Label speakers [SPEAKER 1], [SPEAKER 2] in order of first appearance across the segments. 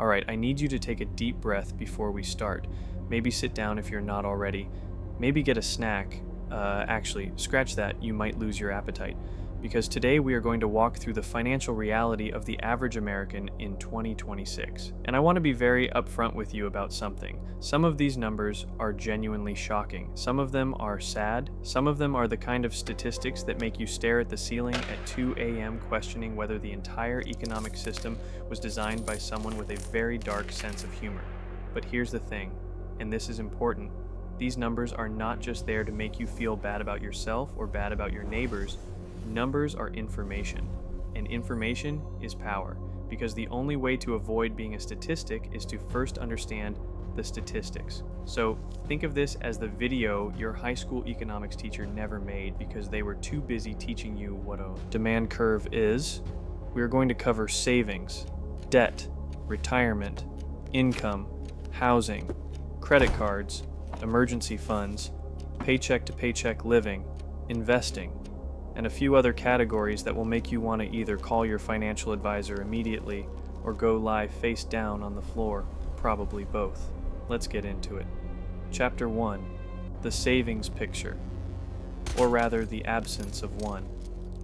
[SPEAKER 1] Alright, I need you to take a deep breath before we start. Maybe sit down if you're not already. Maybe get a snack. Actually, scratch that, you might lose your appetite. Because today we are going to walk through the financial reality of the average American in 2026. And I want to be very upfront with you about something. Some of these numbers are genuinely shocking. Some of them are sad. Some of them are the kind of statistics that make you stare at the ceiling at 2 a.m. questioning whether the entire economic system was designed by someone with a very dark sense of humor. But here's the thing, and this is important. These numbers are not just there to make you feel bad about yourself or bad about your neighbors. Numbers are information, and information is power, because the only way to avoid being a statistic is to first understand the statistics. So think of this as the video your high school economics teacher never made because they were too busy teaching you what a demand curve is. We are going to cover savings, debt, retirement, income, housing, credit cards, emergency funds, paycheck-to-paycheck living, investing, and a few other categories that will make you want to either call your financial advisor immediately or go lie face down on the floor, probably both. Let's get into it. Chapter 1. The savings picture, or rather the absence of one.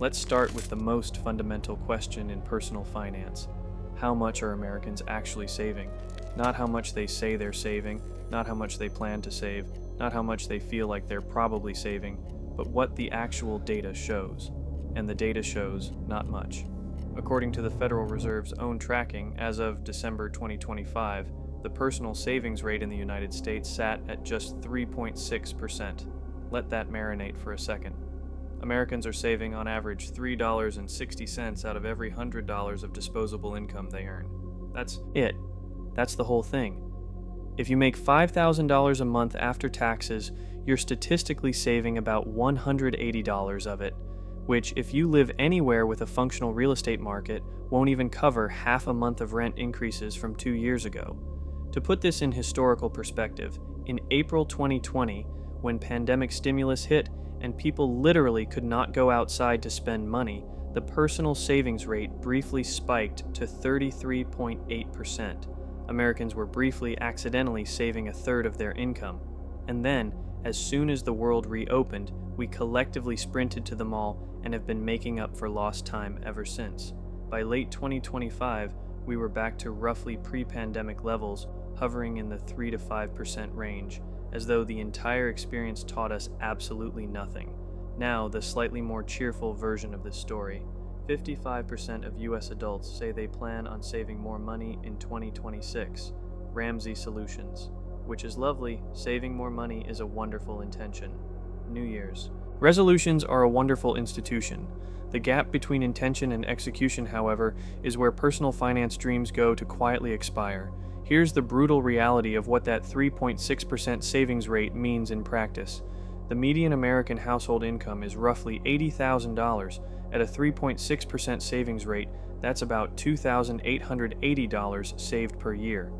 [SPEAKER 1] Let's start with the most fundamental question in personal finance. How much are Americans actually saving? Not how much they say they're saving, not how much they plan to save, not how much they feel like they're probably saving, but what the actual data shows. And the data shows not much. According to the Federal Reserve's own tracking, as of December 2025, the personal savings rate in the United States sat at just 3.6%. Let that marinate for a second. Americans are saving on average $3.60 out of every $100 of disposable income they earn. That's it. That's the whole thing. If you make $5,000 a month after taxes, you're statistically saving about $180 of it, which, if you live anywhere with a functional real estate market, won't even cover half a month of rent increases from 2 years ago. To put this in historical perspective, in April 2020, when pandemic stimulus hit and people literally could not go outside to spend money, the personal savings rate briefly spiked to 33.8%. Americans were briefly accidentally saving a third of their income. And then, as soon as the world reopened, we collectively sprinted to the mall and have been making up for lost time ever since. By late 2025, we were back to roughly pre-pandemic levels, hovering in the 3 to 5% range, as though the entire experience taught us absolutely nothing. Now, the slightly more cheerful version of this story. 55% of US adults say they plan on saving more money in 2026. Ramsey Solutions. Which is lovely, saving more money is a wonderful intention. New Year's. Resolutions are a wonderful institution. The gap between intention and execution, however, is where personal finance dreams go to quietly expire. Here's the brutal reality of what that 3.6% savings rate means in practice. The median American household income is roughly $80,000. At a 3.6% savings rate, that's about $2,880 saved per year,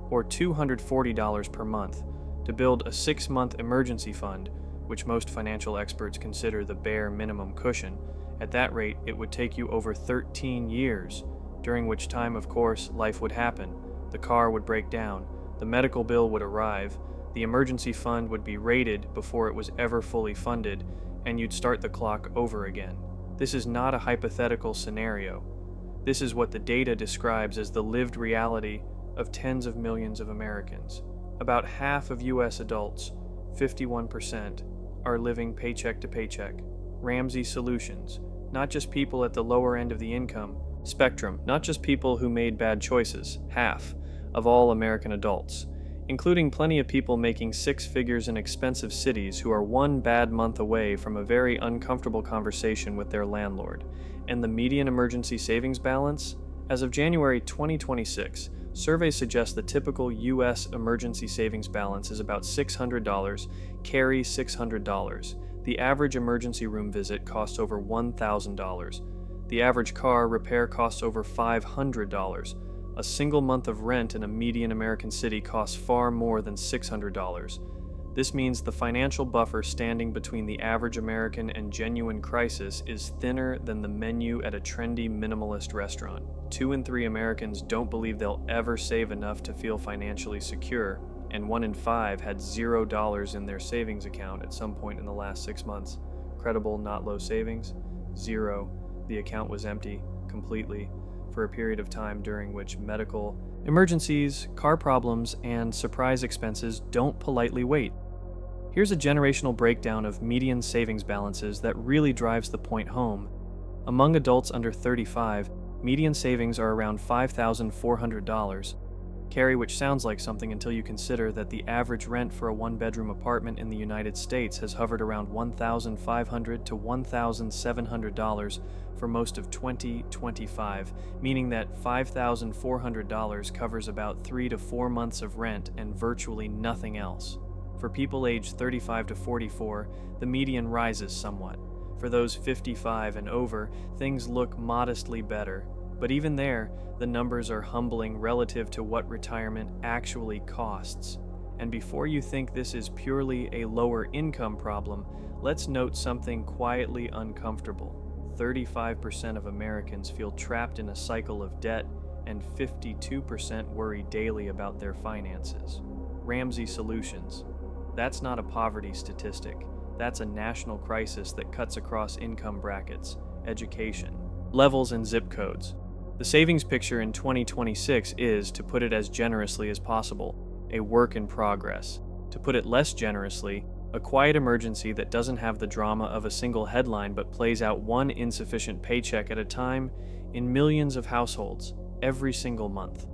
[SPEAKER 1] or $240 per month, to build a 6-month emergency fund, which most financial experts consider the bare minimum cushion. At that rate, it would take you over 13 years, during which time, of course, life would happen. The car would break down, the medical bill would arrive, the emergency fund would be raided before it was ever fully funded, and you'd start the clock over again. This is not a hypothetical scenario. This is what the data describes as the lived reality of tens of millions of Americans. About half of US adults, 51%, are living paycheck to paycheck. Ramsey Solutions, not just people at the lower end of the income spectrum, not just people who made bad choices, half of all American adults, including plenty of people making 6 figures in expensive cities who are one bad month away from a very uncomfortable conversation with their landlord. And the median emergency savings balance? As of January 2026, surveys suggest the typical U.S. emergency savings balance is about $600, carry $600. The average emergency room visit costs over $1,000. The average car repair costs over $500. A single month of rent in a median American city costs far more than $600. This means the financial buffer standing between the average American and genuine crisis is thinner than the menu at a trendy minimalist restaurant. 2 in 3 Americans don't believe they'll ever save enough to feel financially secure, and 1 in 5 had $0 in their savings account at some point in the last 6 months. Credible, not low savings? 0. The account was empty, completely, for a period of time during which medical emergencies, car problems, and surprise expenses don't politely wait. Here's a generational breakdown of median savings balances that really drives the point home. Among adults under 35, median savings are around $5,400. Carry, which sounds like something until you consider that the average rent for a one-bedroom apartment in the United States has hovered around $1,500 to $1,700 for most of 2025, meaning that $5,400 covers about 3 to 4 months of rent and virtually nothing else. For people aged 35 to 44, the median rises somewhat. For those 55 and over, things look modestly better. But even there, the numbers are humbling relative to what retirement actually costs. And before you think this is purely a lower income problem, let's note something quietly uncomfortable. 35% of Americans feel trapped in a cycle of debt, and 52% worry daily about their finances. Ramsey Solutions. That's not a poverty statistic. That's a national crisis that cuts across income brackets, education, levels, and zip codes. The savings picture in 2026 is, to put it as generously as possible, a work in progress. To put it less generously, a quiet emergency that doesn't have the drama of a single headline but plays out one insufficient paycheck at a time in millions of households every single month.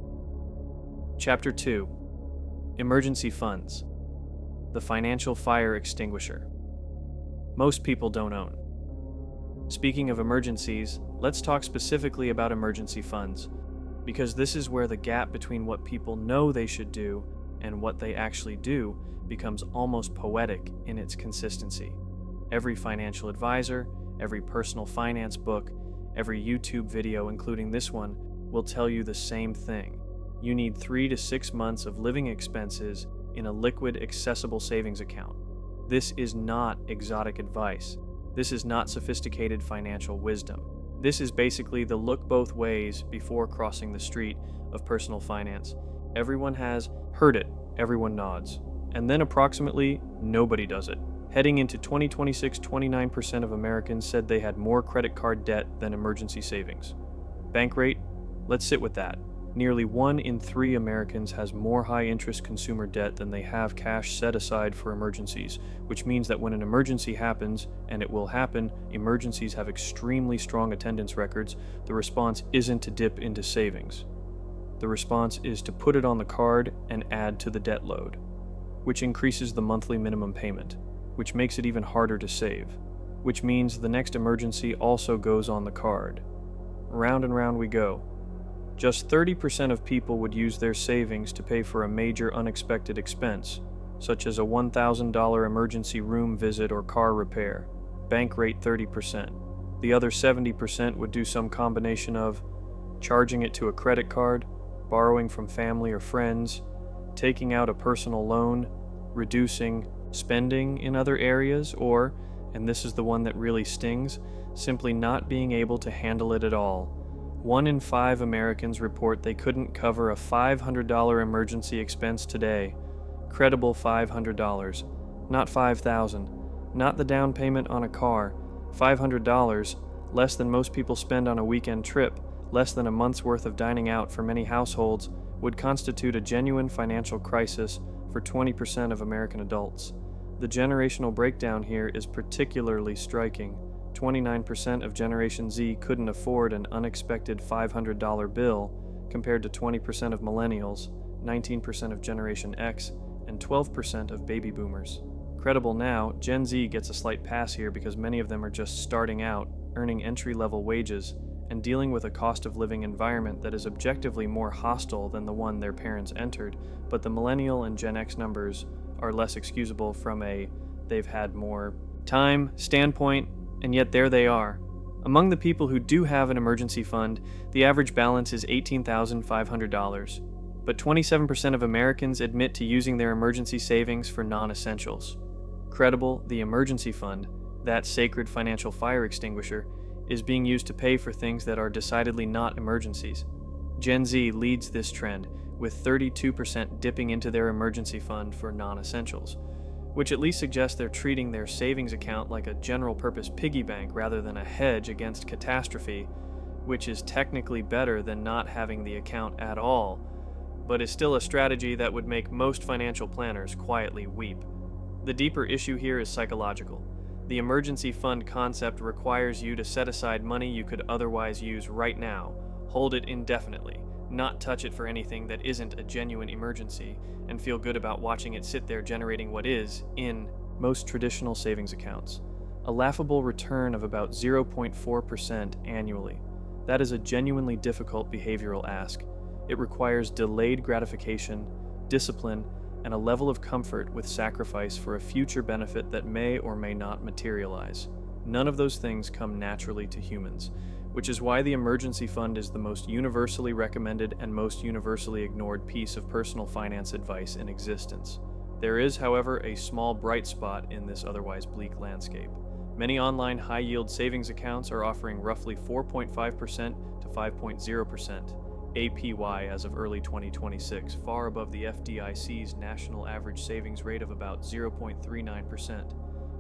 [SPEAKER 1] Chapter 2. Emergency Funds. The financial fire extinguisher. Most people don't own. Speaking of emergencies, let's talk specifically about emergency funds, because this is where the gap between what people know they should do and what they actually do becomes almost poetic in its consistency. Every financial advisor, every personal finance book, every YouTube video, including this one, will tell you the same thing. You need 3 to 6 months of living expenses in a liquid, accessible savings account. This is not exotic advice. This is not sophisticated financial wisdom. This is basically the look both ways before crossing the street of personal finance. Everyone has heard it, everyone nods. And then approximately nobody does it. Heading into 2026, 29% of Americans said they had more credit card debt than emergency savings. Bank rate? Let's sit with that. Nearly 1 in 3 Americans has more high-interest consumer debt than they have cash set aside for emergencies, which means that when an emergency happens, and it will happen, emergencies have extremely strong attendance records. The response isn't to dip into savings. The response is to put it on the card and add to the debt load, which increases the monthly minimum payment, which makes it even harder to save, which means the next emergency also goes on the card. Round and round we go. Just 30% of people would use their savings to pay for a major unexpected expense, such as a $1,000 emergency room visit or car repair. Bank rate 30%. The other 70% would do some combination of charging it to a credit card, borrowing from family or friends, taking out a personal loan, reducing spending in other areas, or, and this is the one that really stings, simply not being able to handle it at all. 1 in 5 Americans report they couldn't cover a $500 emergency expense today. Credible $500, not $5,000, not the down payment on a car. $500, less than most people spend on a weekend trip, less than a month's worth of dining out for many households, would constitute a genuine financial crisis for 20% of American adults. The generational breakdown here is particularly striking. 29% of Generation Z couldn't afford an unexpected $500 bill, compared to 20% of millennials, 19% of Generation X, and 12% of baby boomers. Credible now, Gen Z gets a slight pass here because many of them are just starting out, earning entry-level wages, and dealing with a cost of living environment that is objectively more hostile than the one their parents entered, but the millennial and Gen X numbers are less excusable from a they've had more time standpoint, and yet there they are. Among the people who do have an emergency fund, the average balance is $18,500. But 27% of Americans admit to using their emergency savings for non-essentials. Credible, the emergency fund, that sacred financial fire extinguisher, is being used to pay for things that are decidedly not emergencies. Gen Z leads this trend, with 32% dipping into their emergency fund for non-essentials, which at least suggests they're treating their savings account like a general-purpose piggy bank rather than a hedge against catastrophe, which is technically better than not having the account at all, but is still a strategy that would make most financial planners quietly weep. The deeper issue here is psychological. The emergency fund concept requires you to set aside money you could otherwise use right now, hold it indefinitely, not touch it for anything that isn't a genuine emergency, and feel good about watching it sit there generating what is, in most traditional savings accounts, a laughable return of about 0.4% annually. That is a genuinely difficult behavioral ask. It requires delayed gratification, discipline, and a level of comfort with sacrifice for a future benefit that may or may not materialize. None of those things come naturally to humans, which is why the emergency fund is the most universally recommended and most universally ignored piece of personal finance advice in existence. There is, however, a small bright spot in this otherwise bleak landscape. Many online high-yield savings accounts are offering roughly 4.5% to 5.0% APY as of early 2026, far above the FDIC's national average savings rate of about 0.39%.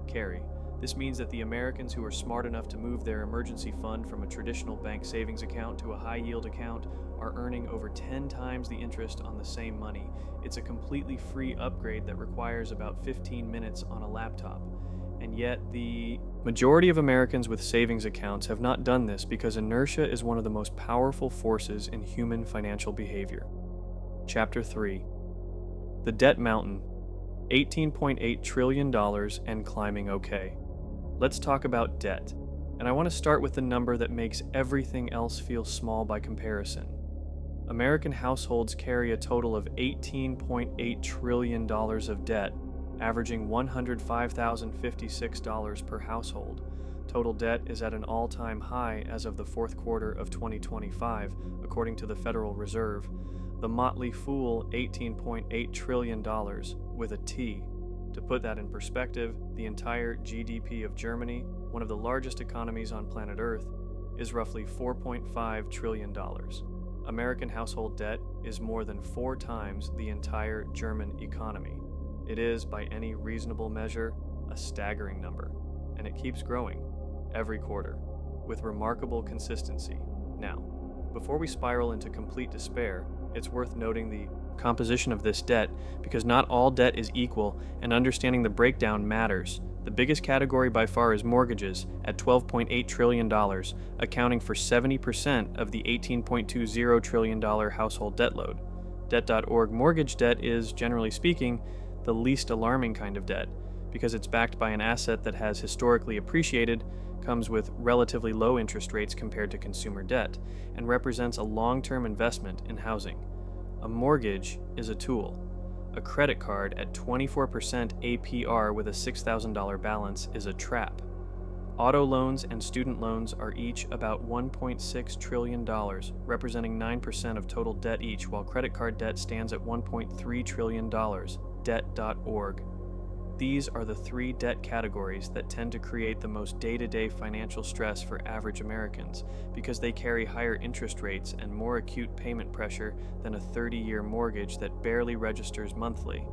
[SPEAKER 1] Carry. This means that the Americans who are smart enough to move their emergency fund from a traditional bank savings account to a high-yield account are earning over 10 times the interest on the same money. It's a completely free upgrade that requires about 15 minutes on a laptop. And yet, the majority of Americans with savings accounts have not done this because inertia is one of the most powerful forces in human financial behavior. Chapter 3. The Debt Mountain. $18.8 trillion and climbing okay. Let's talk about debt. And I want to start with the number that makes everything else feel small by comparison. American households carry a total of $18.8 trillion of debt, averaging $105,056 per household. Total debt is at an all-time high as of the fourth quarter of 2025, according to the Federal Reserve. The motley fool $18.8 trillion with a T. To put that in perspective, the entire GDP of Germany, one of the largest economies on planet Earth, is roughly $4.5 trillion. American household debt is more than 4 times the entire German economy. It is, by any reasonable measure, a staggering number, and it keeps growing every quarter with remarkable consistency. Now, before we spiral into complete despair, it's worth noting the composition of this debt because not all debt is equal, and understanding the breakdown matters. The biggest category by far is mortgages at $12.8 trillion, accounting for 70% of the $18.20 trillion household debt load. Debt.org mortgage debt is, generally speaking, the least alarming kind of debt because it's backed by an asset that has historically appreciated, comes with relatively low interest rates compared to consumer debt, and represents a long-term investment in housing. A mortgage is a tool. A credit card at 24% APR with a $6,000 balance is a trap. Auto loans and student loans are each about $1.6 trillion, representing 9% of total debt each, while credit card debt stands at $1.3 trillion. Debt.org. These are the 3 debt categories that tend to create the most day-to-day financial stress for average Americans because they carry higher interest rates and more acute payment pressure than a 30-year mortgage that barely registers monthly.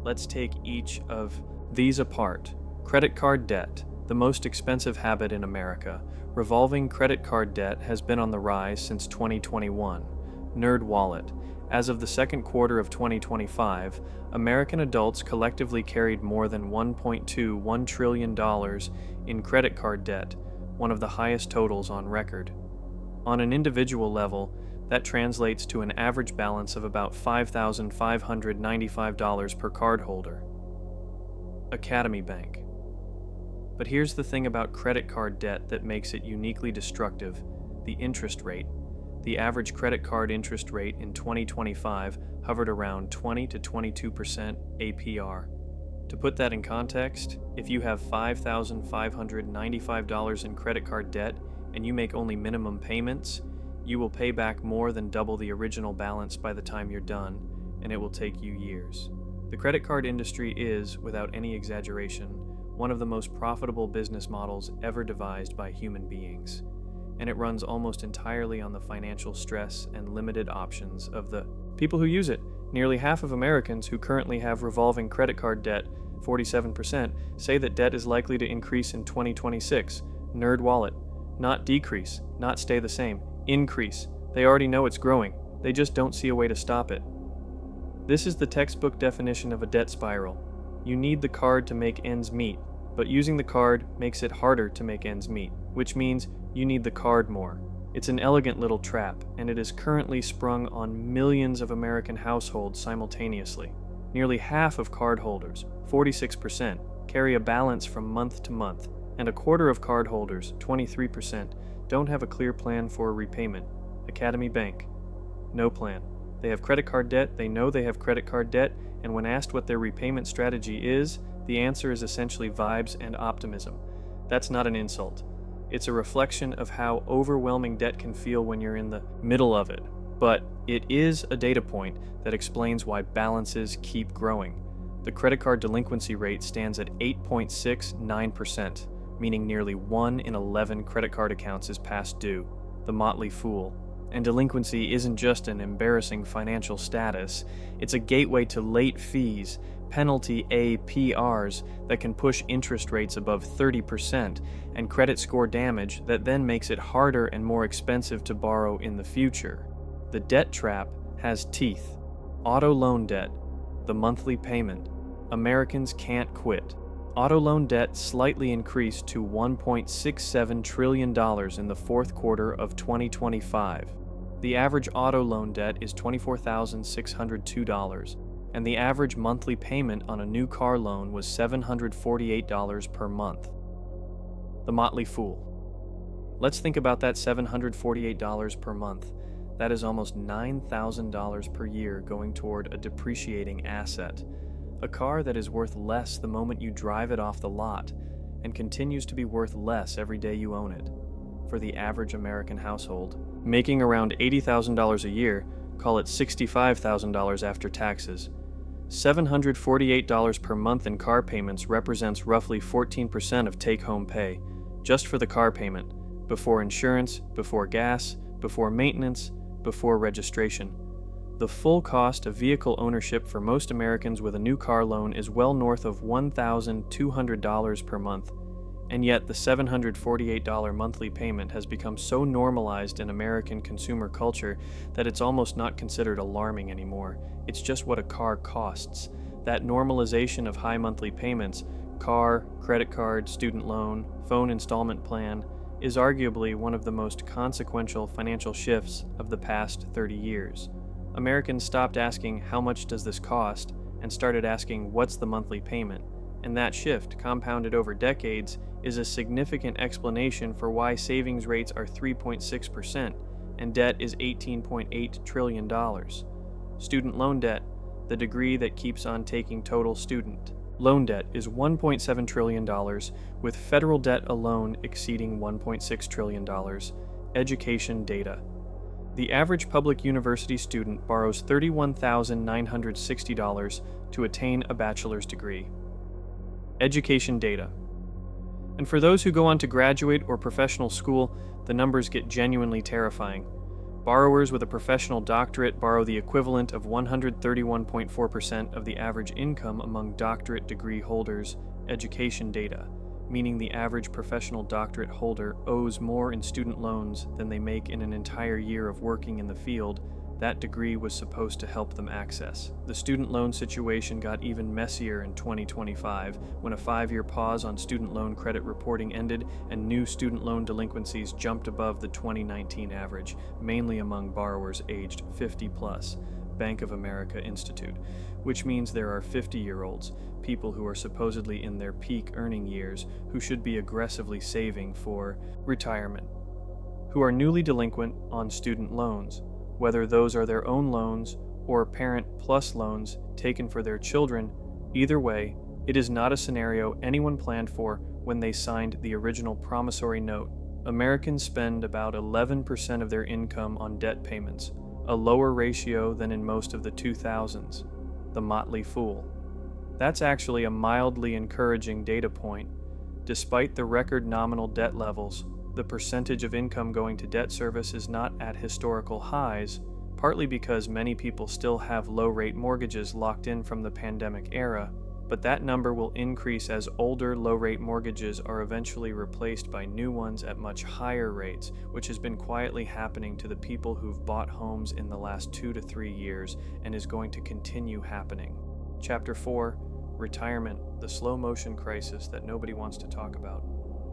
[SPEAKER 1] Let's take each of these apart. Credit card debt, the most expensive habit in America. Revolving credit card debt has been on the rise since 2021. NerdWallet. As of the second quarter of 2025, American adults collectively carried more than $1.21 trillion in credit card debt, one of the highest totals on record. On an individual level, that translates to an average balance of about $5,595 per cardholder. Academy Bank. But here's the thing about credit card debt that makes it uniquely destructive: the interest rate. The average credit card interest rate in 2025 hovered around 20 to 22% APR. To put that in context, if you have $5,595 in credit card debt and you make only minimum payments, You will pay back more than double the original balance by the time you're done, and it will take you years. The credit card industry is, without any exaggeration, one of the most profitable business models ever devised by human beings, and it runs almost entirely on the financial stress and limited options of the people who use it. Nearly half of Americans who currently have revolving credit card debt, 47%, say that debt is likely to increase in 2026. Nerd wallet. Not decrease, not stay the same. Increase. They already know it's growing. They just don't see a way to stop it. This is the textbook definition of a debt spiral. You need the card to make ends meet, but using the card makes it harder to make ends meet, which means you need the card more. It's an elegant little trap, and it is currently sprung on millions of American households simultaneously. Nearly half of cardholders, 46%, carry a balance from month to month, and a quarter of cardholders, 23%, don't have a clear plan for repayment. Academy Bank. No plan. They have credit card debt, they know they have credit card debt, and when asked what their repayment strategy is, the answer is essentially vibes and optimism. That's not an insult. It's a reflection of how overwhelming debt can feel when you're in the middle of it. But it is a data point that explains why balances keep growing. The credit card delinquency rate stands at 8.69%, meaning nearly 1 in 11 credit card accounts is past due. The motley fool. And delinquency isn't just an embarrassing financial status, it's a gateway to late fees, penalty APRs that can push interest rates above 30%, and credit score damage that then makes it harder and more expensive to borrow in the future. The debt trap has teeth. Auto loan debt, the monthly payment. Americans can't quit. Auto loan debt slightly increased to $1.67 trillion in the fourth quarter of 2025. The average auto loan debt is $24,602, and the average monthly payment on a new car loan was $748 per month. The motley fool. Let's think about that $748 per month. That is almost $9,000 per year going toward a depreciating asset. A car that is worth less the moment you drive it off the lot, and continues to be worth less every day you own it. For the average American household, making around $80,000 a year, call it $65,000 after taxes. $748 per month in car payments represents roughly 14% of take-home pay, just for the car payment, before insurance, before gas, before maintenance, before registration. The full cost of vehicle ownership for most Americans with a new car loan is well north of $1,200 per month, and yet the $748 monthly payment has become so normalized in American consumer culture that it's almost not considered alarming anymore. It's just what a car costs. That normalization of high monthly payments, car, credit card, student loan, phone installment plan, is arguably one of the most consequential financial shifts of the past 30 years. Americans stopped asking, how much does this cost, and started asking, what's the monthly payment? And that shift, compounded over decades, is a significant explanation for why savings rates are 3.6% and debt is $18.8 trillion. Student loan debt, the degree that keeps on taking total student. Loan debt is $1.7 trillion, with federal debt alone exceeding $1.6 trillion. Education data. The average public university student borrows $31,960 to attain a bachelor's degree. Education data. And for those who go on to graduate or professional school, the numbers get genuinely terrifying. Borrowers with a professional doctorate borrow the equivalent of 131.4% of the average income among doctorate degree holders. Education data, meaning the average professional doctorate holder owes more in student loans than they make in an entire year of working in the field that degree was supposed to help them access. The student loan situation got even messier in 2025 when a 5-year pause on student loan credit reporting ended and new student loan delinquencies jumped above the 2019 average, mainly among borrowers aged 50 plus. Bank of America Institute, which means there are 50-year-olds, people who are supposedly in their peak earning years, who should be aggressively saving for retirement, who are newly delinquent on student loans, whether those are their own loans or parent plus loans taken for their children. Either way, it is not a scenario anyone planned for when they signed the original promissory note. Americans spend about 11% of their income on debt payments, a lower ratio than in most of the 2000s. The motley fool. That's actually a mildly encouraging data point. Despite the record nominal debt levels, the percentage of income going to debt service is not at historical highs, partly because many people still have low-rate mortgages locked in from the pandemic era, but that number will increase as older low-rate mortgages are eventually replaced by new ones at much higher rates, which has been quietly happening to the people who've bought homes in the last 2 to 3 years and is going to continue happening. Chapter 4, Retirement, the slow-motion crisis that nobody wants to talk about.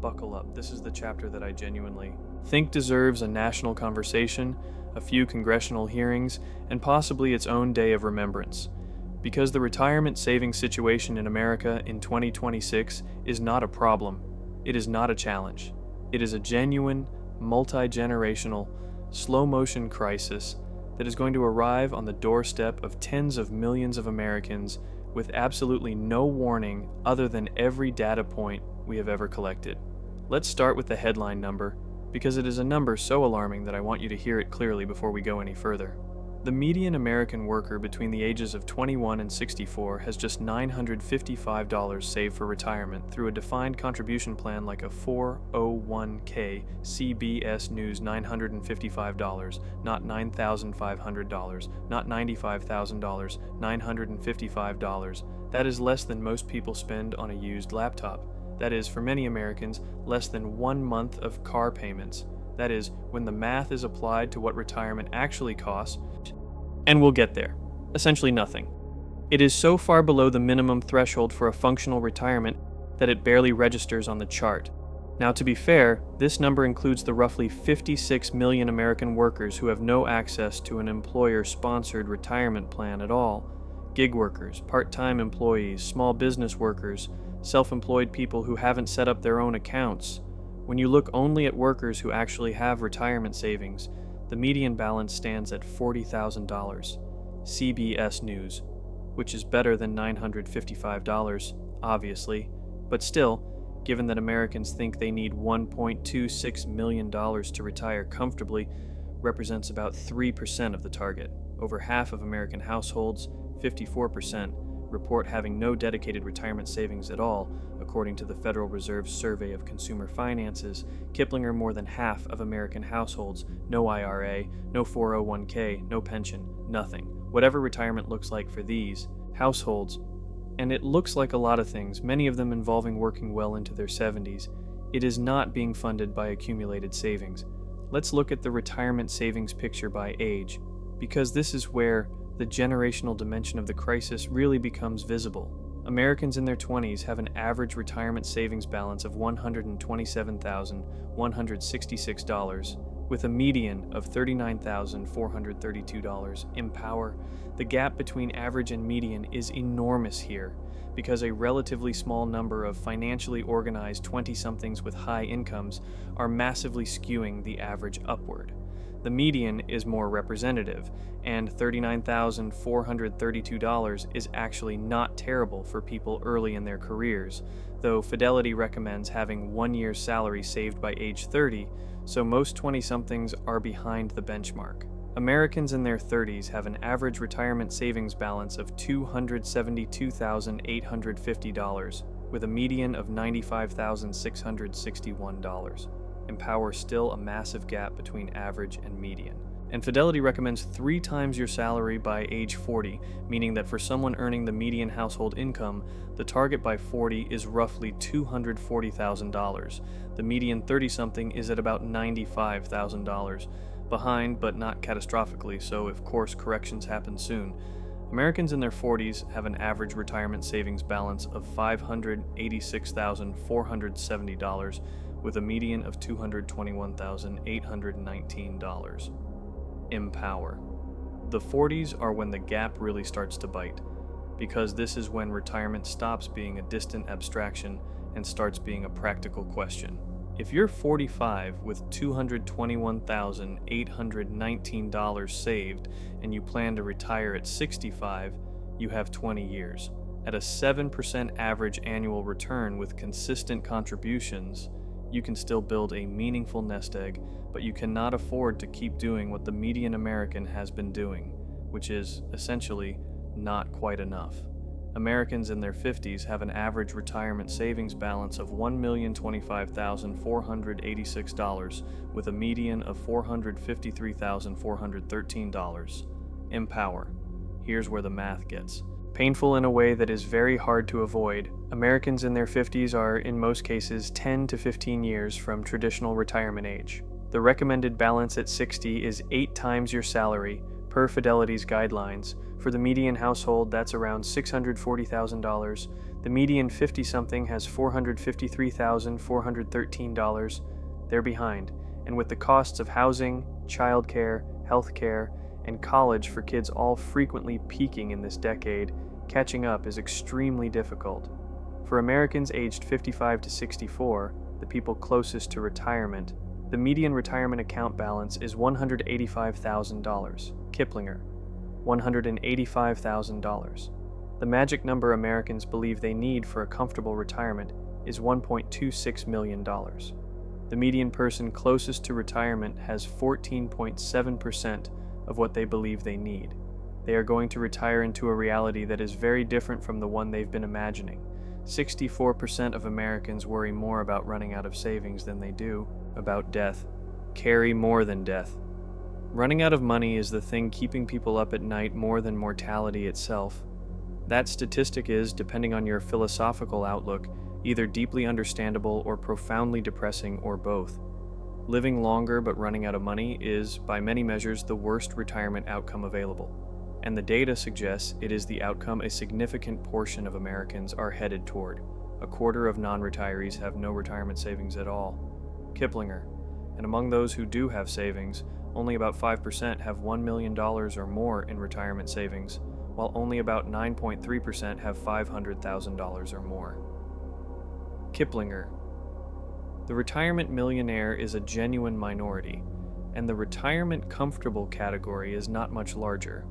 [SPEAKER 1] Buckle up, this is the chapter that I genuinely think deserves a national conversation, a few congressional hearings, and possibly its own day of remembrance. Because the retirement savings situation in America in 2026 is not a problem. It is not a challenge. It is a genuine, multi-generational, slow-motion crisis that is going to arrive on the doorstep of tens of millions of Americans with absolutely no warning other than every data point we have ever collected. Let's start with the headline number, because it is a number so alarming that I want you to hear it clearly before we go any further. The median American worker between the ages of 21 and 64 has just $955 saved for retirement through a defined contribution plan like a 401k CBS News $955, not $9,500, not $95,000, $955. That is less than most people spend on a used laptop. That is, for many Americans, less than 1 month of car payments. That is, when the math is applied to what retirement actually costs, and we'll get there. Essentially nothing. It is so far below the minimum threshold for a functional retirement that it barely registers on the chart. Now, to be fair, this number includes the roughly 56 million American workers who have no access to an employer-sponsored retirement plan at all. Gig workers, part-time employees, small business workers, self-employed people who haven't set up their own accounts. When you look only at workers who actually have retirement savings, the median balance stands at $40,000. CBS News, which is better than $955, obviously, but still, given that Americans think they need $1.26 million to retire comfortably, represents about 3% of the target. Over half of American households, 54%, report having no dedicated retirement savings at all, according to the Federal Reserve's Survey of Consumer Finances. Kiplinger, more than half of American households, no IRA, no 401k, no pension, nothing. Whatever retirement looks like for these households, and it looks like a lot of things, many of them involving working well into their 70s, it is not being funded by accumulated savings. Let's look at the retirement savings picture by age, because this is where the generational dimension of the crisis really becomes visible. Americans in their 20s have an average retirement savings balance of $127,166, with a median of $39,432. Empower. The gap between average and median is enormous here, because a relatively small number of financially organized 20-somethings with high incomes are massively skewing the average upward. The median is more representative, and $39,432 is actually not terrible for people early in their careers, though Fidelity recommends having 1 year's salary saved by age 30, so most 20-somethings are behind the benchmark. Americans in their 30s have an average retirement savings balance of $272,850, with a median of $95,661. Empower still a massive gap between average and median. And Fidelity recommends 3 times your salary by age 40, meaning that for someone earning the median household income, the target by 40 is roughly $240,000. The median 30-something is at about $95,000. Behind, but not catastrophically, so if course corrections happen soon. Americans in their 40s have an average retirement savings balance of $586,470, with a median of $221,819. Empower. The 40s are when the gap really starts to bite, because this is when retirement stops being a distant abstraction and starts being a practical question. If you're 45 with $221,819 saved and you plan to retire at 65, you have 20 years. At a 7% average annual return with consistent contributions, you can still build a meaningful nest egg, but you cannot afford to keep doing what the median American has been doing, which is, essentially, not quite enough. Americans in their 50s have an average retirement savings balance of $1,025,486, with a median of $453,413. Empower. Here's where the math gets painful in a way that is very hard to avoid. Americans in their 50s are, in most cases, 10 to 15 years from traditional retirement age. The recommended balance at 60 is 8 times your salary, per Fidelity's guidelines. For the median household, that's around $640,000. The median 50-something has $453,413. They're behind, and with the costs of housing, childcare, healthcare, and college for kids all frequently peaking in this decade, catching up is extremely difficult. For Americans aged 55 to 64, the people closest to retirement, the median retirement account balance is $185,000. Kiplinger, $185,000. The magic number Americans believe they need for a comfortable retirement is $1.26 million. The median person closest to retirement has 14.7% of what they believe they need. They are going to retire into a reality that is very different from the one they've been imagining. 64% of Americans worry more about running out of savings than they do about death. Carry more than death. Running out of money is the thing keeping people up at night more than mortality itself. That statistic is, depending on your philosophical outlook, either deeply understandable or profoundly depressing, or both. Living longer but running out of money is, by many measures, the worst retirement outcome available. And the data suggests it is the outcome a significant portion of Americans are headed toward. A quarter of non-retirees have no retirement savings at all. Kiplinger. And among those who do have savings, only about 5% have $1 million or more in retirement savings, while only about 9.3% have $500,000 or more. Kiplinger. The retirement millionaire is a genuine minority, and the retirement comfortable category is not much larger.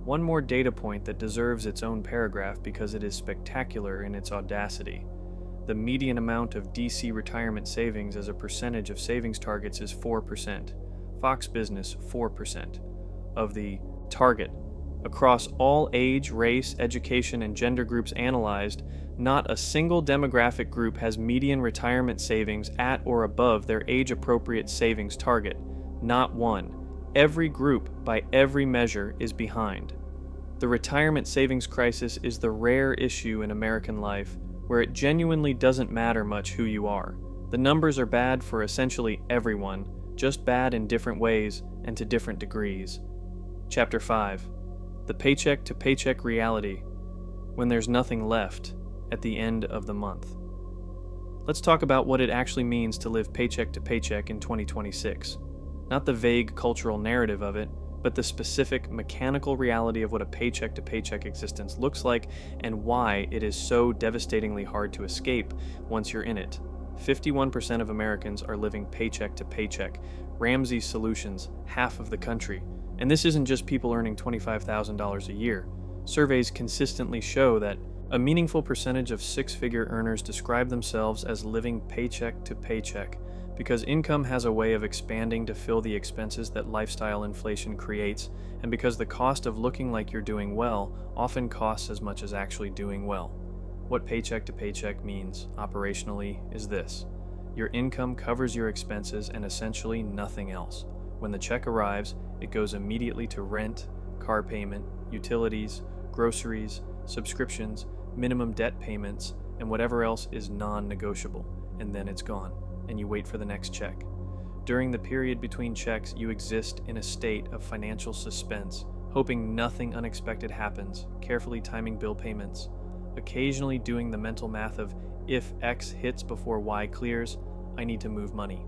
[SPEAKER 1] One more data point that deserves its own paragraph because it is spectacular in its audacity. The median amount of DC retirement savings as a percentage of savings targets is 4%. Fox Business, 4%. Of the target. Across all age, race, education, and gender groups analyzed, not a single demographic group has median retirement savings at or above their age-appropriate savings target. Not one. Every group, by every measure, is behind. The retirement savings crisis is the rare issue in American life where it genuinely doesn't matter much who you are. The numbers are bad for essentially everyone, just bad in different ways and to different degrees. Chapter 5. The paycheck-to-paycheck reality, when there's nothing left at the end of the month. Let's talk about what it actually means to live paycheck to paycheck in 2026. Not the vague cultural narrative of it, but the specific mechanical reality of what a paycheck-to-paycheck existence looks like and why it is so devastatingly hard to escape once you're in it. 51% of Americans are living paycheck to paycheck. Ramsey's Solutions, half of the country. And this isn't just people earning $25,000 a year. Surveys consistently show that a meaningful percentage of six-figure earners describe themselves as living paycheck to paycheck because income has a way of expanding to fill the expenses that lifestyle inflation creates, and because the cost of looking like you're doing well often costs as much as actually doing well. What paycheck to paycheck means, operationally, is this. Your income covers your expenses and essentially nothing else. When the check arrives, it goes immediately to rent, car payment, utilities, groceries, subscriptions, minimum debt payments, and whatever else is non-negotiable, and then it's gone, and you wait for the next check. During the period between checks, you exist in a state of financial suspense, hoping nothing unexpected happens, carefully timing bill payments, occasionally doing the mental math of, if X hits before Y clears, I need to move money.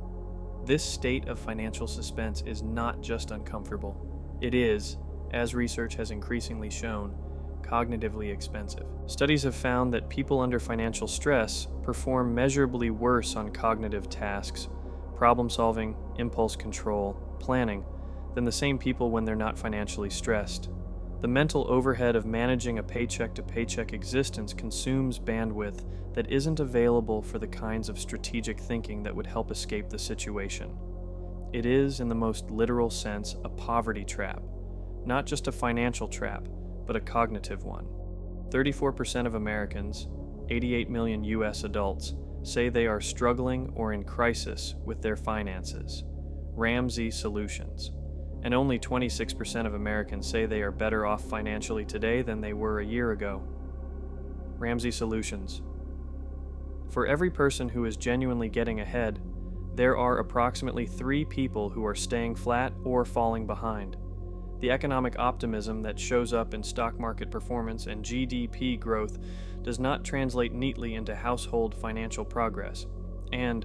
[SPEAKER 1] This state of financial suspense is not just uncomfortable. It is, as research has increasingly shown, cognitively expensive. Studies have found that people under financial stress perform measurably worse on cognitive tasks, problem solving, impulse control, planning, than the same people when they're not financially stressed. The mental overhead of managing a paycheck-to-paycheck existence consumes bandwidth that isn't available for the kinds of strategic thinking that would help escape the situation. It is, in the most literal sense, a poverty trap. Not just a financial trap, but a cognitive one. 34% of Americans, 88 million US adults, say they are struggling or in crisis with their finances. Ramsey Solutions. And only 26% of Americans say they are better off financially today than they were a year ago. Ramsey Solutions. For every person who is genuinely getting ahead, there are approximately 3 people who are staying flat or falling behind. The economic optimism that shows up in stock market performance and GDP growth does not translate neatly into household financial progress. And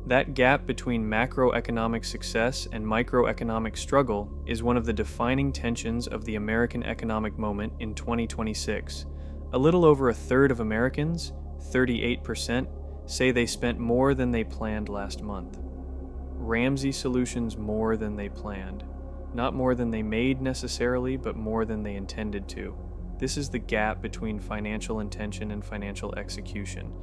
[SPEAKER 1] that gap between macroeconomic success and microeconomic struggle is one of the defining tensions of the American economic moment in 2026. A little over a third of Americans, 38%, say they spent more than they planned last month. Ramsey Solutions more than they planned. Not more than they made necessarily, but more than they intended to. This is the gap between financial intention and financial execution.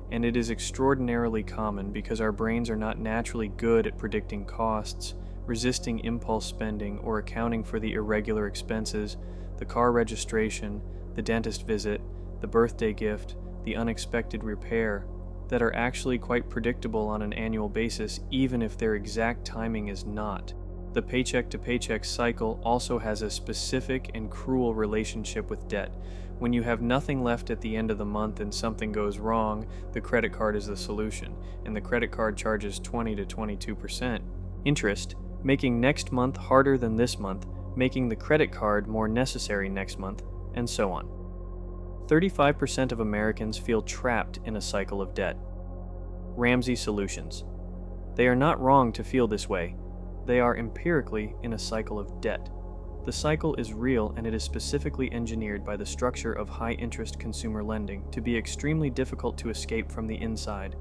[SPEAKER 1] And it is extraordinarily common because our brains are not naturally good at predicting costs, resisting impulse spending, or accounting for the irregular expenses, the car registration, the dentist visit, the birthday gift, the unexpected repair, that are actually quite predictable on an annual basis, even if their exact timing is not. The paycheck-to-paycheck cycle also has a specific and cruel relationship with debt. When you have nothing left at the end of the month and something goes wrong, the credit card is the solution, and the credit card charges 20 to 22% interest, making next month harder than this month, making the credit card more necessary next month, and so on. 35% of Americans feel trapped in a cycle of debt. Ramsey Solutions. They are not wrong to feel this way. They are empirically in a cycle of debt. The cycle is real, and it is specifically engineered by the structure of high-interest consumer lending to be extremely difficult to escape from the inside.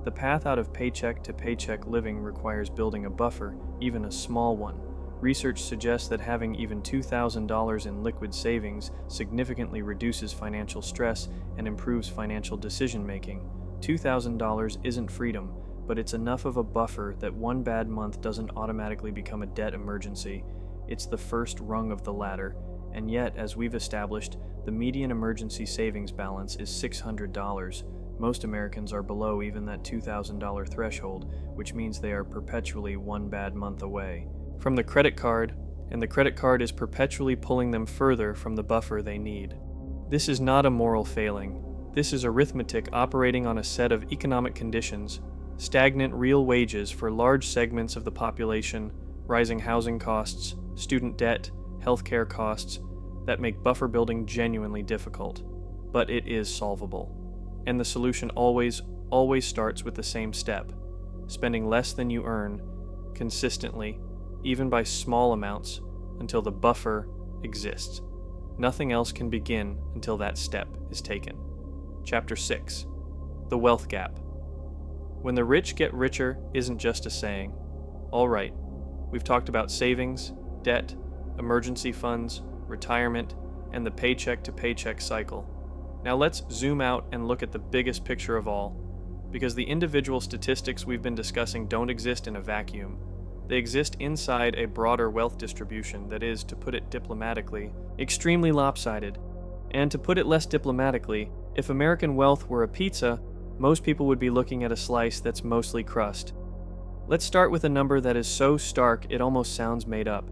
[SPEAKER 1] The path out of paycheck-to-paycheck living requires building a buffer, even a small one. Research suggests that having even $2,000 in liquid savings significantly reduces financial stress and improves financial decision-making. $2,000 isn't freedom, but it's enough of a buffer that one bad month doesn't automatically become a debt emergency. It's the first rung of the ladder, and yet, as we've established, the median emergency savings balance is $600. Most Americans are below even that $2,000 threshold, which means they are perpetually one bad month away from the credit card, and the credit card is perpetually pulling them further from the buffer they need. This is not a moral failing. This is arithmetic operating on a set of economic conditions: stagnant real wages for large segments of the population, rising housing costs, student debt, healthcare costs, that make buffer building genuinely difficult. But it is solvable. And the solution always starts with the same step: spending less than you earn, consistently, even by small amounts, until the buffer exists. Nothing else can begin until that step is taken. Chapter 6. The Wealth Gap. When the rich get richer isn't just a saying. All right, we've talked about savings, debt, emergency funds, retirement, and the paycheck-to-paycheck cycle. Now let's zoom out and look at the biggest picture of all, because the individual statistics we've been discussing don't exist in a vacuum. They exist inside a broader wealth distribution that is, to put it diplomatically, extremely lopsided. And to put it less diplomatically, if American wealth were a pizza, most people would be looking at a slice that's mostly crust. Let's start with a number that is so stark it almost sounds made up.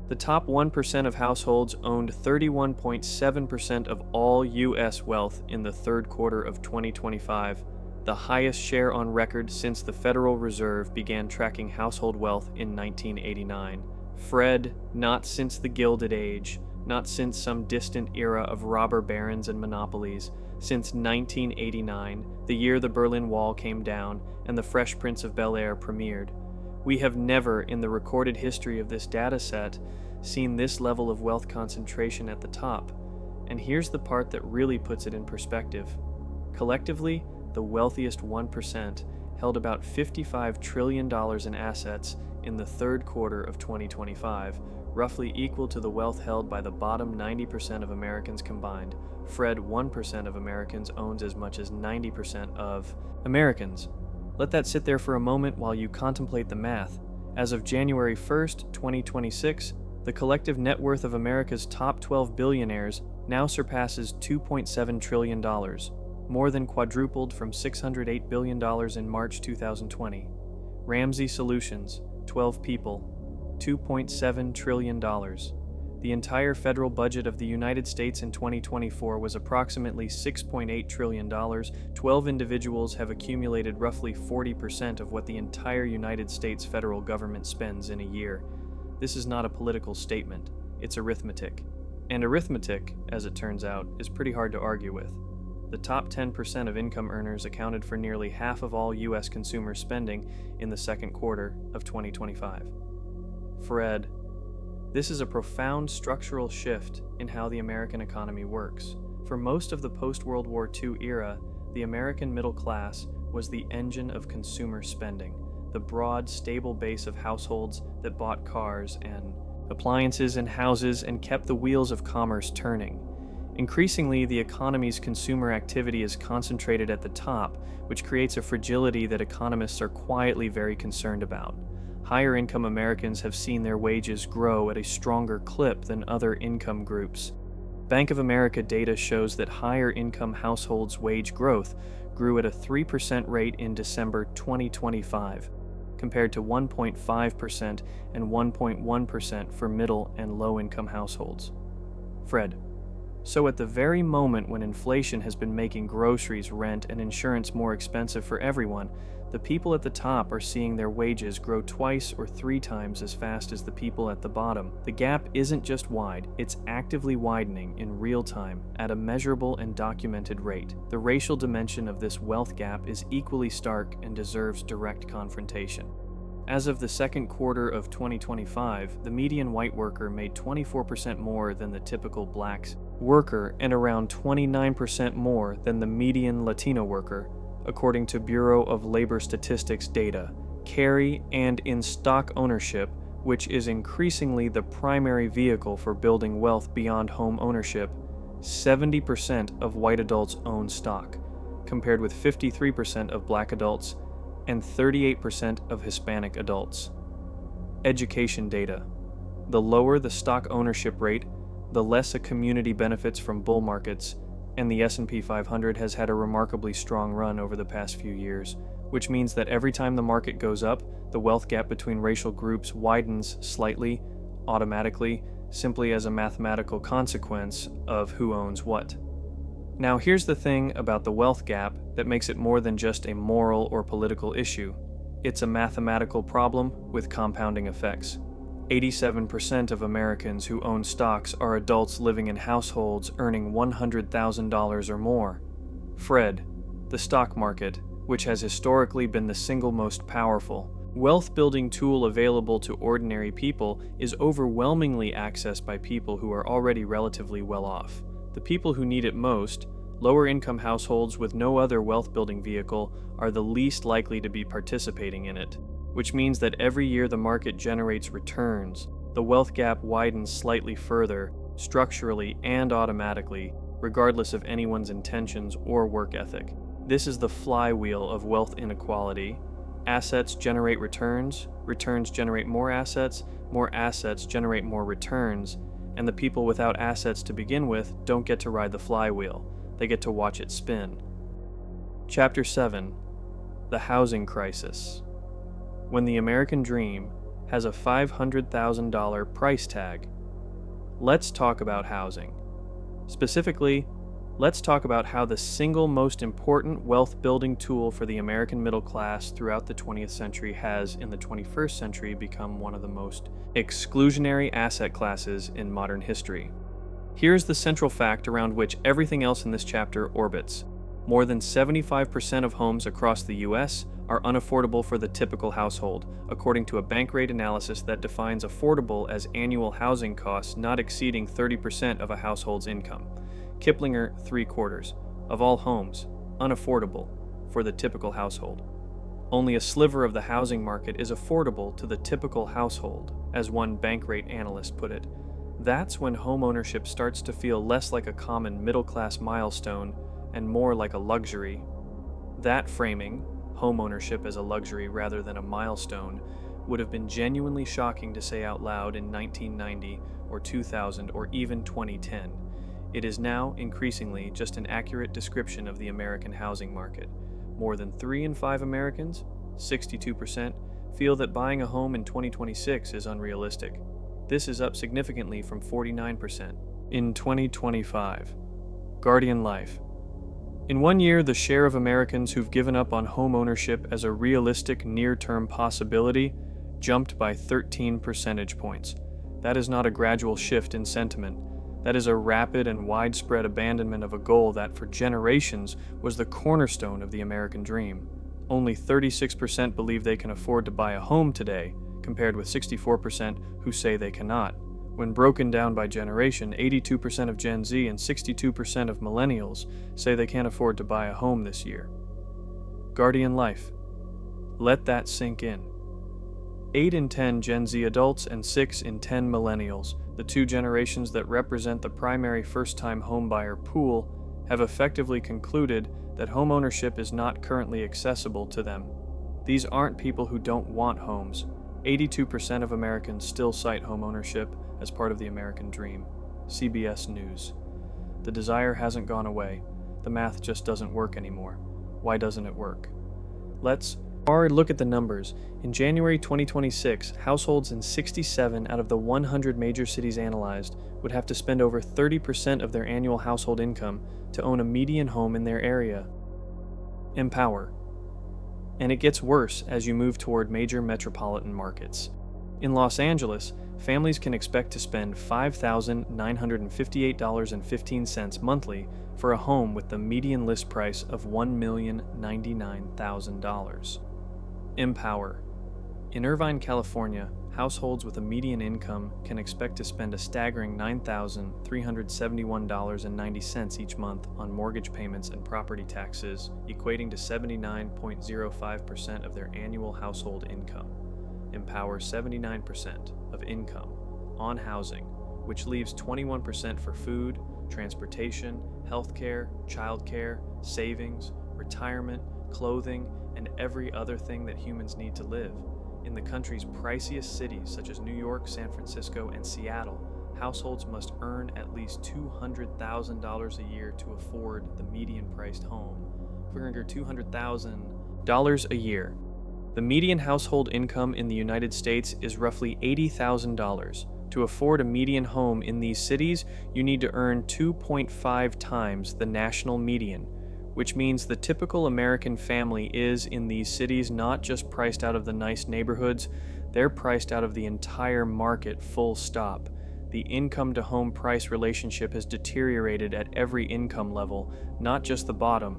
[SPEAKER 1] The top 1% of households owned 31.7% of all U.S. wealth in the third quarter of 2025, the highest share on record since the Federal Reserve began tracking household wealth in 1989. Fred, not since the Gilded Age, not since some distant era of robber barons and monopolies, since 1989, the year the Berlin Wall came down and The Fresh Prince of Bel-Air premiered. We have never, in the recorded history of this data set, seen this level of wealth concentration at the top. And here's the part that really puts it in perspective. Collectively, the wealthiest 1% held about $55 trillion in assets in the third quarter of 2025, roughly equal to the wealth held by the bottom 90% of Americans combined. Fred, 1% of Americans owns as much as 90% of Americans. Let that sit there for a moment while you contemplate the math. As of January 1st, 2026, the collective net worth of America's top 12 billionaires now surpasses $2.7 trillion, more than quadrupled from $608 billion in March 2020. Ramsey Solutions, 12 people, $2.7 trillion. The entire federal budget of the United States in 2024 was approximately $6.8 trillion. 12 individuals have accumulated roughly 40% of what the entire United States federal government spends in a year. This is not a political statement, it's arithmetic. And arithmetic, as it turns out, is pretty hard to argue with. The top 10% of income earners accounted for nearly half of all U.S. consumer spending in the second quarter of 2025. Fred, this is a profound structural shift in how the American economy works. For most of the post-World War II era, the American middle class was the engine of consumer spending, the broad, stable base of households that bought cars and appliances and houses and kept the wheels of commerce turning. Increasingly, the economy's consumer activity is concentrated at the top, which creates a fragility that economists are quietly very concerned about. Higher income Americans have seen their wages grow at a stronger clip than other income groups. Bank of America data shows that higher income households' wage growth grew at a 3% rate in December 2025, compared to 1.5% and 1.1% for middle and low income households. Fred, so at the very moment when inflation has been making groceries, rent, and insurance more expensive for everyone, the people at the top are seeing their wages grow twice or 3 times as fast as the people at the bottom. The gap isn't just wide, it's actively widening in real time at a measurable and documented rate. The racial dimension of this wealth gap is equally stark and deserves direct confrontation. As of the second quarter of 2025, the median white worker made 24% more than the typical black worker and around 29% more than the median Latino worker, according to Bureau of Labor Statistics data. Carry and in-stock ownership, which is increasingly the primary vehicle for building wealth beyond home ownership, 70% of white adults own stock, compared with 53% of black adults and 38% of Hispanic adults. Education data. The lower the stock ownership rate, the less a community benefits from bull markets, and the S&P 500 has had a remarkably strong run over the past few years, which means that every time the market goes up, the wealth gap between racial groups widens slightly, automatically, simply as a mathematical consequence of who owns what. Now, here's the thing about the wealth gap that makes it more than just a moral or political issue. It's a mathematical problem with compounding effects. 87% of Americans who own stocks are adults living in households earning $100,000 or more. Fred, the stock market, which has historically been the single most powerful wealth-building tool available to ordinary people, is overwhelmingly accessed by people who are already relatively well off. The people who need it most, lower-income households with no other wealth-building vehicle, are the least likely to be participating in it, which means that every year the market generates returns, the wealth gap widens slightly further, structurally and automatically, regardless of anyone's intentions or work ethic. This is the flywheel of wealth inequality. Assets generate returns, returns generate more assets generate more returns, and the people without assets to begin with don't get to ride the flywheel, they get to watch it spin. Chapter 7. The Housing Crisis. When the American dream has a $500,000 price tag. Let's talk about housing. Specifically, let's talk about how the single most important wealth-building tool for the American middle class throughout the 20th century has, in the 21st century, become one of the most exclusionary asset classes in modern history. Here's the central fact around which everything else in this chapter orbits. More than 75% of homes across the U.S. are unaffordable for the typical household, according to a Bankrate analysis that defines affordable as annual housing costs not exceeding 30% of a household's income. Kiplinger, 3/4 of all homes unaffordable for the typical household. Only a sliver of the housing market is affordable to the typical household, as one Bankrate analyst put it. That's when homeownership starts to feel less like a common middle-class milestone and more like a luxury. That framing, homeownership as a luxury rather than a milestone, would have been genuinely shocking to say out loud in 1990 or 2000 or even 2010. It is now, increasingly, just an accurate description of the American housing market. More than 3 in 5 Americans, 62%, feel that buying a home in 2026 is unrealistic. This is up significantly from 49% in 2025. Guardian Life. In 1 year, the share of Americans who've given up on home ownership as a realistic near-term possibility jumped by 13 percentage points. That is not a gradual shift in sentiment. That is a rapid and widespread abandonment of a goal that, for generations, was the cornerstone of the American dream. Only 36% believe they can afford to buy a home today, compared with 64% who say they cannot. When broken down by generation, 82% of Gen Z and 62% of millennials say they can't afford to buy a home this year. Guardian Life. Let that sink in. 8 in 10 Gen Z adults and 6 in 10 millennials, the two generations that represent the primary first-time homebuyer pool, have effectively concluded that homeownership is not currently accessible to them. These aren't people who don't want homes. 82% of Americans still cite homeownership as part of the American dream. CBS News. The desire hasn't gone away. The math just doesn't work anymore. Why doesn't it work? Let's look at the numbers. In January 2026, households in 67 out of the 100 major cities analyzed would have to spend over 30% of their annual household income to own a median home in their area. Empower. And it gets worse as you move toward major metropolitan markets. In Los Angeles, families can expect to spend $5,958.15 monthly for a home with the median list price of $1,099,000. Empower. In Irvine, California, households with a median income can expect to spend a staggering $9,371.90 each month on mortgage payments and property taxes, equating to 79.05% of their annual household income. Empower 79% of income on housing, which leaves 21% for food, transportation, healthcare, childcare, savings, retirement, clothing, and every other thing that humans need to live. In the country's priciest cities such as New York, San Francisco, and Seattle, households must earn at least $200,000 a year to afford the median-priced home. Figure $200,000 a year. The median household income in the United States is roughly $80,000. To afford a median home in these cities, you need to earn 2.5 times the national median, which means the typical American family is, in these cities, not just priced out of the nice neighborhoods, they're priced out of the entire market, full stop. The income-to-home price relationship has deteriorated at every income level, not just the bottom.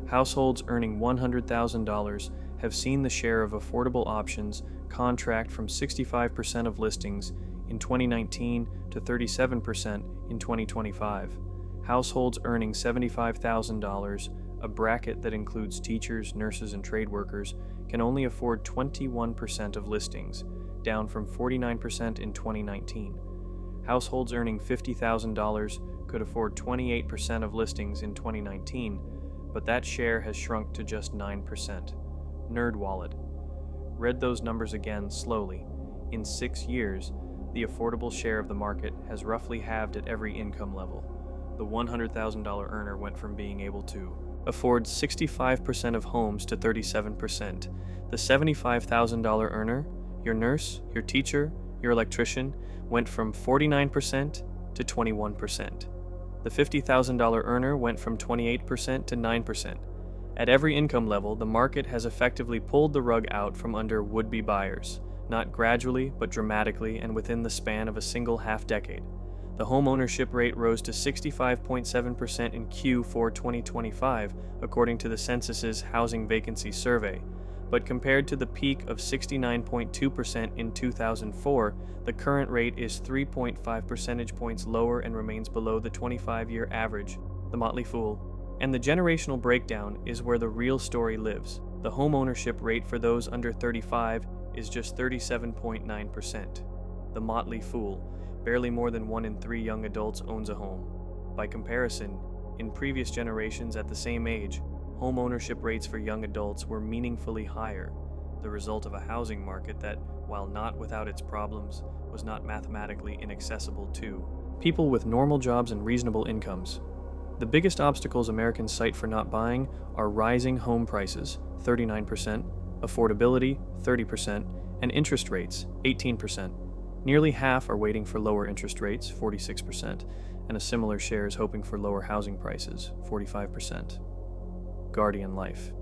[SPEAKER 1] Households earning $100,000 have seen the share of affordable options contract from 65% of listings in 2019 to 37% in 2025. Households earning $75,000, a bracket that includes teachers, nurses, and trade workers, can only afford 21% of listings, down from 49% in 2019. Households earning $50,000 could afford 28% of listings in 2019, but that share has shrunk to just 9%. NerdWallet. Read those numbers again slowly. In 6 years, the affordable share of the market has roughly halved at every income level. The $100,000 earner went from being able to afford 65% of homes to 37%. The $75,000 earner, your nurse, your teacher, your electrician, went from 49% to 21%. The $50,000 earner went from 28% to 9%. At every income level, the market has effectively pulled the rug out from under would-be buyers, not gradually, but dramatically and within the span of a single half-decade. The home ownership rate rose to 65.7% in Q4 2025, according to the census's Housing Vacancy Survey. But compared to the peak of 69.2% in 2004, the current rate is 3.5 percentage points lower and remains below the 25-year average. The Motley Fool. And the generational breakdown is where the real story lives. The home ownership rate for those under 35 is just 37.9%. The motley fool, barely more than 1 in 3 young adults owns a home. By comparison, in previous generations at the same age, home ownership rates for young adults were meaningfully higher, the result of a housing market that, while not without its problems, was not mathematically inaccessible to people with normal jobs and reasonable incomes. The biggest obstacles Americans cite for not buying are rising home prices, 39%, affordability, 30%, and interest rates, 18%. Nearly half are waiting for lower interest rates, 46%, and a similar share is hoping for lower housing prices, 45%. Guardian life.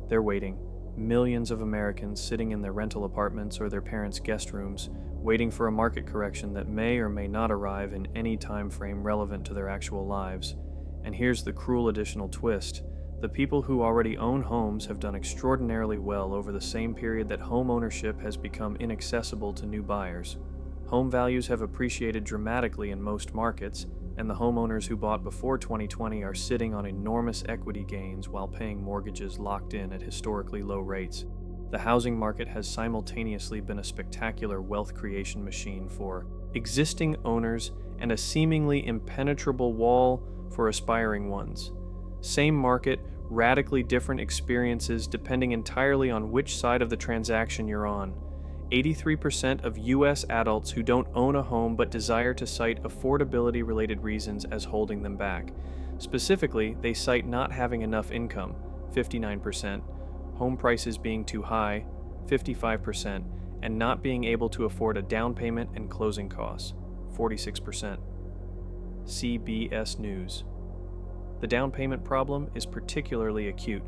[SPEAKER 1] They're waiting. Millions of Americans sitting in their rental apartments or their parents' guest rooms, waiting for a market correction that may or may not arrive in any time frame relevant to their actual lives. And here's the cruel additional twist. The people who already own homes have done extraordinarily well over the same period that home ownership has become inaccessible to new buyers. Home values have appreciated dramatically in most markets, and the homeowners who bought before 2020 are sitting on enormous equity gains while paying mortgages locked in at historically low rates. The housing market has simultaneously been a spectacular wealth creation machine for existing owners and a seemingly impenetrable wall for aspiring ones. Same market, radically different experiences depending entirely on which side of the transaction you're on. 83% of U.S. adults who don't own a home but desire to cite affordability-related reasons as holding them back. Specifically, they cite not having enough income, 59%, home prices being too high, 55%, and not being able to afford a down payment and closing costs, 46%. CBS News. The down payment problem is particularly acute.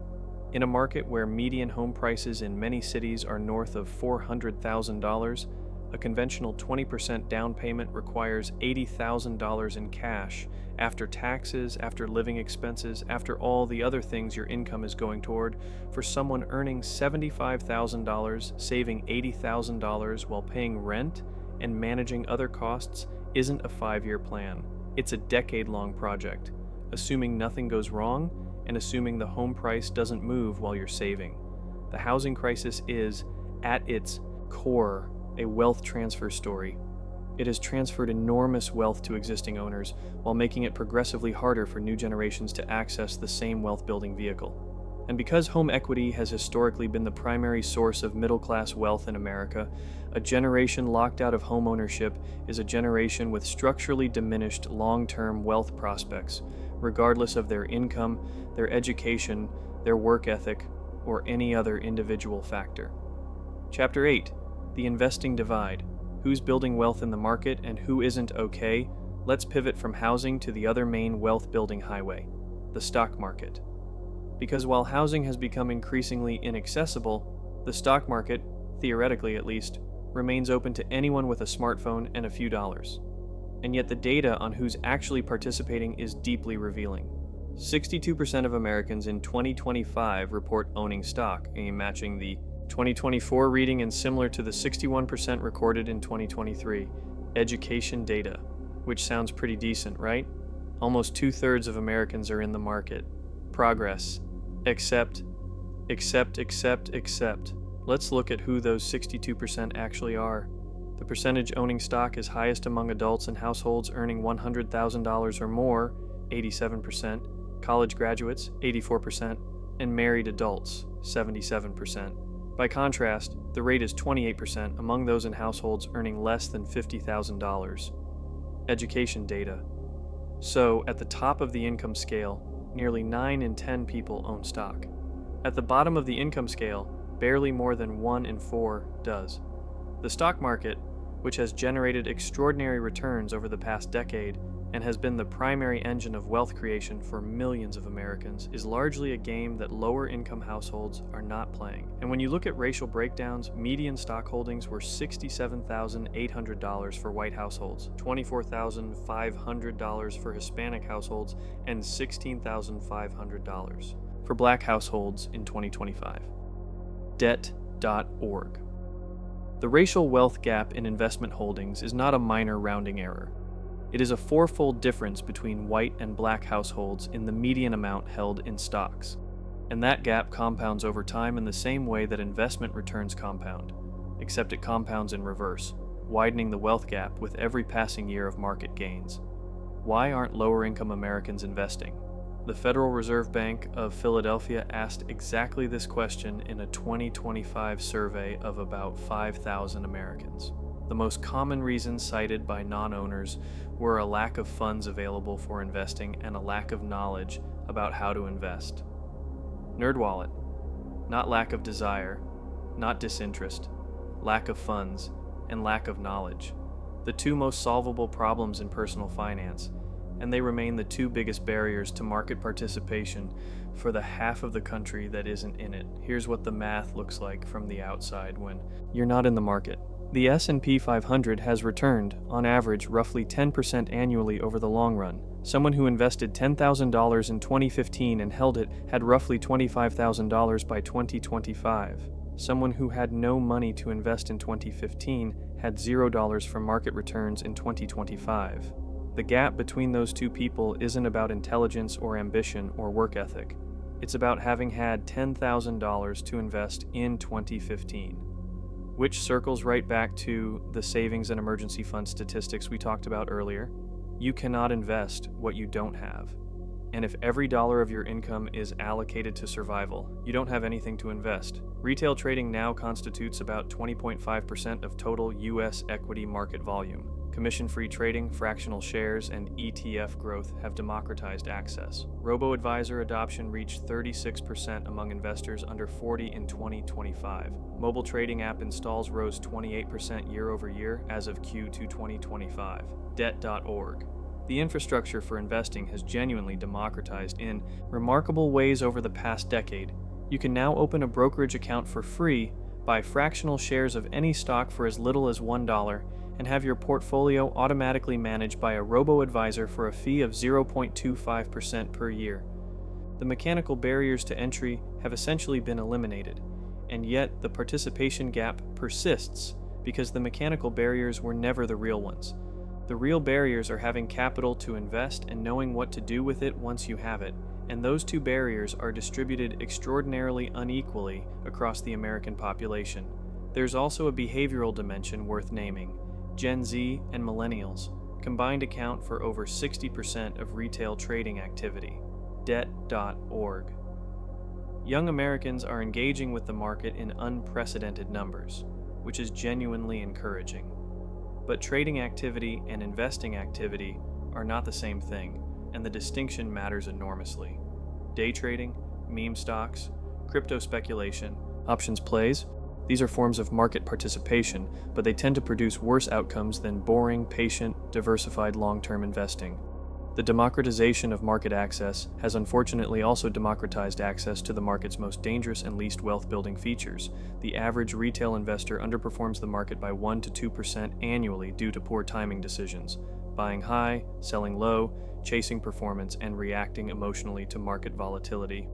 [SPEAKER 1] In a market where median home prices in many cities are north of $400,000, a conventional 20% down payment requires $80,000 in cash, after taxes, after living expenses, after all the other things your income is going toward. For someone earning $75,000, saving $80,000 while paying rent and managing other costs isn't a 5-year plan. It's a decade-long project, assuming nothing goes wrong and assuming the home price doesn't move while you're saving. The housing crisis is, at its core, a wealth transfer story. It has transferred enormous wealth to existing owners while making it progressively harder for new generations to access the same wealth-building vehicle. And because home equity has historically been the primary source of middle-class wealth in America, a generation locked out of home ownership is a generation with structurally diminished long-term wealth prospects, regardless of their income, their education, their work ethic, or any other individual factor. Chapter 8. The Investing Divide. Who's building wealth in the market and who isn't okay? Let's pivot from housing to the other main wealth-building highway, the stock market. Because while housing has become increasingly inaccessible, the stock market, theoretically at least, remains open to anyone with a smartphone and a few dollars. And yet the data on who's actually participating is deeply revealing. 62% of Americans in 2025 report owning stock, matching the 2024 reading and similar to the 61% recorded in 2023. Education data, which sounds pretty decent, right? Almost 2/3 of Americans are in the market. Progress. Except. Let's look at who those 62% actually are. The percentage owning stock is highest among adults in households earning $100,000 or more, 87%, college graduates, 84%, and married adults, 77%. By contrast, the rate is 28% among those in households earning less than $50,000. Education data. So, at the top of the income scale, nearly 9 in 10 people own stock. At the bottom of the income scale, barely more than 1 in 4 does. The stock market, which has generated extraordinary returns over the past decade and has been the primary engine of wealth creation for millions of Americans, is largely a game that lower-income households are not playing. And when you look at racial breakdowns, median stock holdings were $67,800 for white households, $24,500 for Hispanic households, and $16,500 for black households in 2025. Debt.org. The racial wealth gap in investment holdings is not a minor rounding error. It is a 4-fold difference between white and black households in the median amount held in stocks. And that gap compounds over time in the same way that investment returns compound, except it compounds in reverse, widening the wealth gap with every passing year of market gains. Why aren't lower-income Americans investing? The Federal Reserve Bank of Philadelphia asked exactly this question in a 2025 survey of about 5,000 Americans. The most common reasons cited by non-owners were a lack of funds available for investing and a lack of knowledge about how to invest. NerdWallet, not lack of desire, not disinterest, lack of funds, and lack of knowledge. The two most solvable problems in personal finance, and they remain the two biggest barriers to market participation for the half of the country that isn't in it. Here's what the math looks like from the outside when you're not in the market. The S&P 500 has returned, on average, roughly 10% annually over the long run. Someone who invested $10,000 in 2015 and held it had roughly $25,000 by 2025. Someone who had no money to invest in 2015 had $0 from market returns in 2025. The gap between those two people isn't about intelligence or ambition or work ethic. It's about having had $10,000 to invest in 2015. Which circles right back to the savings and emergency fund statistics we talked about earlier. You cannot invest what you don't have. And if every dollar of your income is allocated to survival, you don't have anything to invest. Retail trading now constitutes about 20.5% of total U.S. equity market volume. Commission-free trading, fractional shares, and ETF growth have democratized access. Robo-advisor adoption reached 36% among investors under 40 in 2025. Mobile trading app installs rose 28% year over year as of Q2 2025. Debt.org. The infrastructure for investing has genuinely democratized in remarkable ways over the past decade. You can now open a brokerage account for free, buy fractional shares of any stock for as little as $1, and have your portfolio automatically managed by a robo-advisor for a fee of 0.25% per year. The mechanical barriers to entry have essentially been eliminated, and yet the participation gap persists because the mechanical barriers were never the real ones. The real barriers are having capital to invest and knowing what to do with it once you have it, and those two barriers are distributed extraordinarily unequally across the American population. There's also a behavioral dimension worth naming. Gen Z and millennials combined account for over 60% of retail trading activity. Debt.org. Young Americans are engaging with the market in unprecedented numbers, which is genuinely encouraging. But trading activity and investing activity are not the same thing, and the distinction matters enormously. Day trading, meme stocks, crypto speculation, options plays, these are forms of market participation, but they tend to produce worse outcomes than boring, patient, diversified long-term investing. The democratization of market access has unfortunately also democratized access to the market's most dangerous and least wealth-building features. The average retail investor underperforms the market by 1 to 2% annually due to poor timing decisions, buying high, selling low, chasing performance, and reacting emotionally to market volatility.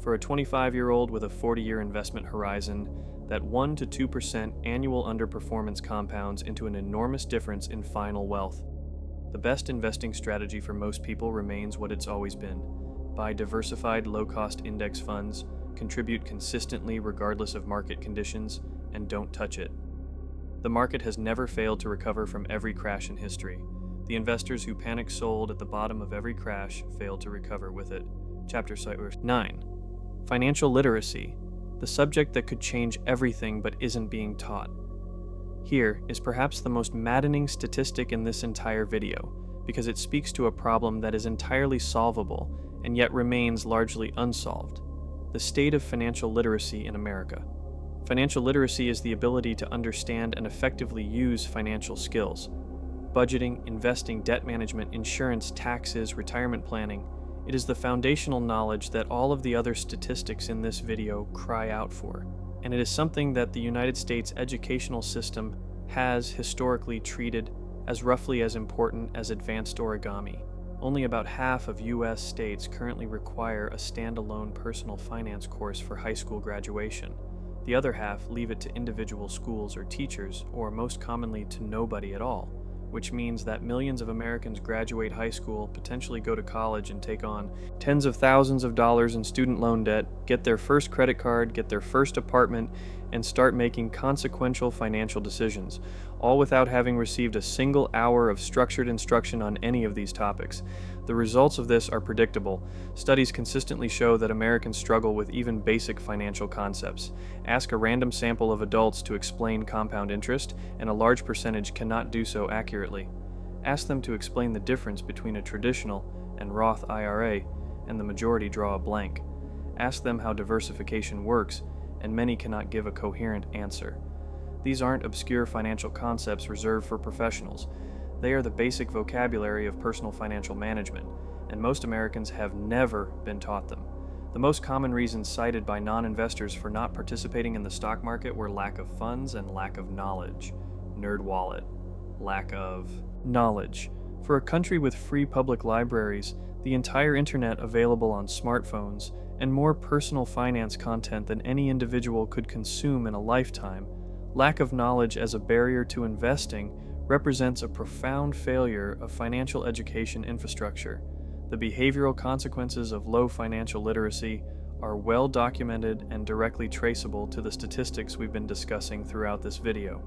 [SPEAKER 1] For a 25-year-old with a 40-year investment horizon, that 1 to 2% annual underperformance compounds into an enormous difference in final wealth. The best investing strategy for most people remains what it's always been. Buy diversified, low-cost index funds, contribute consistently regardless of market conditions, and don't touch it. The market has never failed to recover from every crash in history. The investors who panic sold at the bottom of every crash failed to recover with it. Chapter 9. Financial literacy, the subject that could change everything but isn't being taught. Here is perhaps the most maddening statistic in this entire video, because it speaks to a problem that is entirely solvable and yet remains largely unsolved: the state of financial literacy in America. Financial literacy is the ability to understand and effectively use financial skills. Budgeting, investing, debt management, insurance, taxes, retirement planning. It is the foundational knowledge that all of the other statistics in this video cry out for, and it is something that the United States educational system has historically treated as roughly as important as advanced origami. Only about half of U.S. states currently require a standalone personal finance course for high school graduation. The other half leave it to individual schools or teachers, or most commonly to nobody at all, which means that millions of Americans graduate high school, potentially go to college, and take on tens of thousands of dollars in student loan debt, get their first credit card, get their first apartment, and start making consequential financial decisions, all without having received a single hour of structured instruction on any of these topics. The results of this are predictable. Studies consistently show that Americans struggle with even basic financial concepts. Ask a random sample of adults to explain compound interest, and a large percentage cannot do so accurately. Ask them to explain the difference between a traditional and Roth IRA, and the majority draw a blank. Ask them how diversification works, and many cannot give a coherent answer. These aren't obscure financial concepts reserved for professionals. They are the basic vocabulary of personal financial management, and most Americans have never been taught them. The most common reasons cited by non-investors for not participating in the stock market were lack of funds and lack of knowledge. NerdWallet. Lack of knowledge. For a country with free public libraries, the entire internet available on smartphones, and more personal finance content than any individual could consume in a lifetime, lack of knowledge as a barrier to investing represents a profound failure of financial education infrastructure. The behavioral consequences of low financial literacy are well documented and directly traceable to the statistics we've been discussing throughout this video.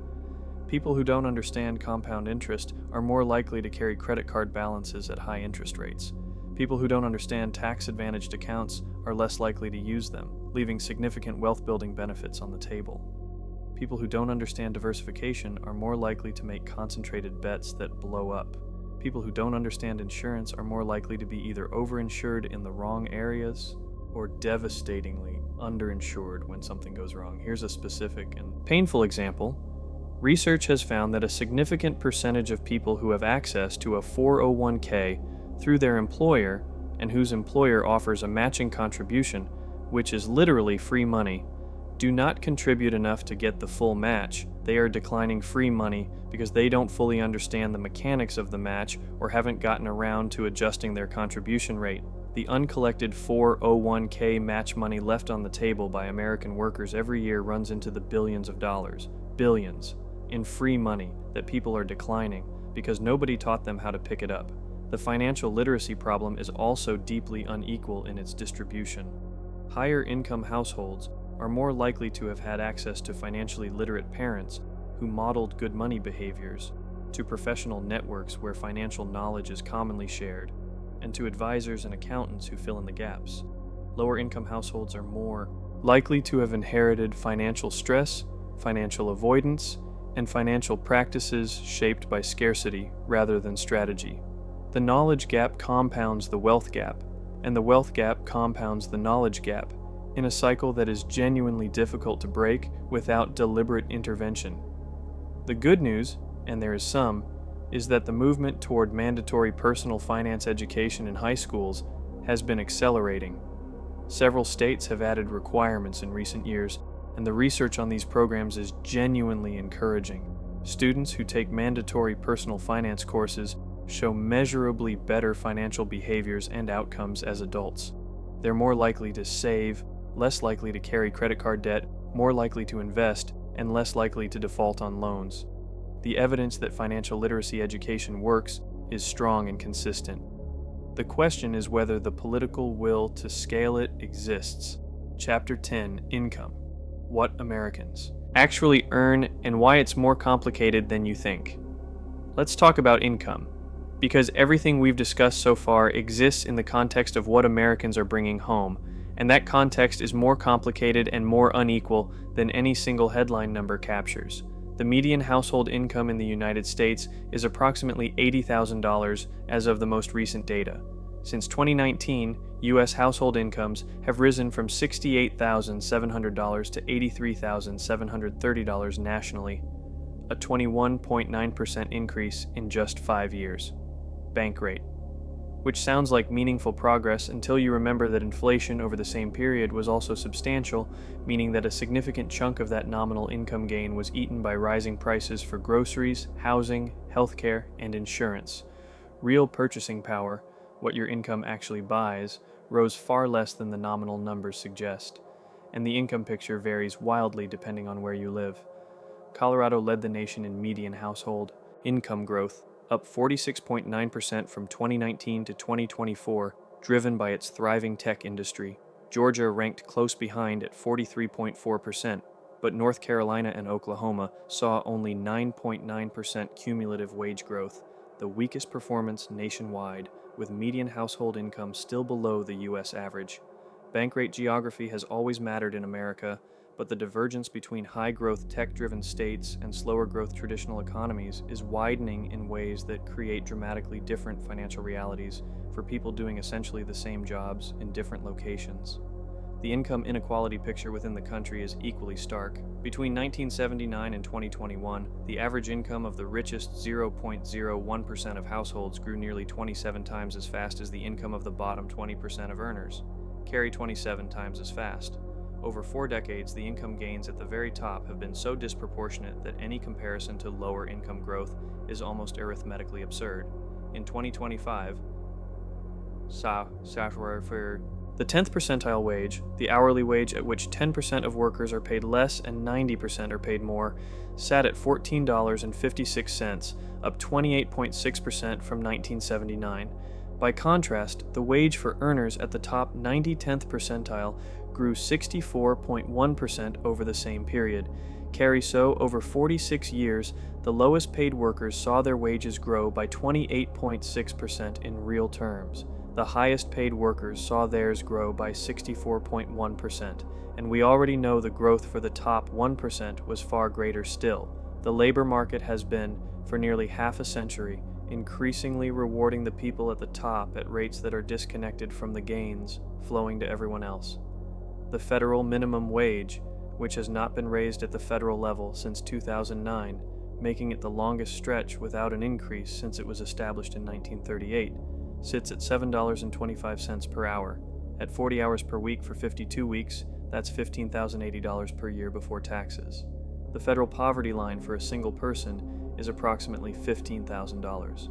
[SPEAKER 1] People who don't understand compound interest are more likely to carry credit card balances at high interest rates. People who don't understand tax-advantaged accounts are less likely to use them, leaving significant wealth-building benefits on the table. People who don't understand diversification are more likely to make concentrated bets that blow up. People who don't understand insurance are more likely to be either overinsured in the wrong areas or devastatingly underinsured when something goes wrong. Here's a specific and painful example. Research has found that a significant percentage of people who have access to a 401k through their employer and whose employer offers a matching contribution, which is literally free money, do not contribute enough to get the full match. They are declining free money because they don't fully understand the mechanics of the match or haven't gotten around to adjusting their contribution rate. The uncollected 401k match money left on the table by American workers every year runs into the billions of dollars, billions, in free money that people are declining because nobody taught them how to pick it up. The financial literacy problem is also deeply unequal in its distribution. Higher income households are more likely to have had access to financially literate parents who modeled good money behaviors, to professional networks where financial knowledge is commonly shared, and to advisors and accountants who fill in the gaps. Lower income households are more likely to have inherited financial stress, financial avoidance, and financial practices shaped by scarcity rather than strategy. The knowledge gap compounds the wealth gap, and the wealth gap compounds the knowledge gap, in a cycle that is genuinely difficult to break without deliberate intervention. The good news, and there is some, is that the movement toward mandatory personal finance education in high schools has been accelerating. Several states have added requirements in recent years, and the research on these programs is genuinely encouraging. Students who take mandatory personal finance courses show measurably better financial behaviors and outcomes as adults. They're more likely to save, less likely to carry credit card debt, more likely to invest, and less likely to default on loans. The evidence that financial literacy education works is strong and consistent. The question is whether the political will to scale it exists. Chapter 10, Income. What Americans actually earn and why it's more complicated than you think. Let's talk about income, because everything we've discussed so far exists in the context of what Americans are bringing home, and that context is more complicated and more unequal than any single headline number captures. The median household income in the United States is approximately $80,000 as of the most recent data. Since 2019, U.S. household incomes have risen from $68,700 to $83,730 nationally, a 21.9% increase in just 5 years. Bank rate, which sounds like meaningful progress until you remember that inflation over the same period was also substantial, meaning that a significant chunk of that nominal income gain was eaten by rising prices for groceries, housing, healthcare, and insurance. Real purchasing power, what your income actually buys, rose far less than the nominal numbers suggest, and the income picture varies wildly depending on where you live. Colorado led the nation in median household income growth, up 46.9% from 2019 to 2024, driven by its thriving tech industry. Georgia ranked close behind at 43.4%, but North Carolina and Oklahoma saw only 9.9% cumulative wage growth, the weakest performance nationwide, with median household income still below the U.S. average. Bank rate geography has always mattered in America, but the divergence between high-growth tech-driven states and slower-growth traditional economies is widening in ways that create dramatically different financial realities for people doing essentially the same jobs in different locations. The income inequality picture within the country is equally stark. Between 1979 and 2021, the average income of the richest 0.01% of households grew nearly 27 times as fast as the income of the bottom 20% of earners. Carry 27 times as fast. Over 4 decades, the income gains at the very top have been so disproportionate that any comparison to lower income growth is almost arithmetically absurd. In 2025, the 10th percentile wage, the hourly wage at which 10% of workers are paid less and 90% are paid more, sat at $14.56, up 28.6% from 1979. By contrast, the wage for earners at the top 90th percentile grew 64.1% over the same period. Over 46 years, the lowest paid workers saw their wages grow by 28.6% in real terms. The highest paid workers saw theirs grow by 64.1%, and we already know the growth for the top 1% was far greater still. The labor market has been, for nearly half a century, increasingly rewarding the people at the top at rates that are disconnected from the gains flowing to everyone else. The federal minimum wage, which has not been raised at the federal level since 2009, making it the longest stretch without an increase since it was established in 1938, sits at $7.25 per hour. At 40 hours per week for 52 weeks, that's $15,080 per year before taxes. The federal poverty line for a single person is approximately $15,000.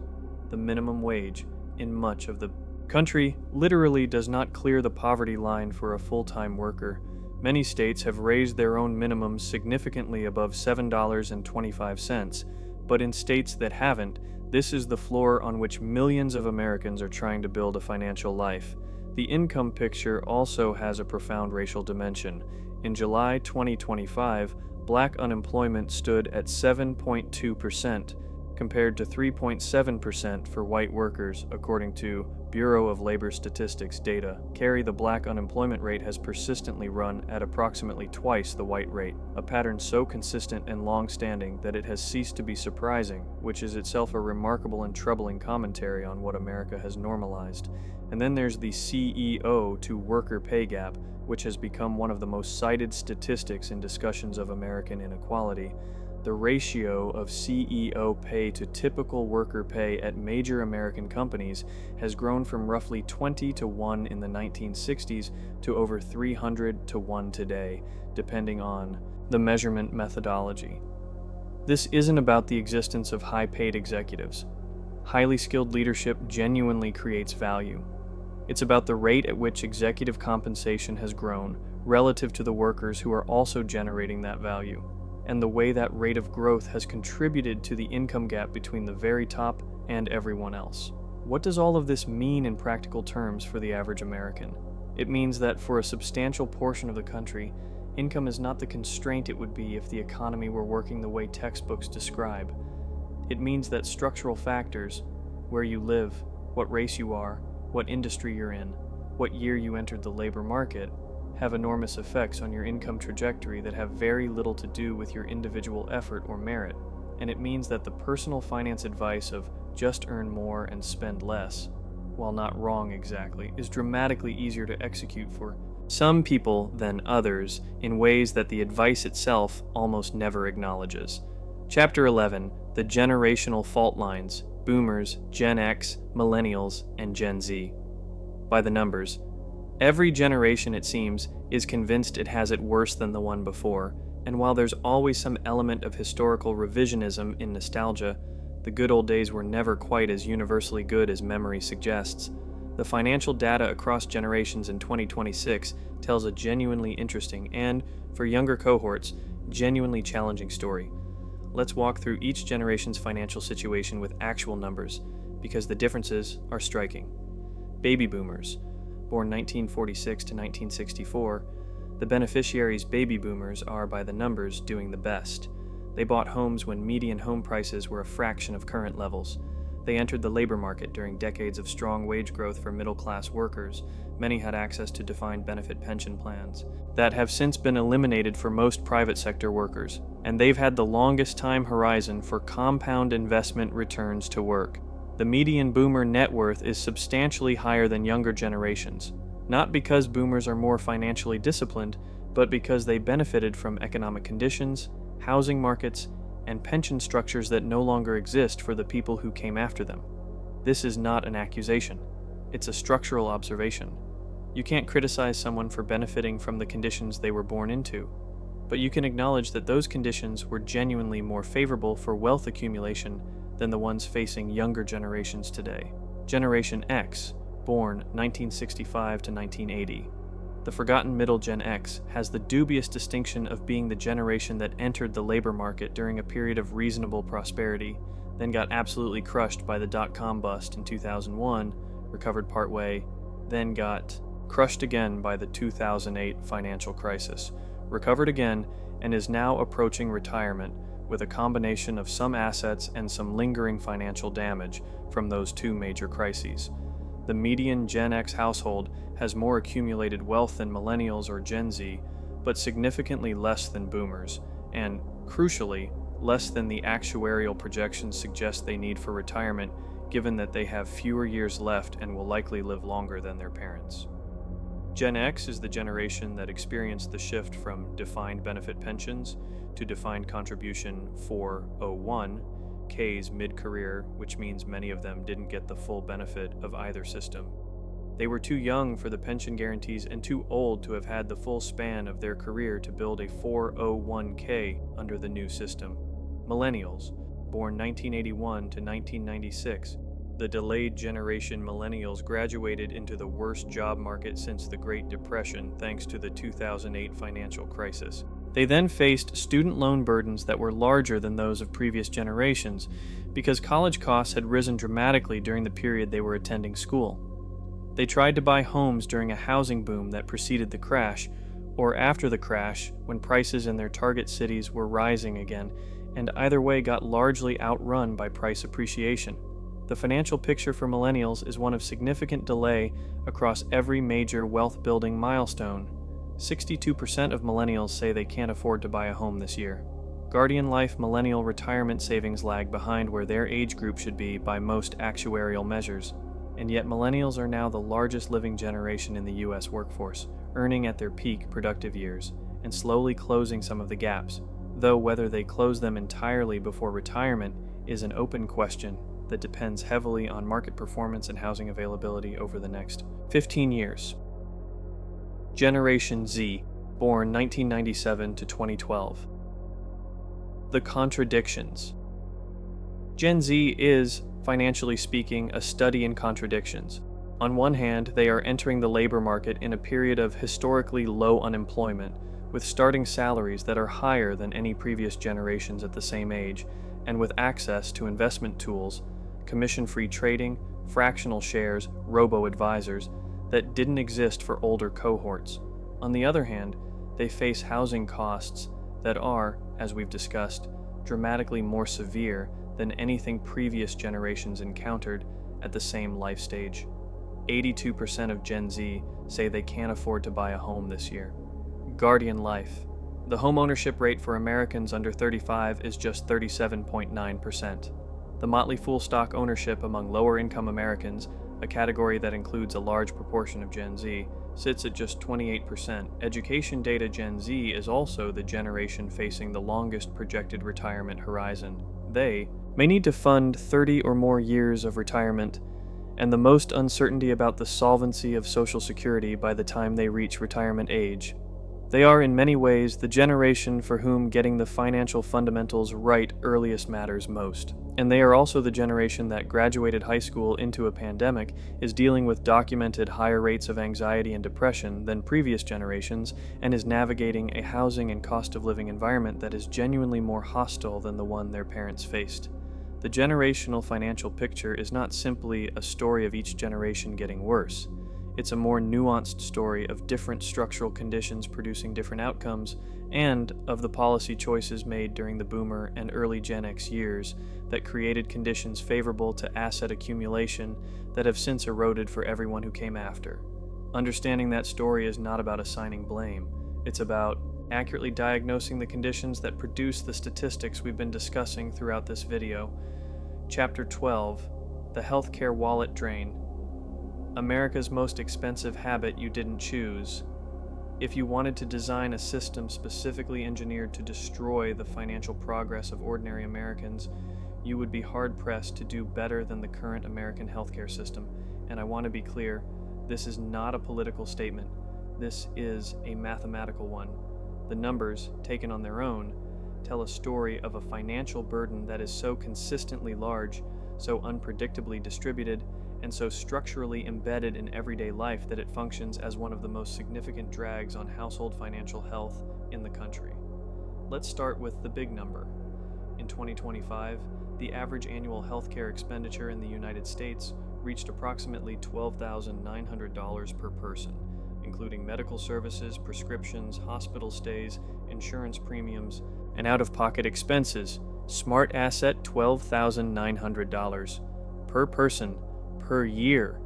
[SPEAKER 1] The minimum wage in much of the country literally does not clear the poverty line for a full-time worker. Many states have raised their own minimums significantly above $7.25, but in states that haven't, this is the floor on which millions of Americans are trying to build a financial life. The income picture also has a profound racial dimension. In July 2025, Black unemployment stood at 7.2%, compared to 3.7% for white workers, according to Bureau of Labor Statistics data. The Black unemployment rate has persistently run at approximately twice the white rate, a pattern so consistent and long-standing that it has ceased to be surprising, which is itself a remarkable and troubling commentary on what America has normalized. And then there's the CEO to worker pay gap, which has become one of the most cited statistics in discussions of American inequality. The ratio of CEO pay to typical worker pay at major American companies has grown from roughly 20 to 1 in the 1960s to over 300 to 1 today, depending on the measurement methodology. This isn't about the existence of high-paid executives. Highly skilled leadership genuinely creates value. It's about the rate at which executive compensation has grown relative to the workers who are also generating that value, and the way that rate of growth has contributed to the income gap between the very top and everyone else. What does all of this mean in practical terms for the average American? It means that for a substantial portion of the country, income is not the constraint it would be if the economy were working the way textbooks describe. It means that structural factors, where you live, what race you are, what industry you're in, what year you entered the labor market, have enormous effects on your income trajectory that have very little to do with your individual effort or merit. And it means that the personal finance advice of just earn more and spend less, while not wrong exactly, is dramatically easier to execute for some people than others in ways that the advice itself almost never acknowledges. Chapter 11, The Generational Fault Lines, Boomers, Gen X, Millennials, and Gen Z. By the numbers. Every generation, it seems, is convinced it has it worse than the one before, and while there's always some element of historical revisionism in nostalgia, the good old days were never quite as universally good as memory suggests. The financial data across generations in 2026 tells a genuinely interesting and, for younger cohorts, genuinely challenging story. let's walk through each generation's financial situation with actual numbers, because the differences are striking. Baby boomers, born 1946 to 1964, the beneficiaries' baby boomers are, by the numbers, doing the best. They bought homes when median home prices were a fraction of current levels. They entered the labor market during decades of strong wage growth for middle-class workers. Many had access to defined benefit pension plans that have since been eliminated for most private sector workers, and they've had the longest time horizon for compound investment returns to work. The median boomer net worth is substantially higher than younger generations, not because boomers are more financially disciplined, but because they benefited from economic conditions, housing markets, and pension structures that no longer exist for the people who came after them. This is not an accusation. It's a structural observation. You can't criticize someone for benefiting from the conditions they were born into, but you can acknowledge that those conditions were genuinely more favorable for wealth accumulation than the ones facing younger generations today. Generation X, born 1965 to 1980. The forgotten middle Gen X has the dubious distinction of being the generation that entered the labor market during a period of reasonable prosperity, then got absolutely crushed by the dot-com bust in 2001, recovered partway, then got crushed again by the 2008 financial crisis, recovered again, and is now approaching retirement with a combination of some assets and some lingering financial damage from those two major crises. The median Gen X household has more accumulated wealth than millennials or Gen Z, but significantly less than boomers, and, crucially, less than the actuarial projections suggest they need for retirement, given that they have fewer years left and will likely live longer than their parents. Gen X is the generation that experienced the shift from defined benefit pensions to defined contribution 401, Ks mid-career, which means many of them didn't get the full benefit of either system. They were too young for the pension guarantees and too old to have had the full span of their career to build a 401k under the new system. Millennials, born 1981 to 1996, the delayed generation millennials graduated into the worst job market since the Great Depression thanks to the 2008 financial crisis. They then faced student loan burdens that were larger than those of previous generations because college costs had risen dramatically during the period they were attending school. They tried to buy homes during a housing boom that preceded the crash, or after the crash when prices in their target cities were rising again, and either way got largely outrun by price appreciation. The financial picture for millennials is one of significant delay across every major wealth-building milestone. 62% of millennials say they can't afford to buy a home this year. Guardian Life millennial retirement savings lag behind where their age group should be by most actuarial measures. And yet millennials are now the largest living generation in the U.S. workforce, earning at their peak productive years, and slowly closing some of the gaps, though whether they close them entirely before retirement is an open question that depends heavily on market performance and housing availability over the next 15 years. Generation Z, born 1997 to 2012. The contradictions. Gen Z is, financially speaking, a study in contradictions. On one hand, they are entering the labor market in a period of historically low unemployment, with starting salaries that are higher than any previous generations at the same age, and with access to investment tools, commission-free trading, fractional shares, robo-advisors, that didn't exist for older cohorts. On the other hand, they face housing costs that are, as we've discussed, dramatically more severe than anything previous generations encountered at the same life stage. 82% of Gen Z say they can't afford to buy a home this year. Guardian Life. The home ownership rate for Americans under 35 is just 37.9%. The motley fool stock ownership among lower-income Americans, a category that includes a large proportion of Gen Z, sits at just 28%. Education data Gen Z is also the generation facing the longest projected retirement horizon. They may need to fund 30 or more years of retirement, and the most uncertainty about the solvency of Social Security by the time they reach retirement age. They are in many ways the generation for whom getting the financial fundamentals right earliest matters most. And they are also the generation that graduated high school into a pandemic, is dealing with documented higher rates of anxiety and depression than previous generations, and is navigating a housing and cost of living environment that is genuinely more hostile than the one their parents faced. The generational financial picture is not simply a story of each generation getting worse. It's a more nuanced story of different structural conditions producing different outcomes, and of the policy choices made during the Boomer and early Gen X years that created conditions favorable to asset accumulation that have since eroded for everyone who came after. Understanding that story is not about assigning blame. It's about accurately diagnosing the conditions that produce the statistics we've been discussing throughout this video. Chapter 12, The Healthcare Wallet Drain. America's most expensive habit you didn't choose. If you wanted to design a system specifically engineered to destroy the financial progress of ordinary Americans, you would be hard-pressed to do better than the current American healthcare system. And I want to be clear, this is not a political statement. This is a mathematical one. The numbers, taken on their own, tell a story of a financial burden that is so consistently large, so unpredictably distributed, and so structurally embedded in everyday life that it functions as one of the most significant drags on household financial health in the country. Let's start with the big number. In 2025, the average annual healthcare expenditure in the United States reached approximately $12,900 per person, including medical services, prescriptions, hospital stays, insurance premiums, and out-of-pocket expenses. Smart asset $12,900 per person per year.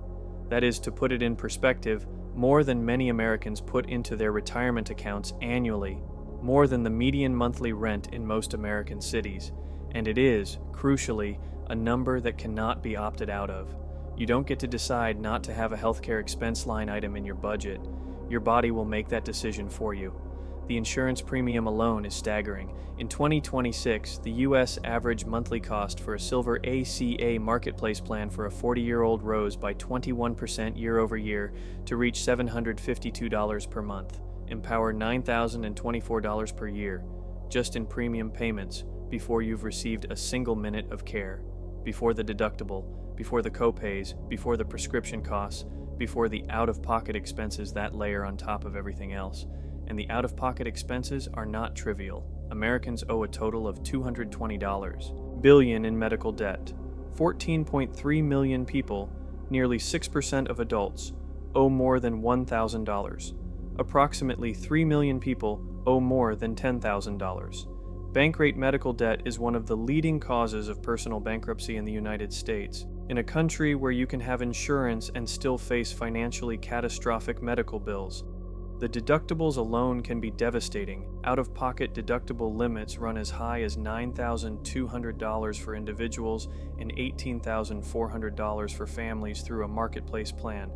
[SPEAKER 1] That is, to put it in perspective, more than many Americans put into their retirement accounts annually, more than the median monthly rent in most American cities. And it is, crucially, a number that cannot be opted out of. You don't get to decide not to have a healthcare expense line item in your budget. Your body will make that decision for you. The insurance premium alone is staggering. In 2026, the U.S. average monthly cost for a silver ACA marketplace plan for a 40-year-old rose by 21% year over year to reach $752 per month, empower $9,024 per year, just in premium payments, before you've received a single minute of care, before the deductible, before the copays, before the prescription costs, before the out-of-pocket expenses that layer on top of everything else. And the out-of-pocket expenses are not trivial. Americans owe a total of $220 billion in medical debt. 14.3 million people, nearly 6% of adults, owe more than $1,000. Approximately 3 million people owe more than $10,000. Bank rate medical debt is one of the leading causes of personal bankruptcy in the United States. In a country where you can have insurance and still face financially catastrophic medical bills, the deductibles alone can be devastating. Out-of-pocket deductible limits run as high as $9,200 for individuals and $18,400 for families through a marketplace plan.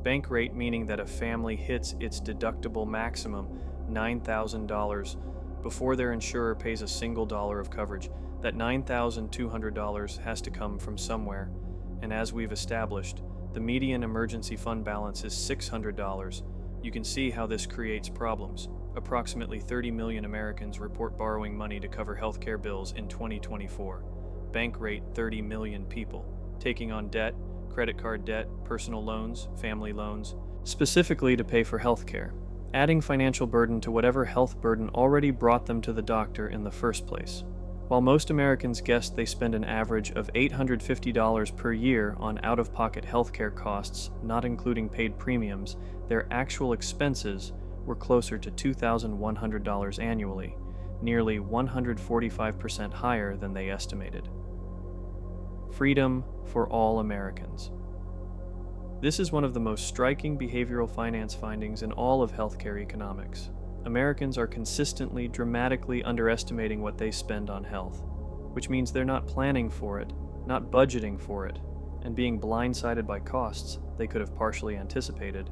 [SPEAKER 1] Bank rate meaning that a family hits its deductible maximum, $9,000, before their insurer pays a single dollar of coverage. That $9,200 has to come from somewhere, and as we've established, the median emergency fund balance is $600. You can see how this creates problems. Approximately 30 million Americans report borrowing money to cover healthcare bills in 2024. Bank rate 30 million people, taking on debt, credit card debt, personal loans, family loans, specifically to pay for healthcare, adding financial burden to whatever health burden already brought them to the doctor in the first place. While most Americans guess they spend an average of $850 per year on out-of-pocket healthcare costs, not including paid premiums, their actual expenses were closer to $2,100 annually, nearly 145% higher than they estimated. Freedom for all Americans. This is one of the most striking behavioral finance findings in all of healthcare economics. Americans are consistently, dramatically underestimating what they spend on health, which means they're not planning for it, not budgeting for it, and being blindsided by costs they could have partially anticipated.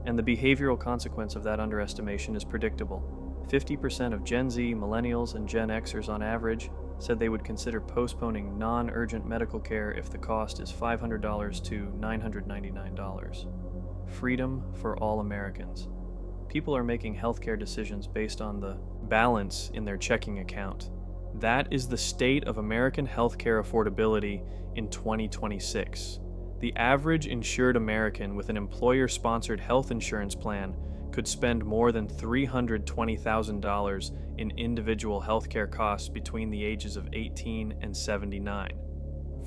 [SPEAKER 1] And the behavioral consequence of that underestimation is predictable. 50% of Gen Z, Millennials, and Gen Xers on average said they would consider postponing non-urgent medical care if the cost is $500 to $999. Freedom for all Americans. people are making healthcare decisions based on the balance in their checking account. That is the state of American healthcare affordability in 2026. The average insured American with an employer-sponsored health insurance plan could spend more than $320,000 in individual healthcare costs between the ages of 18 and 79.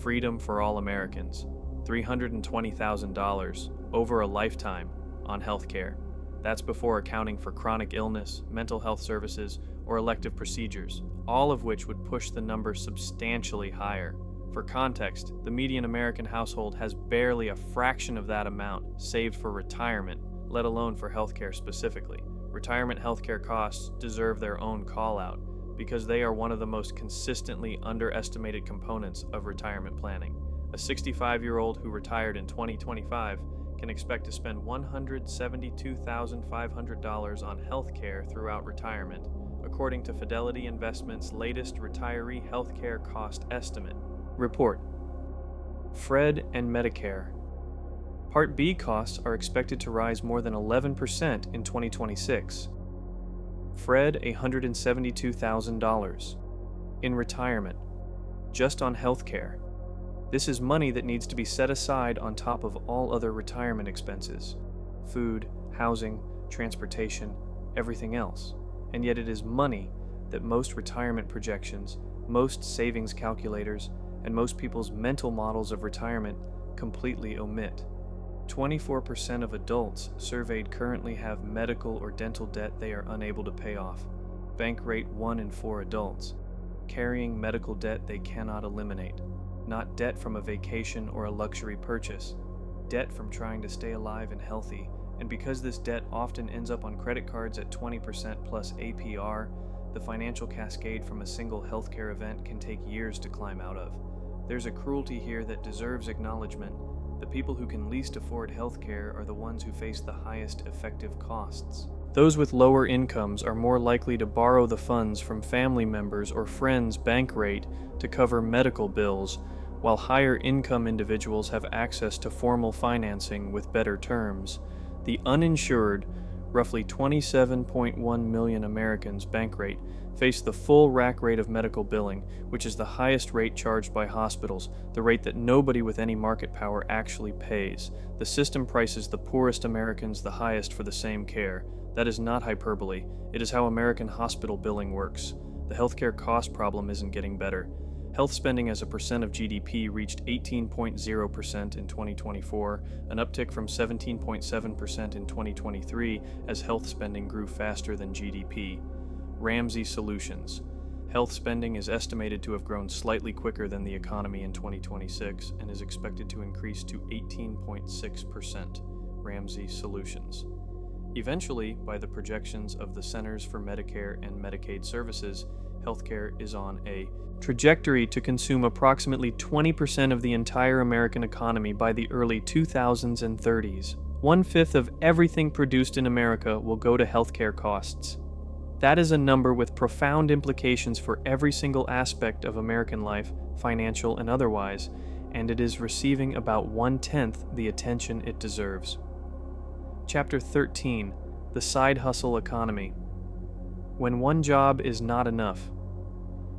[SPEAKER 1] Freedom for all Americans, $320,000 over a lifetime on healthcare. That's before accounting for chronic illness, mental health services, or elective procedures, all of which would push the number substantially higher. For context, the median American household has barely a fraction of that amount saved for retirement, let alone for healthcare specifically. Retirement healthcare costs deserve their own call-out because they are one of the most consistently underestimated components of retirement planning. A 65-year-old who retired in 2025 can expect to spend $172,500 on healthcare throughout retirement, according to Fidelity Investments' latest retiree healthcare cost estimate. Report. Fred and Medicare. Part B costs are expected to rise more than 11% in 2026. Fred, $172,000 in retirement, just on healthcare. This is money that needs to be set aside on top of all other retirement expenses: food, housing, transportation, everything else. And yet it is money that most retirement projections, most savings calculators, and most people's mental models of retirement completely omit. 24% of adults surveyed currently have medical or dental debt they are unable to pay off. Bank rate 1 in 4 adults, carrying medical debt they cannot eliminate. Not debt from a vacation or a luxury purchase, debt from trying to stay alive and healthy. And because this debt often ends up on credit cards at 20% plus APR, the financial cascade from a single healthcare event can take years to climb out of. There's a cruelty here that deserves acknowledgement. The people who can least afford healthcare are the ones who face the highest effective costs. Those with lower incomes are more likely to borrow the funds from family members or friends' bank rate to cover medical bills, while higher income individuals have access to formal financing with better terms. The uninsured, roughly 27.1 million Americans bank rate, face the full rack rate of medical billing, which is the highest rate charged by hospitals, the rate that nobody with any market power actually pays. The system prices the poorest Americans the highest for the same care. That is not hyperbole. It is how American hospital billing works. The healthcare cost problem isn't getting better. Health spending as a percent of GDP reached 18.0% in 2024, an uptick from 17.7% in 2023 as health spending grew faster than GDP. Ramsey Solutions. Health spending is estimated to have grown slightly quicker than the economy in 2026 and is expected to increase to 18.6%. Ramsey Solutions. Eventually, by the projections of the Centers for Medicare and Medicaid Services, healthcare is on a trajectory to consume approximately 20% of the entire American economy by the early 2000s and 30s. 1/5 of everything produced in America will go to healthcare costs. That is a number with profound implications for every single aspect of American life, financial and otherwise, and it is receiving about 1/10 the attention it deserves. Chapter 13. The Side Hustle Economy. When one job is not enough.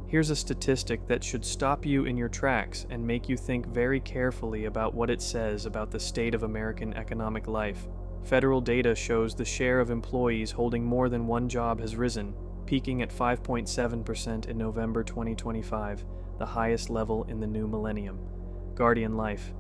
[SPEAKER 1] Here's a statistic that should stop you in your tracks and make you think very carefully about what it says about the state of American economic life. Federal data shows the share of employees holding more than one job has risen, peaking at 5.7% in November 2025, the highest level in the new millennium. Guardian Life.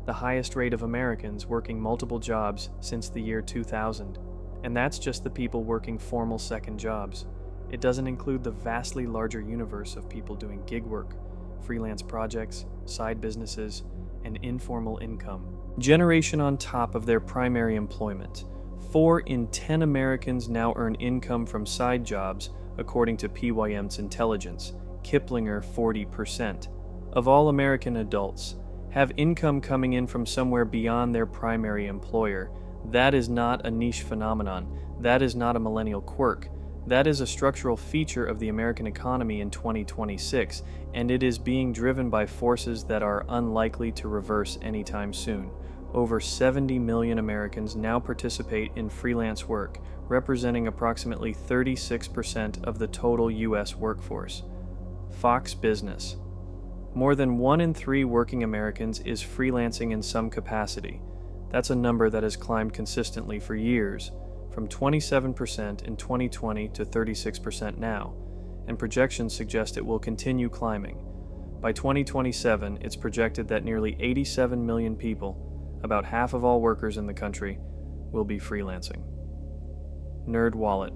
[SPEAKER 1] The highest rate of Americans working multiple jobs since the year 2000. And that's just the people working formal second jobs. It doesn't include the vastly larger universe of people doing gig work, freelance projects, side businesses, and informal income. Generation on top of their primary employment. 4 in 10 Americans now earn income from side jobs, according to PYM's intelligence. Kiplinger, 40%. Of all American adults, have income coming in from somewhere beyond their primary employer. That is not a niche phenomenon. That is not a millennial quirk. That is a structural feature of the American economy in 2026, and it is being driven by forces that are unlikely to reverse anytime soon. over 70 million Americans now participate in freelance work, representing approximately 36% of the total U.S. workforce. Fox Business. More than 1 in 3 working Americans is freelancing in some capacity. That's a number that has climbed consistently for years, from 27% in 2020 to 36% now, and projections suggest it will continue climbing. By 2027, it's projected that nearly 87 million people, about half of all workers in the country, will be freelancing. NerdWallet.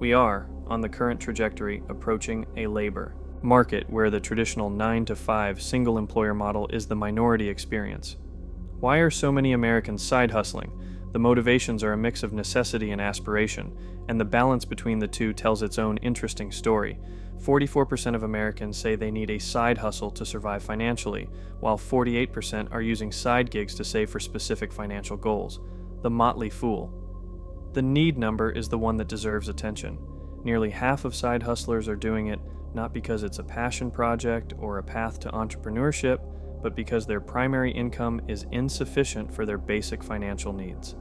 [SPEAKER 1] We are, on the current trajectory, approaching a labor market where the traditional 9-to-5 single-employer model is the minority experience. Why are so many Americans side hustling? The motivations are a mix of necessity and aspiration, and the balance between the two tells its own interesting story. 44% of Americans say they need a side hustle to survive financially, while 48% are using side gigs to save for specific financial goals. The motley fool. The need number is the one that deserves attention. Nearly half of side hustlers are doing it not because it's a passion project or a path to entrepreneurship, but because their primary income is insufficient for their basic financial needs.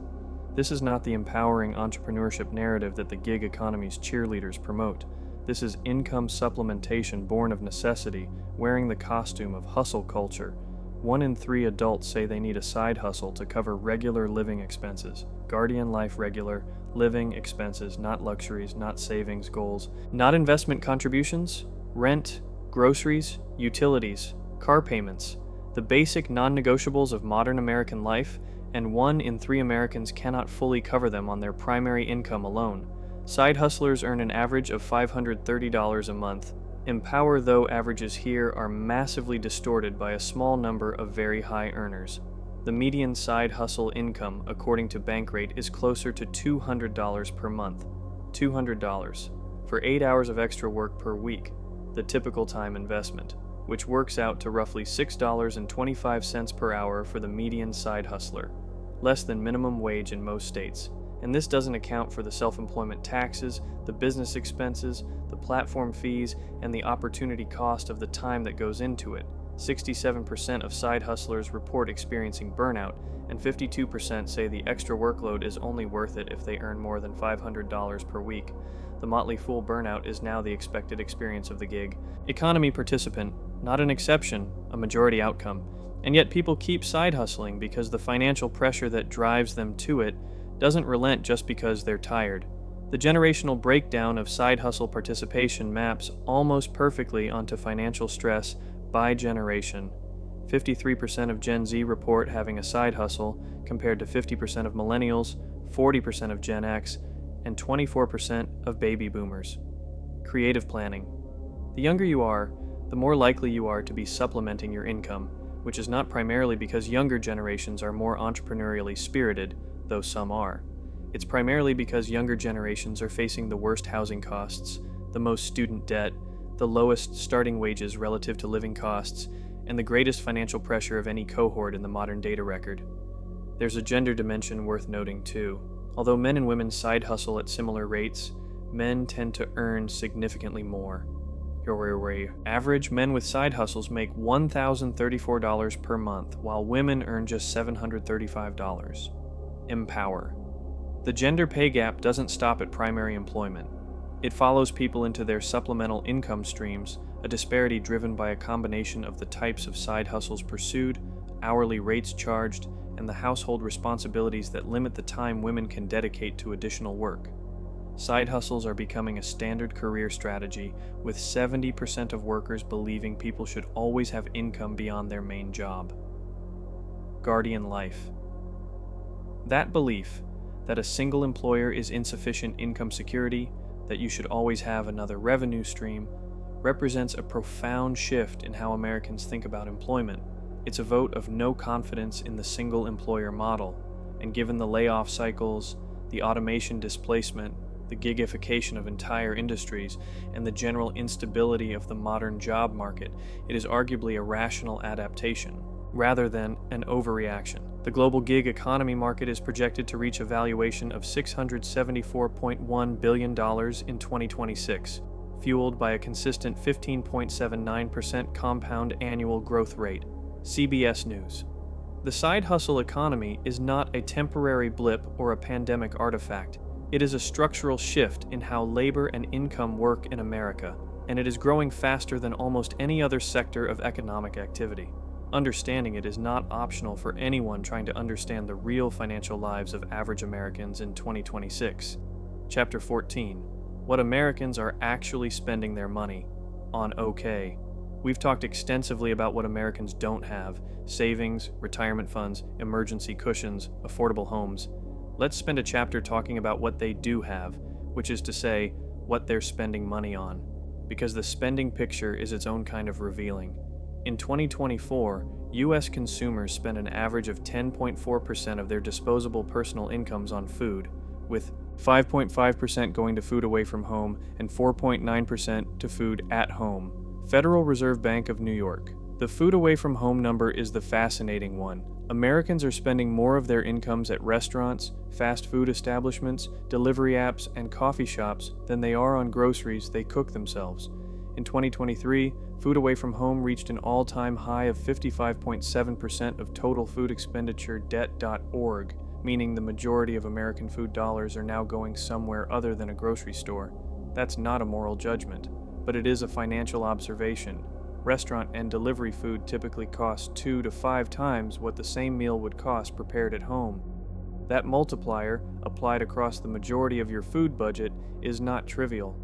[SPEAKER 1] This is not the empowering entrepreneurship narrative that the gig economy's cheerleaders promote. This is income supplementation born of necessity, wearing the costume of hustle culture. 1 in 3 adults say they need a side hustle to cover regular living expenses. Guardian Life regular living expenses, not luxuries, not savings goals, not investment contributions, rent, groceries, utilities, car payments, the basic non-negotiables of modern American life, and 1 in 3 Americans cannot fully cover them on their primary income alone. Side hustlers earn an average of $530 a month. Empower, though, averages here are massively distorted by a small number of very high earners. The median side hustle income, according to Bankrate, is closer to $200 per month. $200 for 8 hours of extra work per week, the typical time investment, which works out to roughly $6.25 per hour for the median side hustler, less than minimum wage in most states. And this doesn't account for the self-employment taxes, the business expenses, the platform fees, and the opportunity cost of the time that goes into it. 67% of side hustlers report experiencing burnout, and 52% say the extra workload is only worth it if they earn more than $500 per week. The motley fool burnout is now the expected experience of the gig economy participant, not an exception, a majority outcome. And yet people keep side hustling because the financial pressure that drives them to it doesn't relent just because they're tired. The generational breakdown of side hustle participation maps almost perfectly onto financial stress by generation. 53% of Gen Z report having a side hustle, compared to 50% of millennials, 40% of Gen X, and 24% of baby boomers. Creative planning. The younger you are, the more likely you are to be supplementing your income, which is not primarily because younger generations are more entrepreneurially spirited, though some are. It's primarily because younger generations are facing the worst housing costs, the most student debt, the lowest starting wages relative to living costs, and the greatest financial pressure of any cohort in the modern data record. There's a gender dimension worth noting too. Although men and women side hustle at similar rates, men tend to earn significantly more. Average men with side hustles make $1,034 per month, while women earn just $735. Empower. The gender pay gap doesn't stop at primary employment. It follows people into their supplemental income streams, a disparity driven by a combination of the types of side hustles pursued, hourly rates charged, and the household responsibilities that limit the time women can dedicate to additional work. Side hustles are becoming a standard career strategy, with 70% of workers believing people should always have income beyond their main job. Guardian Life. That belief, that a single employer is insufficient income security, that you should always have another revenue stream, represents a profound shift in how Americans think about employment. It's a vote of no confidence in the single employer model, and given the layoff cycles, the automation displacement, the gigification of entire industries, and the general instability of the modern job market, it is arguably a rational adaptation, rather than an overreaction. The global gig economy market is projected to reach a valuation of $674.1 billion in 2026, fueled by a consistent 15.79% compound annual growth rate. CBS News. The side hustle economy is not a temporary blip or a pandemic artifact. It is a structural shift in how labor and income work in America, and it is growing faster than almost any other sector of economic activity. Understanding it is not optional for anyone trying to understand the real financial lives of average Americans in 2026. Chapter 14: What Americans are actually spending their money on. Okay. We've talked extensively about what Americans don't have: savings, retirement funds, emergency cushions, affordable homes. Let's spend a chapter talking about what they do have, which is to say, what they're spending money on, because the spending picture is its own kind of revealing. In 2024, U.S. consumers spent an average of 10.4% of their disposable personal incomes on food, with 5.5% going to food away from home and 4.9% to food at home. Federal Reserve Bank of New York. The food away from home number is the fascinating one. Americans are spending more of their incomes at restaurants, fast food establishments, delivery apps, and coffee shops than they are on groceries they cook themselves. In 2023, food away from home reached an all-time high of 55.7% of total food expenditure. Debt.org, meaning the majority of American food dollars are now going somewhere other than a grocery store. That's not a moral judgment, but it is a financial observation. Restaurant and delivery food typically cost 2 to 5 times what the same meal would cost prepared at home. That multiplier, applied across the majority of your food budget, is not trivial.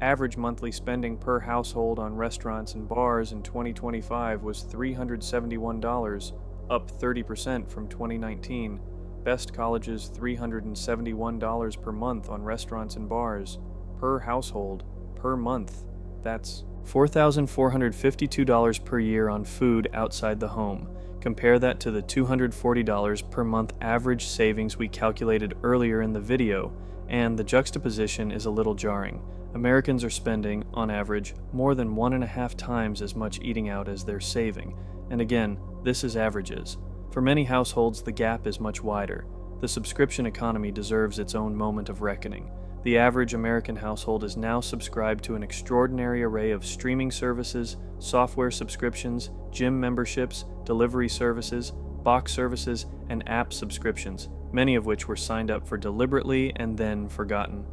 [SPEAKER 1] Average monthly spending per household on restaurants and bars in 2025 was $371, up 30% from 2019. Best colleges $371 per month on restaurants and bars, per household, per month. That's $4,452 per year on food outside the home. Compare that to the $240 per month average savings we calculated earlier in the video, and the juxtaposition is a little jarring. Americans are spending, on average, more than 1.5 times as much eating out as they're saving. And again, this is averages. For many households, the gap is much wider. The subscription economy deserves its own moment of reckoning. The average American household is now subscribed to an extraordinary array of streaming services, software subscriptions, gym memberships, delivery services, box services, and app subscriptions, many of which were signed up for deliberately and then forgotten.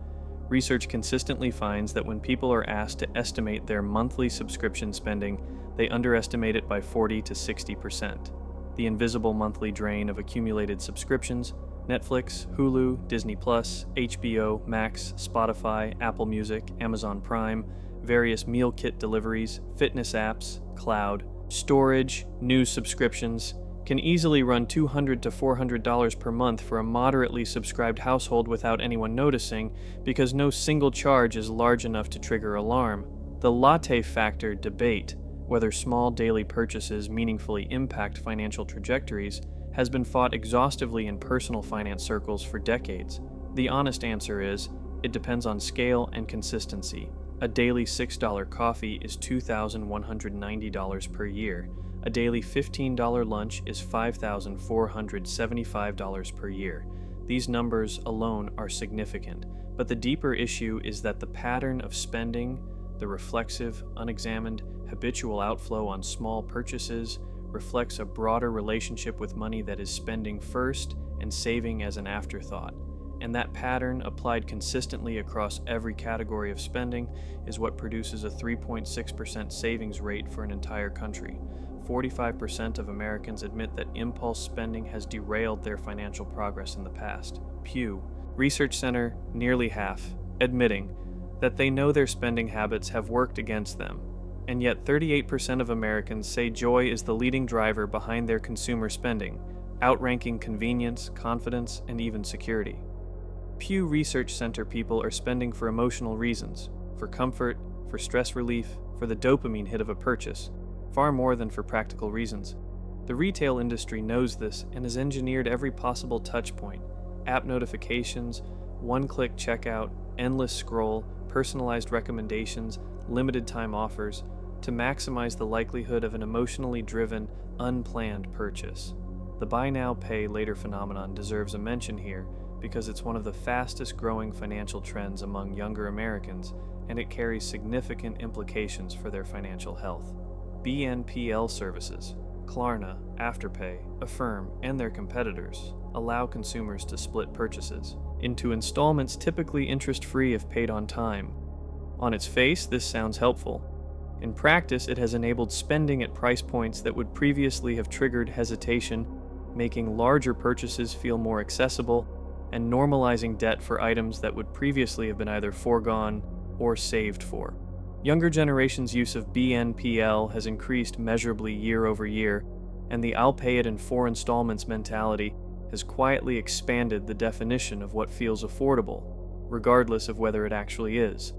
[SPEAKER 1] Research consistently finds that when people are asked to estimate their monthly subscription spending, they underestimate it by 40 to 60%. The invisible monthly drain of accumulated subscriptions: Netflix, Hulu, Disney+, HBO, Max, Spotify, Apple Music, Amazon Prime, various meal kit deliveries, fitness apps, cloud, storage, news subscriptions, can easily run $200 to $400 per month for a moderately subscribed household without anyone noticing, because no single charge is large enough to trigger alarm. The latte factor debate, whether small daily purchases meaningfully impact financial trajectories, has been fought exhaustively in personal finance circles for decades. The honest answer is, it depends on scale and consistency. A daily $6 coffee is $2,190 per year. A daily $15 lunch is $5,475 per year. These numbers alone are significant, but the deeper issue is that the pattern of spending, the reflexive, unexamined, habitual outflow on small purchases, reflects a broader relationship with money that is spending first and saving as an afterthought. And that pattern, applied consistently across every category of spending, is what produces a 3.6% savings rate for an entire country. 45% of Americans admit that impulse spending has derailed their financial progress in the past. Pew Research Center, nearly half, admitting that they know their spending habits have worked against them. And yet 38% of Americans say joy is the leading driver behind their consumer spending, outranking convenience, confidence, and even security. Pew Research Center people are spending for emotional reasons, for comfort, for stress relief, for the dopamine hit of a purchase, far more than for practical reasons. The retail industry knows this and has engineered every possible touchpoint: app notifications, one-click checkout, endless scroll, personalized recommendations, limited time offers, to maximize the likelihood of an emotionally driven, unplanned purchase. The buy now, pay later phenomenon deserves a mention here because it's one of the fastest growing financial trends among younger Americans, and it carries significant implications for their financial health. BNPL services, Klarna, Afterpay, Affirm, and their competitors allow consumers to split purchases into installments typically interest-free if paid on time. On its face, this sounds helpful. In practice, it has enabled spending at price points that would previously have triggered hesitation, making larger purchases feel more accessible, and normalizing debt for items that would previously have been either foregone or saved for. Younger generations' use of BNPL has increased measurably year over year, and the "I'll pay it in 4 installments" mentality has quietly expanded the definition of what feels affordable, regardless of whether it actually is.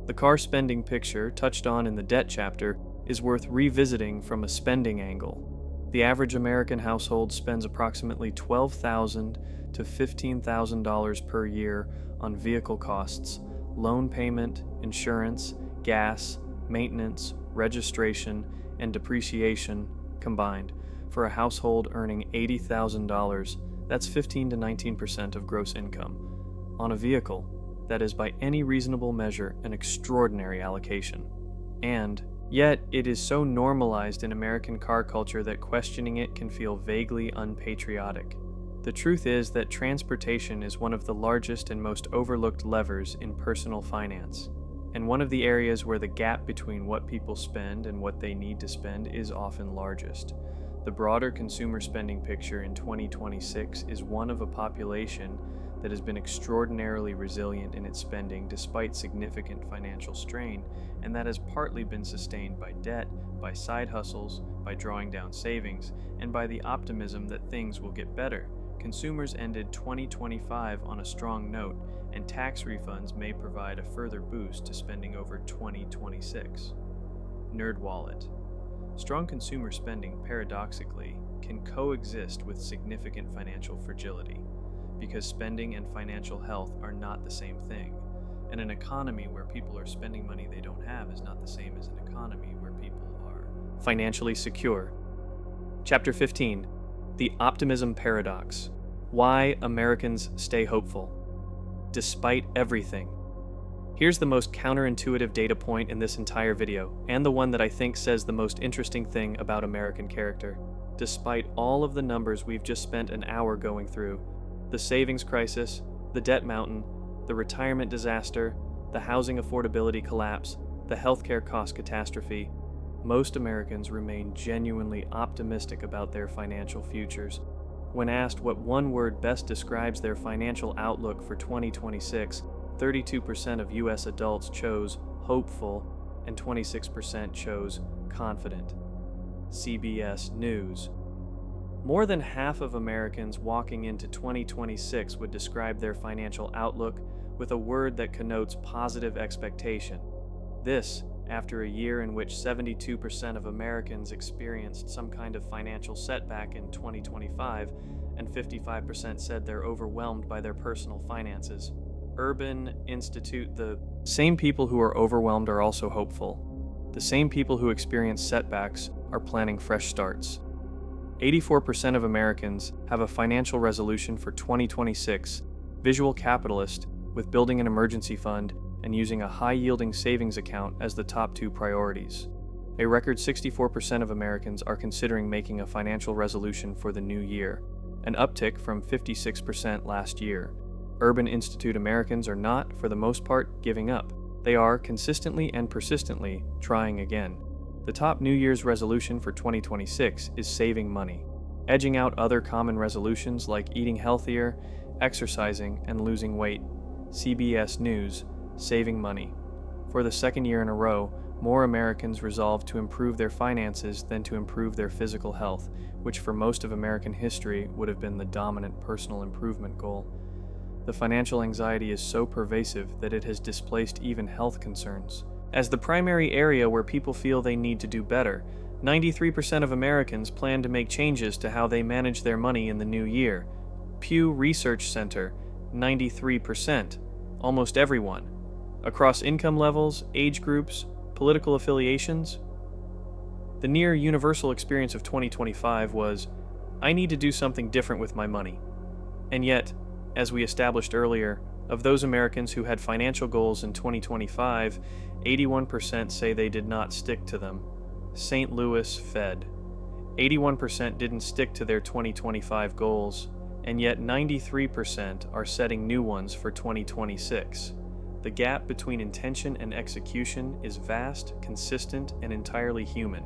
[SPEAKER 1] The car spending picture, touched on in the debt chapter, is worth revisiting from a spending angle. The average American household spends approximately $12,000 to $15,000 per year on vehicle costs, loan payment, insurance, gas, maintenance, registration, and depreciation combined. For a household earning $80,000, that's 15 to 19% of gross income. On a vehicle, that is by any reasonable measure an extraordinary allocation. And yet, it is so normalized in American car culture that questioning it can feel vaguely unpatriotic. The truth is that transportation is one of the largest and most overlooked levers in personal finance, and one of the areas where the gap between what people spend and what they need to spend is often largest. The broader consumer spending picture in 2026 is one of a population that has been extraordinarily resilient in its spending despite significant financial strain, and that has partly been sustained by debt, by side hustles, by drawing down savings, and by the optimism that things will get better. Consumers ended 2025 on a strong note, and tax refunds may provide a further boost to spending over 2026. NerdWallet. Strong consumer spending, paradoxically, can coexist with significant financial fragility, because spending and financial health are not the same thing, and an economy where people are spending money they don't have is not the same as an economy where people are financially secure. Chapter 15. The Optimism Paradox. Why Americans Stay Hopeful, Despite Everything. Here's the most counterintuitive data point in this entire video, and the one that I think says the most interesting thing about American character. Despite all of the numbers we've just spent an hour going through, the savings crisis, the debt mountain, the retirement disaster, the housing affordability collapse, the healthcare cost catastrophe, most Americans remain genuinely optimistic about their financial futures. When asked what one word best describes their financial outlook for 2026, 32% of U.S. adults chose hopeful and 26% chose confident. CBS News. More than half of Americans walking into 2026 would describe their financial outlook with a word that connotes positive expectation. This, after a year in which 72% of Americans experienced some kind of financial setback in 2025, and 55% said they're overwhelmed by their personal finances. Urban Institute. The same people who are overwhelmed are also hopeful. The same people who experience setbacks are planning fresh starts. 84% of Americans have a financial resolution for 2026, visual capitalist, with building an emergency fund and using a high-yielding savings account as the top 2 priorities. A record 64% of Americans are considering making a financial resolution for the new year, an uptick from 56% last year. Urban Institute Americans are not, for the most part, giving up. They are, consistently and persistently, trying again. The top New Year's resolution for 2026 is saving money, edging out other common resolutions like eating healthier, exercising, and losing weight. CBS News. Saving money. For the second year in a row, more Americans resolved to improve their finances than to improve their physical health, which for most of American history would have been the dominant personal improvement goal. The financial anxiety is so pervasive that it has displaced even health concerns. As the primary area where people feel they need to do better, 93% of Americans plan to make changes to how they manage their money in the new year. Pew Research Center, 93%, almost everyone. Across income levels, age groups, political affiliations. The near universal experience of 2025 was, I need to do something different with my money. And yet, as we established earlier, of those Americans who had financial goals in 2025, 81% say they did not stick to them. St. Louis Fed. 81% didn't stick to their 2025 goals, and yet 93% are setting new ones for 2026. The gap between intention and execution is vast, consistent, and entirely human.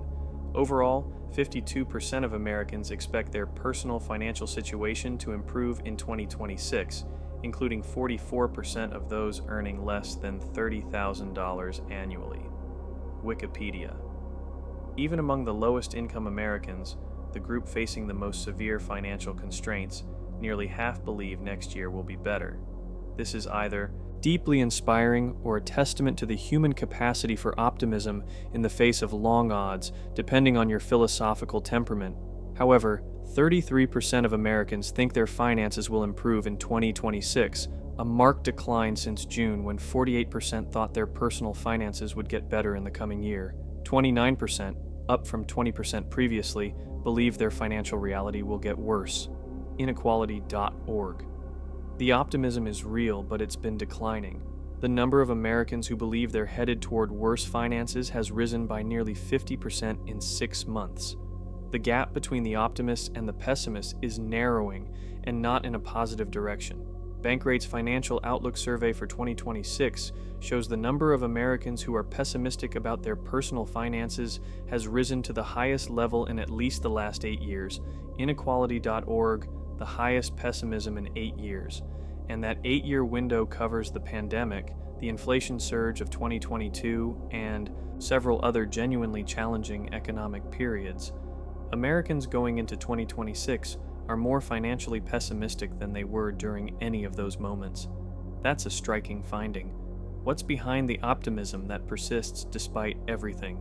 [SPEAKER 1] Overall, 52% of Americans expect their personal financial situation to improve in 2026, including 44% of those earning less than $30,000 annually. Wikipedia. Even among the lowest income Americans, the group facing the most severe financial constraints, nearly half believe next year will be better. This is either deeply inspiring or a testament to the human capacity for optimism in the face of long odds, depending on your philosophical temperament. However, 33% of Americans think their finances will improve in 2026, a marked decline since June when 48% thought their personal finances would get better in the coming year. 29%, up from 20% previously, believe their financial reality will get worse. Inequality.org. The optimism is real, but it's been declining. The number of Americans who believe they're headed toward worse finances has risen by nearly 50% in 6 months. The gap between the optimists and the pessimists is narrowing, and not in a positive direction. Bankrate's Financial Outlook Survey for 2026 shows the number of Americans who are pessimistic about their personal finances has risen to the highest level in at least the last 8 years. Inequality.org, the highest pessimism in 8 years. And that 8-year window covers the pandemic, the inflation surge of 2022, and several other genuinely challenging economic periods. Americans going into 2026 are more financially pessimistic than they were during any of those moments. That's a striking finding. What's behind the optimism that persists despite everything?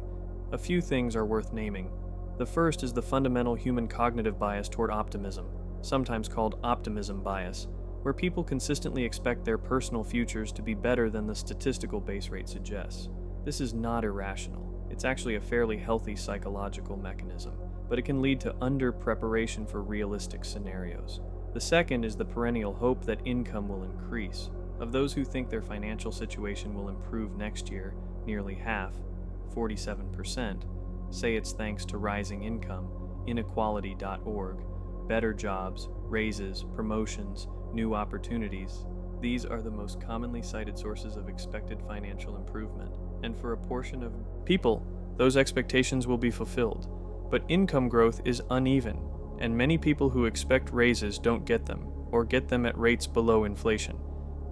[SPEAKER 1] A few things are worth naming. The first is the fundamental human cognitive bias toward optimism, sometimes called optimism bias, where people consistently expect their personal futures to be better than the statistical base rate suggests. This is not irrational. It's actually a fairly healthy psychological mechanism, but it can lead to under-preparation for realistic scenarios. The second is the perennial hope that income will increase. Of those who think their financial situation will improve next year, nearly half, 47%, say it's thanks to rising income. Inequality.org. Better jobs, raises, promotions, new opportunities. These are the most commonly cited sources of expected financial improvement. And for a portion of people, those expectations will be fulfilled. But income growth is uneven, and many people who expect raises don't get them, or get them at rates below inflation.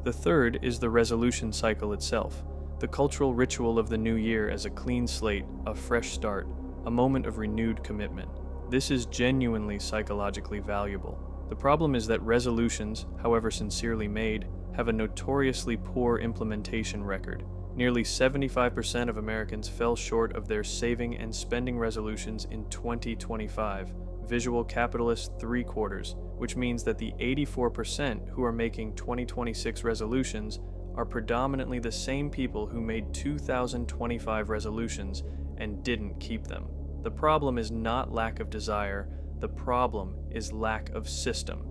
[SPEAKER 1] The third is the resolution cycle itself, the cultural ritual of the new year as a clean slate, a fresh start, a moment of renewed commitment. This is genuinely psychologically valuable. The problem is that resolutions, however sincerely made, have a notoriously poor implementation record. Nearly 75% of Americans fell short of their saving and spending resolutions in 2025. Visual capitalist 3/4, which means that the 84% who are making 2026 resolutions are predominantly the same people who made 2025 resolutions and didn't keep them. The problem is not lack of desire, the problem is lack of system.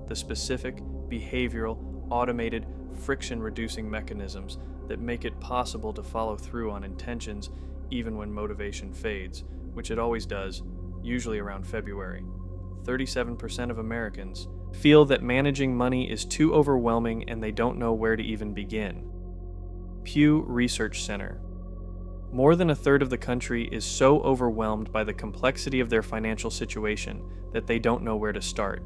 [SPEAKER 1] The specific, behavioral, automated, friction-reducing mechanisms that make it possible to follow through on intentions even when motivation fades, which it always does, usually around February. 37% of Americans feel that managing money is too overwhelming and they don't know where to even begin. Pew Research Center. More than a third of the country is so overwhelmed by the complexity of their financial situation that they don't know where to start.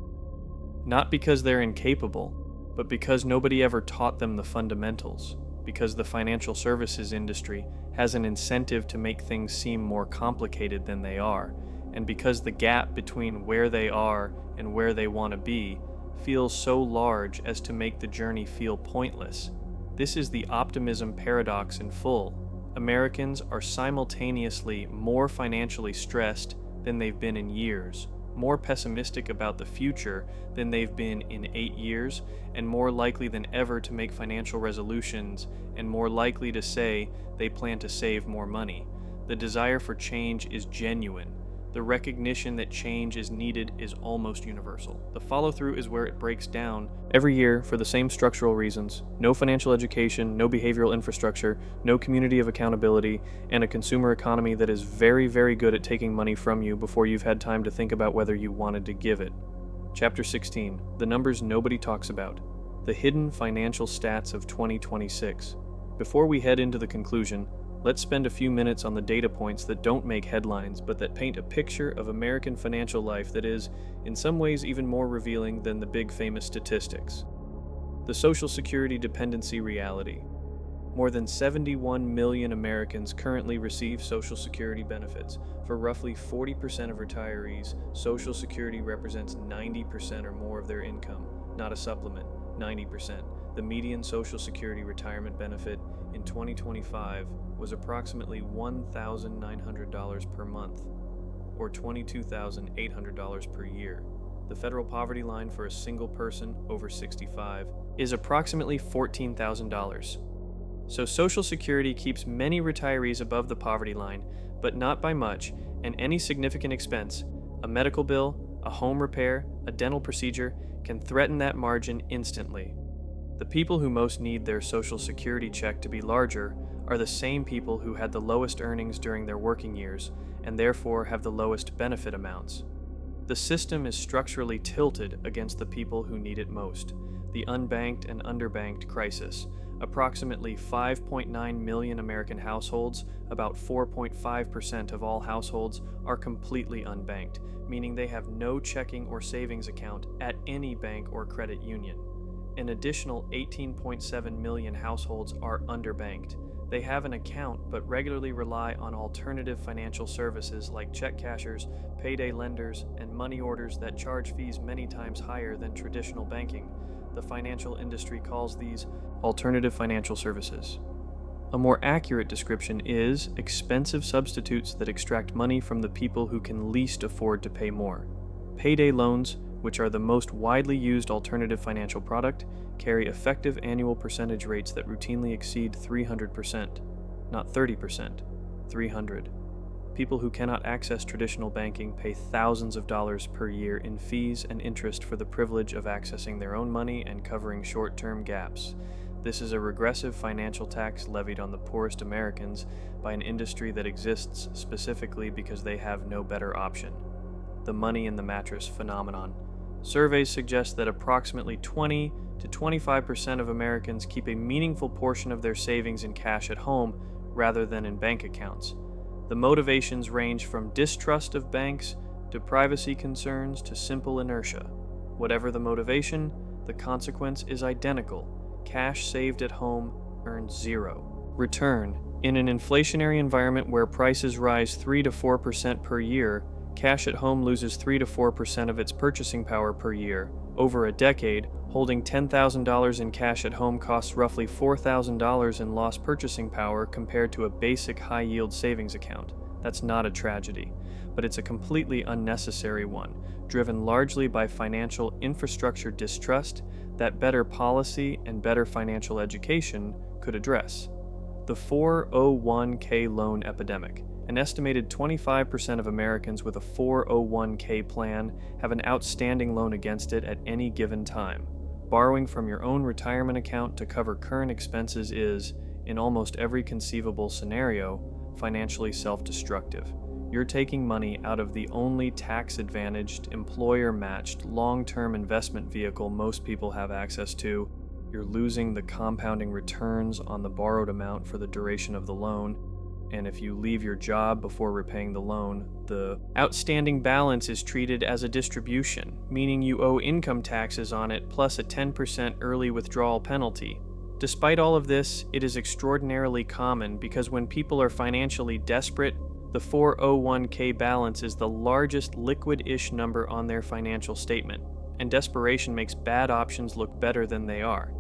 [SPEAKER 1] Not because they're incapable, but because nobody ever taught them the fundamentals, because the financial services industry has an incentive to make things seem more complicated than they are, and because the gap between where they are and where they want to be feels so large as to make the journey feel pointless. This is the optimism paradox in full. Americans are simultaneously more financially stressed than they've been in years, more pessimistic about the future than they've been in 8 years, and more likely than ever to make financial resolutions, and more likely to say they plan to save more money. The desire for change is genuine. The recognition that change is needed is almost universal. The follow-through is where it breaks down. Every year, for the same structural reasons: no financial education, no behavioral infrastructure, no community of accountability, and a consumer economy that is very, very good at taking money from you before you've had time to think about whether you wanted to give it. Chapter 16. The numbers nobody talks about. The hidden financial stats of 2026. Before we head into the conclusion, let's spend a few minutes on the data points that don't make headlines but that paint a picture of American financial life that is, in some ways, even more revealing than the big famous statistics. The Social Security dependency reality. More than 71 million Americans currently receive Social Security benefits. For roughly 40% of retirees, Social Security represents 90% or more of their income, not a supplement, 90%. The median Social Security retirement benefit in 2025 was approximately $1,900 per month, or $22,800 per year. The federal poverty line for a single person over 65 is approximately $14,000. So Social Security keeps many retirees above the poverty line, but not by much, and any significant expense, a medical bill, a home repair, a dental procedure, can threaten that margin instantly. The people who most need their Social Security check to be larger are the same people who had the lowest earnings during their working years, and therefore have the lowest benefit amounts. The system is structurally tilted against the people who need it most. The unbanked and underbanked crisis. Approximately 5.9 million American households, about 4.5% of all households, are completely unbanked, meaning they have no checking or savings account at any bank or credit union. An additional 18.7 million households are underbanked. They have an account but regularly rely on alternative financial services like check cashers, payday lenders, and money orders that charge fees many times higher than traditional banking. The financial industry calls these alternative financial services. A more accurate description is expensive substitutes that extract money from the people who can least afford to pay more. Payday loans, which are the most widely used alternative financial product, carry effective annual percentage rates that routinely exceed 300%, not 30%, 300. People who cannot access traditional banking pay thousands of dollars per year in fees and interest for the privilege of accessing their own money and covering short-term gaps. This is a regressive financial tax levied on the poorest Americans by an industry that exists specifically because they have no better option. The money in the mattress phenomenon. Surveys suggest that approximately 20 to 25% of Americans keep a meaningful portion of their savings in cash at home rather than in bank accounts. The motivations range from distrust of banks to privacy concerns to simple inertia. Whatever the motivation, the consequence is identical. Cash saved at home earns zero. Return. In an inflationary environment where prices rise 3 to 4% per year, cash at home loses 3 to 4% of its purchasing power per year. Over a decade, holding $10,000 in cash at home costs roughly $4,000 in lost purchasing power compared to a basic high-yield savings account. That's not a tragedy, but it's a completely unnecessary one, driven largely by financial infrastructure distrust that better policy and better financial education could address. The 401k loan epidemic. An estimated 25% of Americans with a 401k plan have an outstanding loan against it at any given time. Borrowing from your own retirement account to cover current expenses is, in almost every conceivable scenario, financially self-destructive. You're taking money out of the only tax-advantaged, employer-matched, long-term investment vehicle most people have access to. You're losing the compounding returns on the borrowed amount for the duration of the loan. And if you leave your job before repaying the loan, the outstanding balance is treated as a distribution, meaning you owe income taxes on it plus a 10% early withdrawal penalty. Despite all of this, it is extraordinarily common because when people are financially desperate, the 401k balance is the largest liquid-ish number on their financial statement, and desperation makes bad options look better than they are.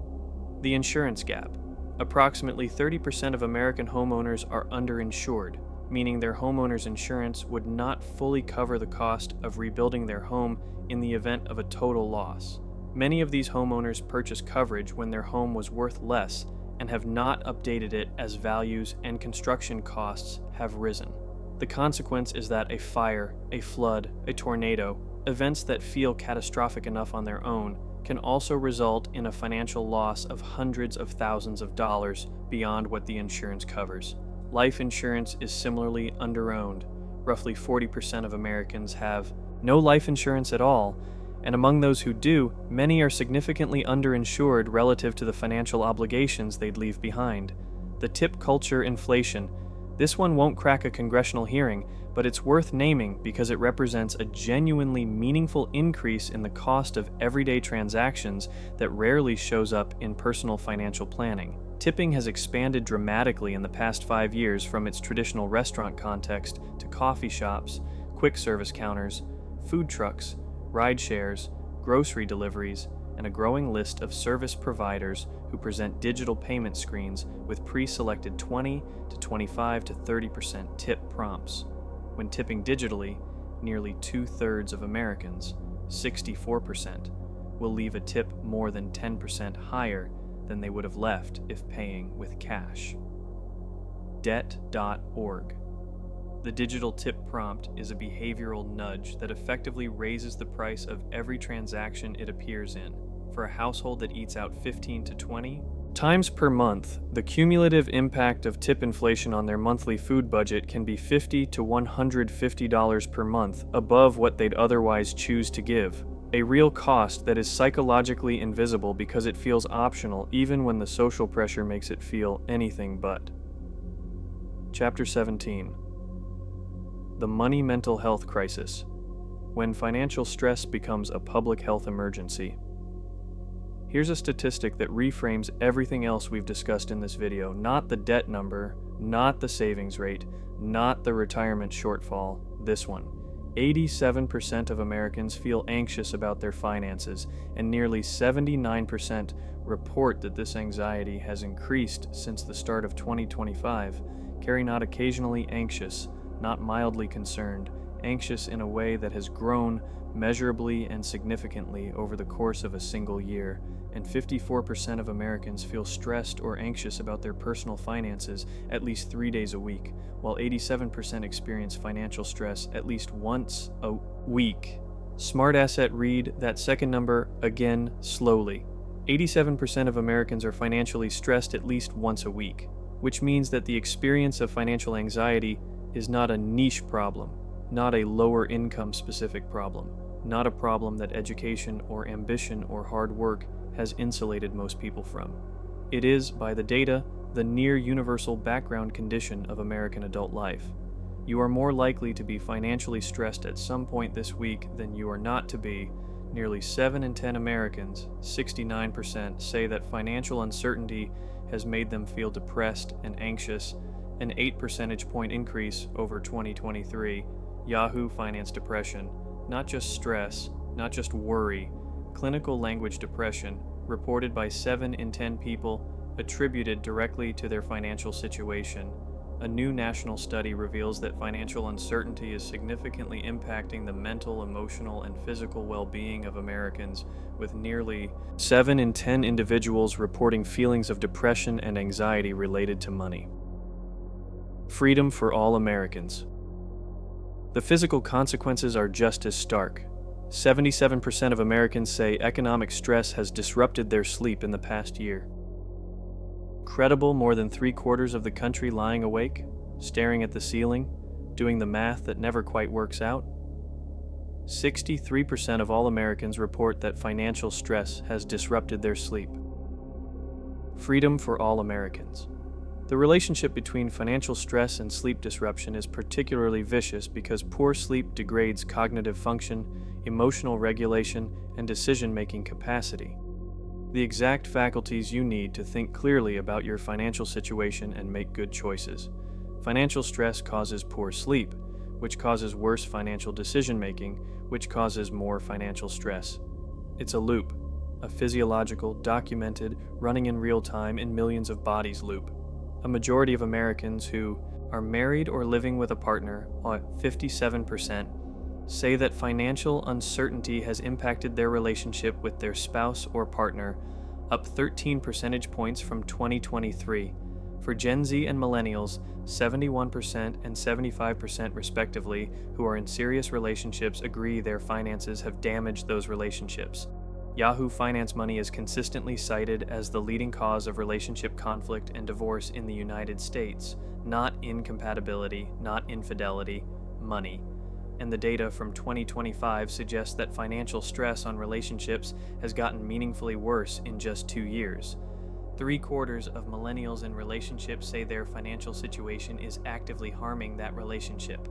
[SPEAKER 1] The insurance gap. Approximately 30% of American homeowners are underinsured, meaning their homeowner's insurance would not fully cover the cost of rebuilding their home in the event of a total loss. Many of these homeowners purchase coverage when their home was worth less and have not updated it as values and construction costs have risen. The consequence is that a fire, a flood, a tornado, events that feel catastrophic enough on their own, can also result in a financial loss of hundreds of thousands of dollars beyond what the insurance covers. Life insurance is similarly underowned. Roughly 40% of Americans have no life insurance at all, and among those who do, many are significantly underinsured relative to the financial obligations they'd leave behind. The tip culture inflation. This one won't crack a congressional hearing, but it's worth naming because it represents a genuinely meaningful increase in the cost of everyday transactions that rarely shows up in personal financial planning. Tipping has expanded dramatically in the past 5 years from its traditional restaurant context to coffee shops, quick service counters, food trucks, ride shares, grocery deliveries, and a growing list of service providers who present digital payment screens with pre-selected 20 to 25 to 30% tip prompts. When tipping digitally, nearly 2/3 of Americans, 64%, will leave a tip more than 10% higher than they would have left if paying with cash. Debt.org. The digital tip prompt is a behavioral nudge that effectively raises the price of every transaction it appears in. For a household that eats out 15 to 20 times per month, the cumulative impact of tip inflation on their monthly food budget can be $50 to $150 per month above what they'd otherwise choose to give. A real cost that is psychologically invisible because it feels optional even when the social pressure makes it feel anything but. Chapter 17. The Money Mental Health Crisis. When financial stress becomes a public health emergency. Here's a statistic that reframes everything else we've discussed in this video, not the debt number, not the savings rate, not the retirement shortfall, this one. 87% of Americans feel anxious about their finances, and nearly 79% report that this anxiety has increased since the start of 2025. Carry not occasionally anxious, not mildly concerned, anxious in a way that has grown measurably and significantly over the course of a single year, and 54% of Americans feel stressed or anxious about their personal finances at least 3 days a week, while 87% experience financial stress at least once a week. Smart Asset read that second number again slowly. 87% of Americans are financially stressed at least once a week, which means that the experience of financial anxiety is not a niche problem, not a lower income specific problem, not a problem that education or ambition or hard work has insulated most people from. It is, by the data, the near universal background condition of American adult life. You are more likely to be financially stressed at some point this week than you are not to be. Nearly 7 in 10 Americans, 69%, say that financial uncertainty has made them feel depressed and anxious, an 8 percentage point increase over 2023. Yahoo Finance Depression, not just stress, not just worry, clinical language depression, reported by 7 in 10 people, attributed directly to their financial situation. A new national study reveals that financial uncertainty is significantly impacting the mental, emotional, and physical well-being of Americans, with nearly 7 in 10 individuals reporting feelings of depression and anxiety related to money. Freedom for all Americans. The physical consequences are just as stark. 77% of Americans say economic stress has disrupted their sleep in the past year. Credible, more than 3/4 of the country lying awake, staring at the ceiling, doing the math that never quite works out. 63% of all Americans report that financial stress has disrupted their sleep. Freedom for all Americans. The relationship between financial stress and sleep disruption is particularly vicious because poor sleep degrades cognitive function, emotional regulation, and decision-making capacity. The exact faculties you need to think clearly about your financial situation and make good choices. Financial stress causes poor sleep, which causes worse financial decision-making, which causes more financial stress. It's a loop, a physiological, documented, running in real time in millions of bodies loop. A majority of Americans who are married or living with a partner, 57%, say that financial uncertainty has impacted their relationship with their spouse or partner, up 13 percentage points from 2023. For Gen Z and millennials, 71% and 75% respectively who are in serious relationships agree their finances have damaged those relationships. Yahoo Finance money is consistently cited as the leading cause of relationship conflict and divorce in the United States, not incompatibility, not infidelity, money. And the data from 2025 suggests that financial stress on relationships has gotten meaningfully worse in just 2 years. 3/4 of millennials in relationships say their financial situation is actively harming that relationship.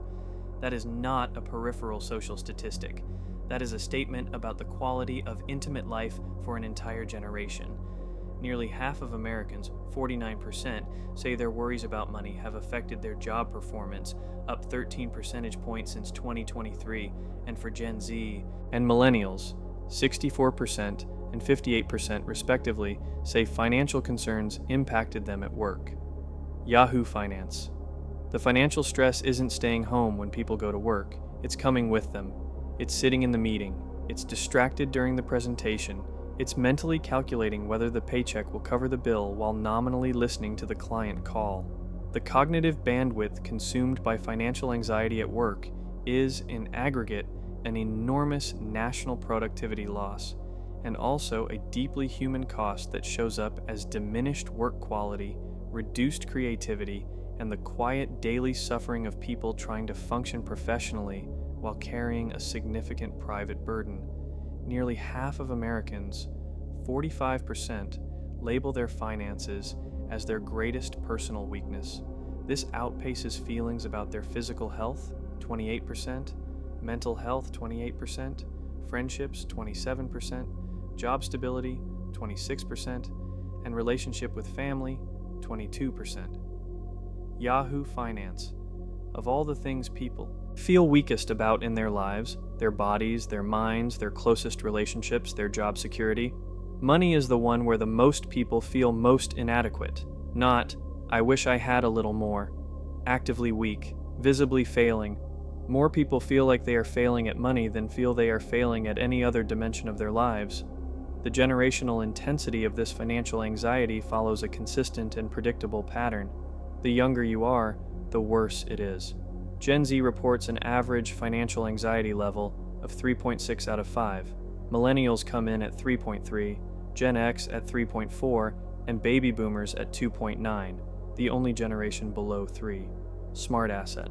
[SPEAKER 1] That is not a peripheral social statistic. That is a statement about the quality of intimate life for an entire generation. Nearly half of Americans, 49%, say their worries about money have affected their job performance, up 13 percentage points since 2023, and for Gen Z and millennials, 64% and 58% respectively say financial concerns impacted them at work. Yahoo Finance. The financial stress isn't staying home when people go to work, it's coming with them. It's sitting in the meeting, it's distracted during the presentation, it's mentally calculating whether the paycheck will cover the bill while nominally listening to the client call. The cognitive bandwidth consumed by financial anxiety at work is, in aggregate, an enormous national productivity loss, and also a deeply human cost that shows up as diminished work quality, reduced creativity, and the quiet daily suffering of people trying to function professionally while carrying a significant private burden. Nearly half of Americans, 45%, label their finances as their greatest personal weakness. This outpaces feelings about their physical health, 28%, mental health, 28%, friendships, 27%, job stability, 26%, and relationship with family, 22%. Yahoo Finance. Of all the things people feel weakest about in their lives, their bodies, their minds, their closest relationships, their job security, money is the one where the most people feel most inadequate. Not, I wish I had a little more. Actively weak, visibly failing. More people feel like they are failing at money than feel they are failing at any other dimension of their lives. The generational intensity of this financial anxiety follows a consistent and predictable pattern. The younger you are, the worse it is. Gen Z reports an average financial anxiety level of 3.6 out of 5. Millennials come in at 3.3, Gen X at 3.4, and baby boomers at 2.9, the only generation below 3. Smart asset.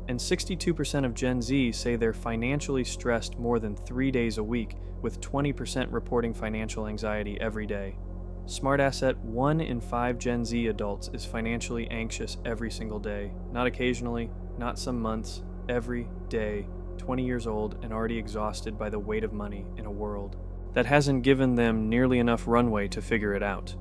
[SPEAKER 1] And 62% of Gen Z say they're financially stressed more than 3 days a week, with 20% reporting financial anxiety every day. Smart asset, 1 in 5 Gen Z adults is financially anxious every single day, not occasionally, not some months, every day, 20 years old and already exhausted by the weight of money in a world that hasn't given them nearly enough runway to figure it out.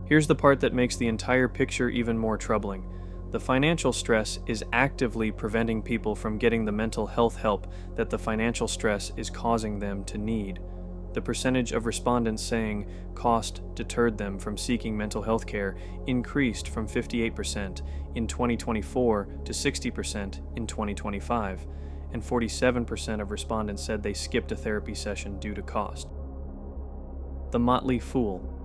[SPEAKER 1] Here's the part that makes the entire picture even more troubling. The financial stress is actively preventing people from getting the mental health help that the financial stress is causing them to need. The percentage of respondents saying cost deterred them from seeking mental health care increased from 58% in 2024 to 60% in 2025, and 47% of respondents said they skipped a therapy session due to cost. The motley fool.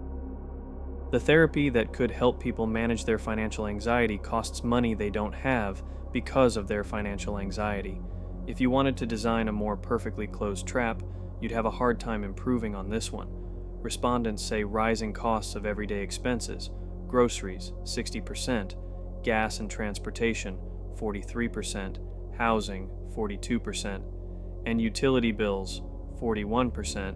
[SPEAKER 1] The therapy that could help people manage their financial anxiety costs money they don't have because of their financial anxiety. If you wanted to design a more perfectly closed trap, you'd have a hard time improving on this one. Respondents say rising costs of everyday expenses, groceries, 60%, gas and transportation, 43%, housing, 42%, and utility bills, 41%,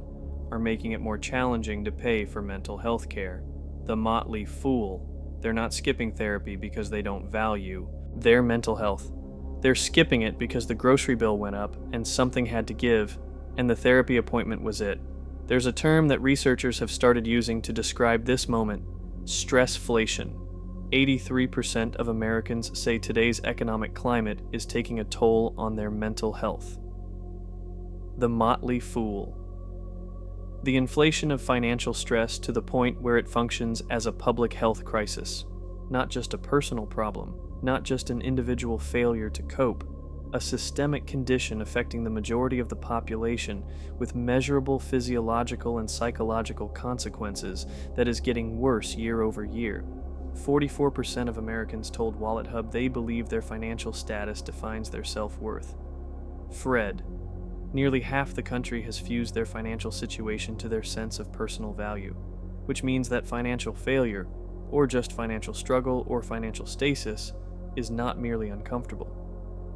[SPEAKER 1] are making it more challenging to pay for mental health care. The motley fool. They're not skipping therapy because they don't value their mental health. They're skipping it because the grocery bill went up and something had to give, and the therapy appointment was it. There's a term that researchers have started using to describe this moment: stressflation. 83% of Americans say today's economic climate is taking a toll on their mental health. The motley fool. The inflation of financial stress to the point where it functions as a public health crisis. Not just a personal problem, not just an individual failure to cope, a systemic condition affecting the majority of the population with measurable physiological and psychological consequences that is getting worse year over year. 44% of Americans told Wallet Hub they believe their financial status defines their self-worth. Fred. Nearly half the country has fused their financial situation to their sense of personal value, which means that financial failure, or just financial struggle or financial stasis, is not merely uncomfortable.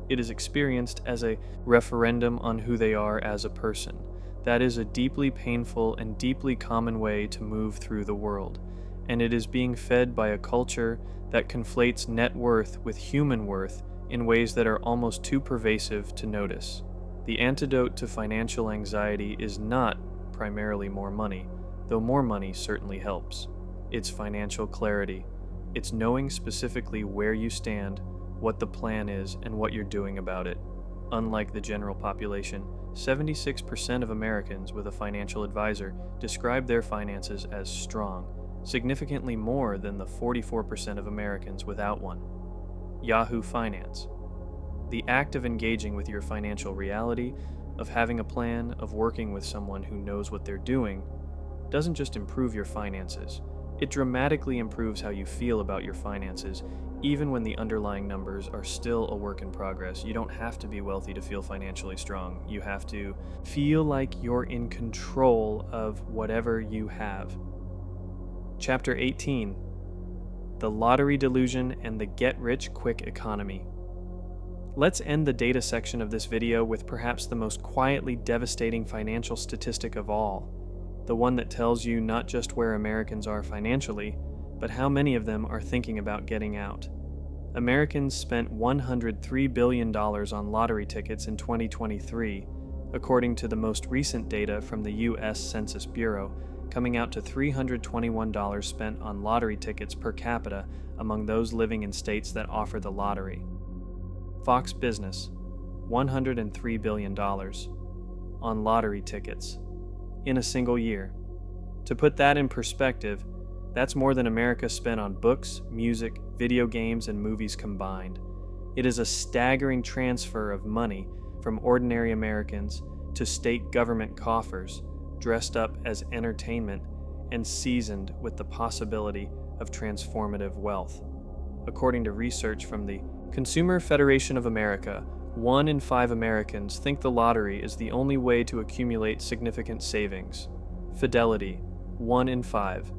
[SPEAKER 1] It is experienced as a referendum on who they are as a person. That is a deeply painful and deeply common way to move through the world, and it is being fed by a culture that conflates net worth with human worth in ways that are almost too pervasive to notice. The antidote to financial anxiety is not primarily more money, though more money certainly helps. It's financial clarity. It's knowing specifically where you stand, what the plan is, and what you're doing about it. Unlike the general population, 76% of Americans with a financial advisor describe their finances as strong, significantly more than the 44% of Americans without one. Yahoo Finance. The act of engaging with your financial reality, of having a plan, of working with someone who knows what they're doing, doesn't just improve your finances. It dramatically improves how you feel about your finances, even when the underlying numbers are still a work in progress. You don't have to be wealthy to feel financially strong. You have to feel like you're in control of whatever you have. Chapter 18. The Lottery Delusion and the Get-Rich-Quick Economy. Let's end the data section of this video with perhaps the most quietly devastating financial statistic of all, the one that tells you not just where Americans are financially, but how many of them are thinking about getting out. Americans spent $103 billion on lottery tickets in 2023, according to the most recent data from the U.S. Census Bureau, coming out to $321 spent on lottery tickets per capita among those living in states that offer the lottery. Fox Business, $103 billion on lottery tickets in a single year. To put that in perspective, that's more than America spent on books, music, video games, and movies combined. It is a staggering transfer of money from ordinary Americans to state government coffers, dressed up as entertainment and seasoned with the possibility of transformative wealth. According to research from the Consumer Federation of America, 1 in 5 Americans think the lottery is the only way to accumulate significant savings. Fidelity, 1 in 5.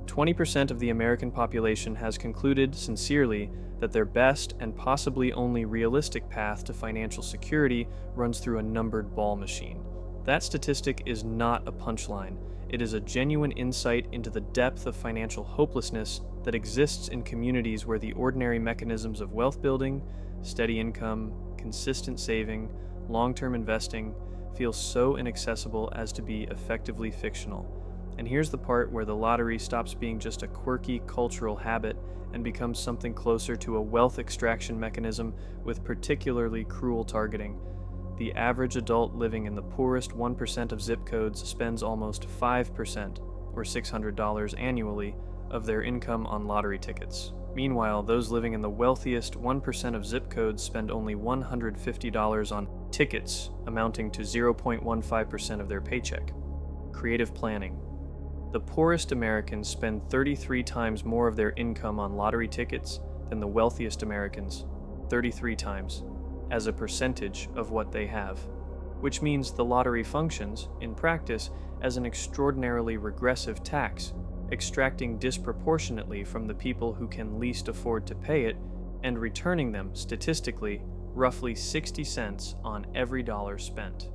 [SPEAKER 1] 20% of the American population has concluded sincerely that their best and possibly only realistic path to financial security runs through a numbered ball machine. That statistic is not a punchline. It is a genuine insight into the depth of financial hopelessness that exists in communities where the ordinary mechanisms of wealth building, steady income, consistent saving, long-term investing feel so inaccessible as to be effectively fictional. And here's the part where the lottery stops being just a quirky cultural habit and becomes something closer to a wealth extraction mechanism with particularly cruel targeting. The average adult living in the poorest 1% of zip codes spends almost 5%, or $600 annually, of their income on lottery tickets. Meanwhile, those living in the wealthiest 1% of zip codes spend only $150 on tickets, amounting to 0.15% of their paycheck. Creative planning. The poorest Americans spend 33 times more of their income on lottery tickets than the wealthiest Americans, 33 times, as a percentage of what they have, which means the lottery functions, in practice, as an extraordinarily regressive tax, extracting disproportionately from the people who can least afford to pay it and returning them, statistically, roughly 60 cents on every dollar spent.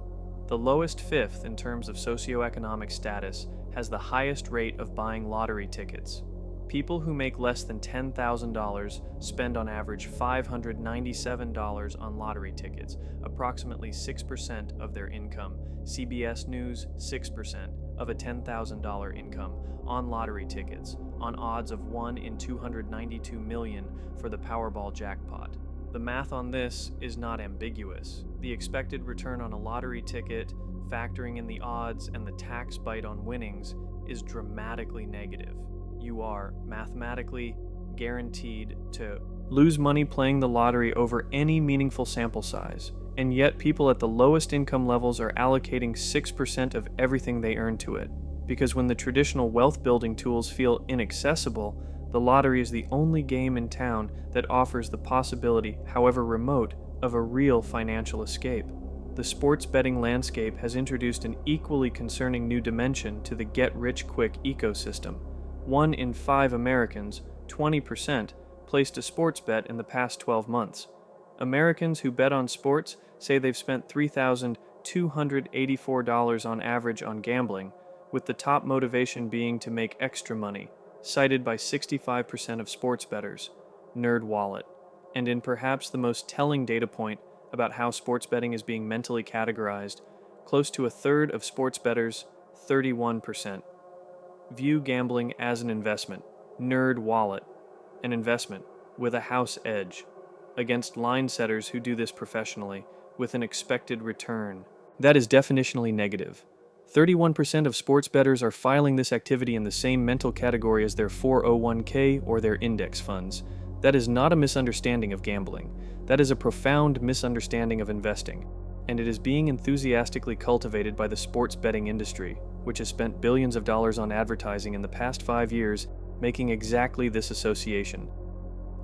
[SPEAKER 1] The lowest fifth in terms of socioeconomic status has the highest rate of buying lottery tickets. People who make less than $10,000 spend on average $597 on lottery tickets, approximately 6% of their income. CBS News, 6% of a $10,000 income on lottery tickets, on odds of 1 in 292 million for the Powerball jackpot. The math on this is not ambiguous. The expected return on a lottery ticket, factoring in the odds and the tax bite on winnings, is dramatically negative. You are mathematically guaranteed to lose money playing the lottery over any meaningful sample size, and yet people at the lowest income levels are allocating 6% of everything they earn to it. Because when the traditional wealth building tools feel inaccessible, The lottery is the only game in town that offers the possibility, however remote, of a real financial escape. The sports betting landscape has introduced an equally concerning new dimension to the get-rich-quick ecosystem. 1 in 5 Americans, 20%, placed a sports bet in the past 12 months. Americans who bet on sports say they've spent $3,284 on average on gambling, with the top motivation being to make extra money, cited by 65% of sports bettors, NerdWallet. And in perhaps the most telling data point about how sports betting is being mentally categorized, close to a third of sports bettors, 31%, view gambling as an investment, NerdWallet, an investment with a house edge, against line setters who do this professionally, with an expected return. That is definitionally negative. 31% of sports bettors are filing this activity in the same mental category as their 401k or their index funds. That is not a misunderstanding of gambling. That is a profound misunderstanding of investing, and it is being enthusiastically cultivated by the sports betting industry, which has spent billions of dollars on advertising in the past 5 years, making exactly this association.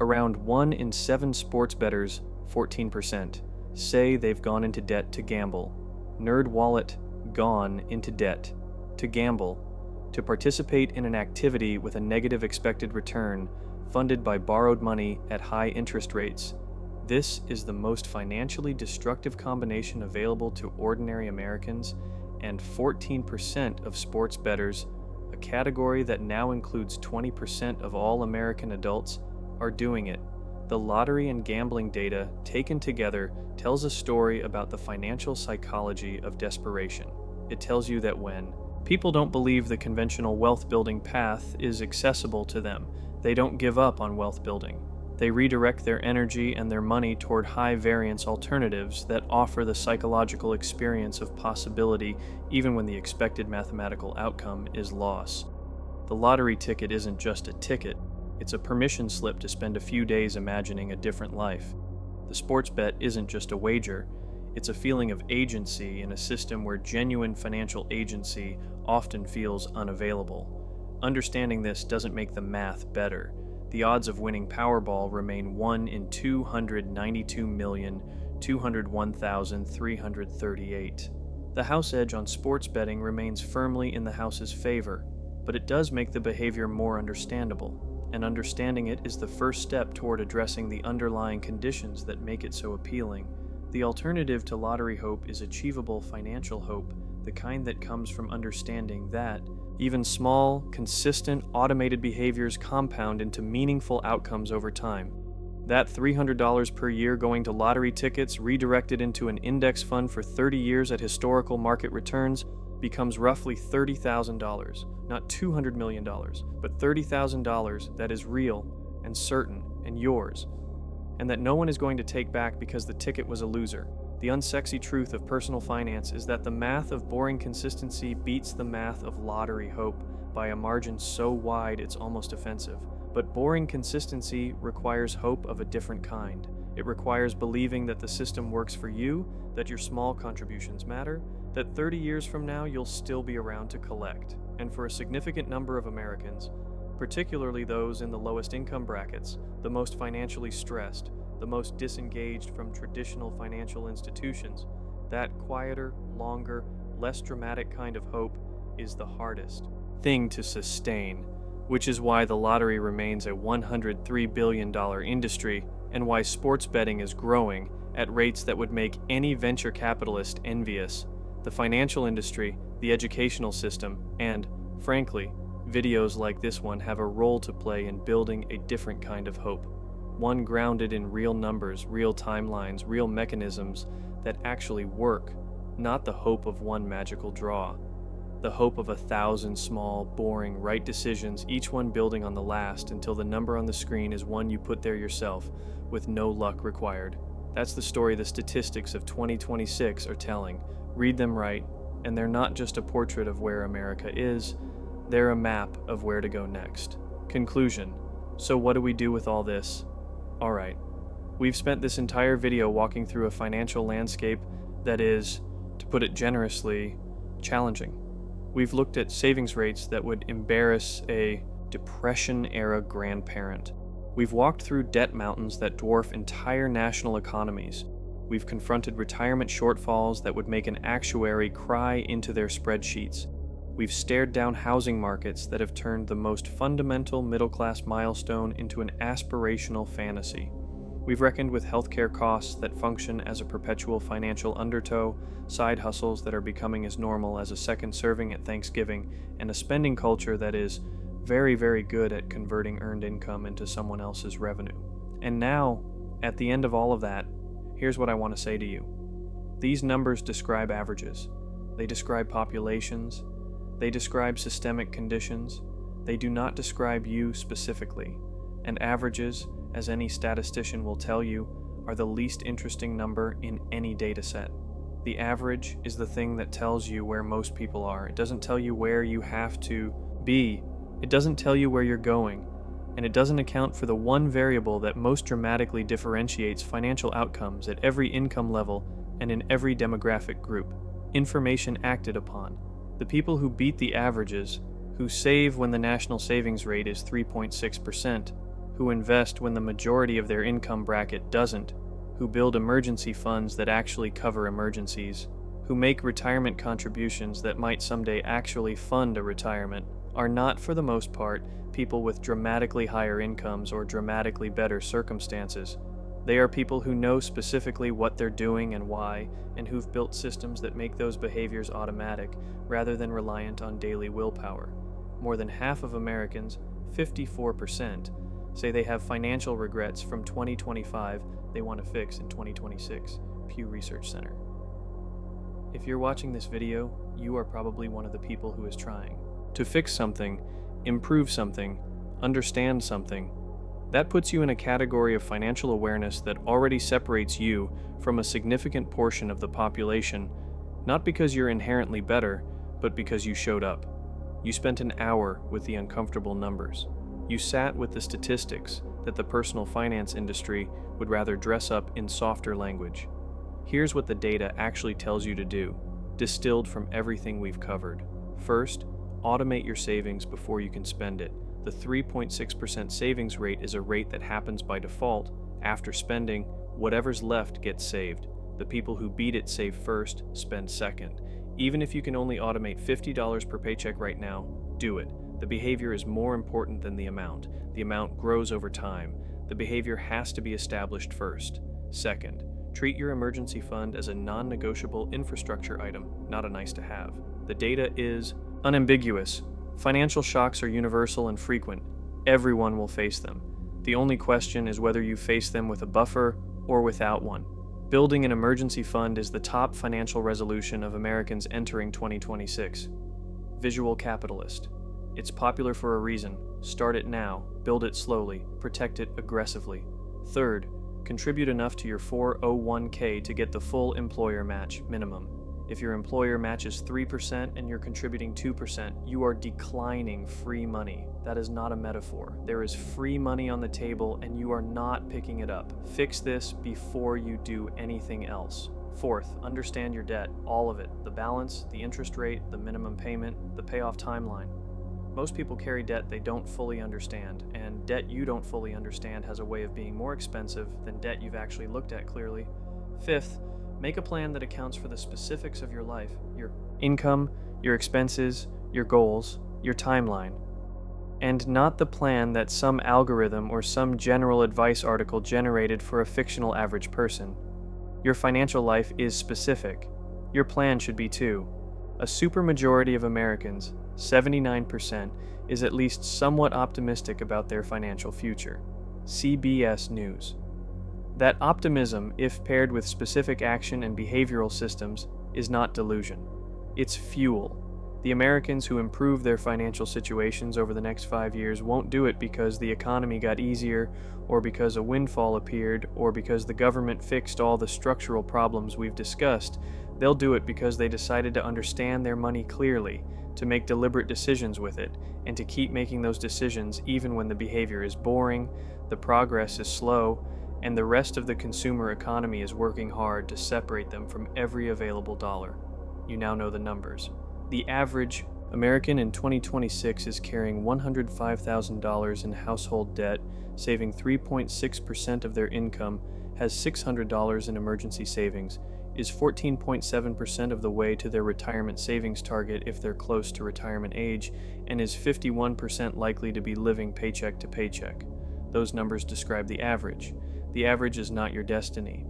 [SPEAKER 1] Around 1 in 7 sports bettors, 14%, say they've gone into debt to gamble. NerdWallet, gone into debt to gamble, to participate in an activity with a negative expected return, funded by borrowed money at high interest rates. This is the most financially destructive combination available to ordinary Americans, and 14% of sports bettors, a category that now includes 20% of all American adults, are doing it. The lottery and gambling data, taken together, tells a story about the financial psychology of desperation. It tells you that when people don't believe the conventional wealth-building path is accessible to them, they don't give up on wealth building. They redirect their energy and their money toward high-variance alternatives that offer the psychological experience of possibility even when the expected mathematical outcome is loss. The lottery ticket isn't just a ticket. It's a permission slip to spend a few days imagining a different life. The sports bet isn't just a wager. It's a feeling of agency in a system where genuine financial agency often feels unavailable. Understanding this doesn't make the math better. The odds of winning Powerball remain 1 in 292,201,338. The house edge on sports betting remains firmly in the house's favor, but it does make the behavior more understandable. And understanding it is the first step toward addressing the underlying conditions that make it so appealing. The alternative to lottery hope is achievable financial hope, the kind that comes from understanding that even small, consistent, automated behaviors compound into meaningful outcomes over time. That $300 per year going to lottery tickets redirected into an index fund for 30 years at historical market returns becomes roughly $30,000, not $200 million, but $30,000 that is real and certain and yours, and that no one is going to take back because the ticket was a loser. The unsexy truth of personal finance is that the math of boring consistency beats the math of lottery hope by a margin so wide it's almost offensive. But boring consistency requires hope of a different kind. It requires believing that the system works for you, that your small contributions matter, that 30 years from now you'll still be around to collect. And for a significant number of Americans, particularly those in the lowest income brackets, the most financially stressed, the most disengaged from traditional financial institutions, that quieter, longer, less dramatic kind of hope is the hardest thing to sustain, which is why the lottery remains a $103 billion industry and why sports betting is growing at rates that would make any venture capitalist envious. The financial industry, the educational system, and, frankly, videos like this one have a role to play in building a different kind of hope. One grounded in real numbers, real timelines, real mechanisms that actually work, not the hope of one magical draw. The hope of 1,000 small, boring, right decisions, each one building on the last until the number on the screen is one you put there yourself, with no luck required. That's the story the statistics of 2026 are telling. Read them right, and they're not just a portrait of where America is, they're a map of where to go next. Conclusion. So what do we do with all this? Alright, we've spent this entire video walking through a financial landscape that is, to put it generously, challenging. We've looked at savings rates that would embarrass a Depression-era grandparent. We've walked through debt mountains that dwarf entire national economies. We've confronted retirement shortfalls that would make an actuary cry into their spreadsheets. We've stared down housing markets that have turned the most fundamental middle-class milestone into an aspirational fantasy. We've reckoned with healthcare costs that function as a perpetual financial undertow, side hustles that are becoming as normal as a second serving at Thanksgiving, and a spending culture that is very, very good at converting earned income into someone else's revenue. And now, at the end of all of that, here's what I want to say to you. These numbers describe averages. They describe populations. They describe systemic conditions. They do not describe you specifically. And averages, as any statistician will tell you, are the least interesting number in any data set. The average is the thing that tells you where most people are. It doesn't tell you where you have to be. It doesn't tell you where you're going. And it doesn't account for the one variable that most dramatically differentiates financial outcomes at every income level and in every demographic group: information acted upon. The people who beat the averages, who save when the national savings rate is 3.6%, who invest when the majority of their income bracket doesn't, who build emergency funds that actually cover emergencies, who make retirement contributions that might someday actually fund a retirement, are not, for the most part, people with dramatically higher incomes or dramatically better circumstances. They are people who know specifically what they're doing and why, and who've built systems that make those behaviors automatic rather than reliant on daily willpower. More than half of Americans, 54%, say they have financial regrets from 2025 they want to fix in 2026, Pew Research Center. If you're watching this video, you are probably one of the people who is trying to fix something, improve something, understand something. That puts you in a category of financial awareness that already separates you from a significant portion of the population, not because you're inherently better, but because you showed up. You spent an hour with the uncomfortable numbers. You sat with the statistics that the personal finance industry would rather dress up in softer language. Here's what the data actually tells you to do, distilled from everything we've covered. First, automate your savings before you can spend it. The 3.6% savings rate is a rate that happens by default. After spending, whatever's left gets saved. The people who beat it save first, spend second. Even if you can only automate $50 per paycheck right now, do it. The behavior is more important than the amount. The amount grows over time. The behavior has to be established first. Second, treat your emergency fund as a non-negotiable infrastructure item, not a nice-to-have. The data is unambiguous. Financial shocks are universal and frequent. Everyone will face them. The only question is whether you face them with a buffer or without one. Building an emergency fund is the top financial resolution of Americans entering 2026. Visual capitalist. It's popular for a reason. Start it now, build it slowly, protect it aggressively. Third, contribute enough to your 401k to get the full employer match minimum. If your employer matches 3% and you're contributing 2%, you are declining free money. That is not a metaphor. There is free money on the table and you are not picking it up. Fix this before you do anything else. Fourth, understand your debt, all of it. The balance, the interest rate, the minimum payment, the payoff timeline. Most people carry debt they don't fully understand, and debt you don't fully understand has a way of being more expensive than debt you've actually looked at clearly. Fifth, make a plan that accounts for the specifics of your life, your income, your expenses, your goals, your timeline, and not the plan that some algorithm or some general advice article generated for a fictional average person. Your financial life is specific. Your plan should be too. A supermajority of Americans, 79%, is at least somewhat optimistic about their financial future. CBS News. That optimism, if paired with specific action and behavioral systems, is not delusion. It's fuel. The Americans who improve their financial situations over the next 5 years won't do it because the economy got easier, or because a windfall appeared, or because the government fixed all the structural problems we've discussed. They'll do it because they decided to understand their money clearly, to make deliberate decisions with it, and to keep making those decisions even when the behavior is boring, the progress is slow, and the rest of the consumer economy is working hard to separate them from every available dollar. You now know the numbers. The average American in 2026 is carrying $105,000 in household debt, saving 3.6% of their income, has $600 in emergency savings, is 14.7% of the way to their retirement savings target if they're close to retirement age, and is 51% likely to be living paycheck to paycheck. Those numbers describe the average. The average is not your destiny.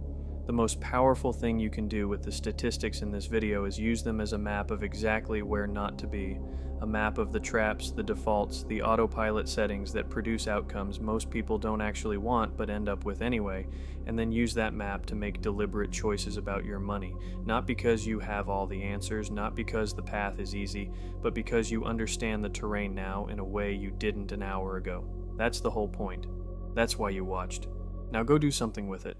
[SPEAKER 1] The most powerful thing you can do with the statistics in this video is use them as a map of exactly where not to be, a map of the traps, the defaults, the autopilot settings that produce outcomes most people don't actually want but end up with anyway, and then use that map to make deliberate choices about your money, not because you have all the answers, not because the path is easy, but because you understand the terrain now in a way you didn't an hour ago. That's the whole point. That's why you watched. Now go do something with it.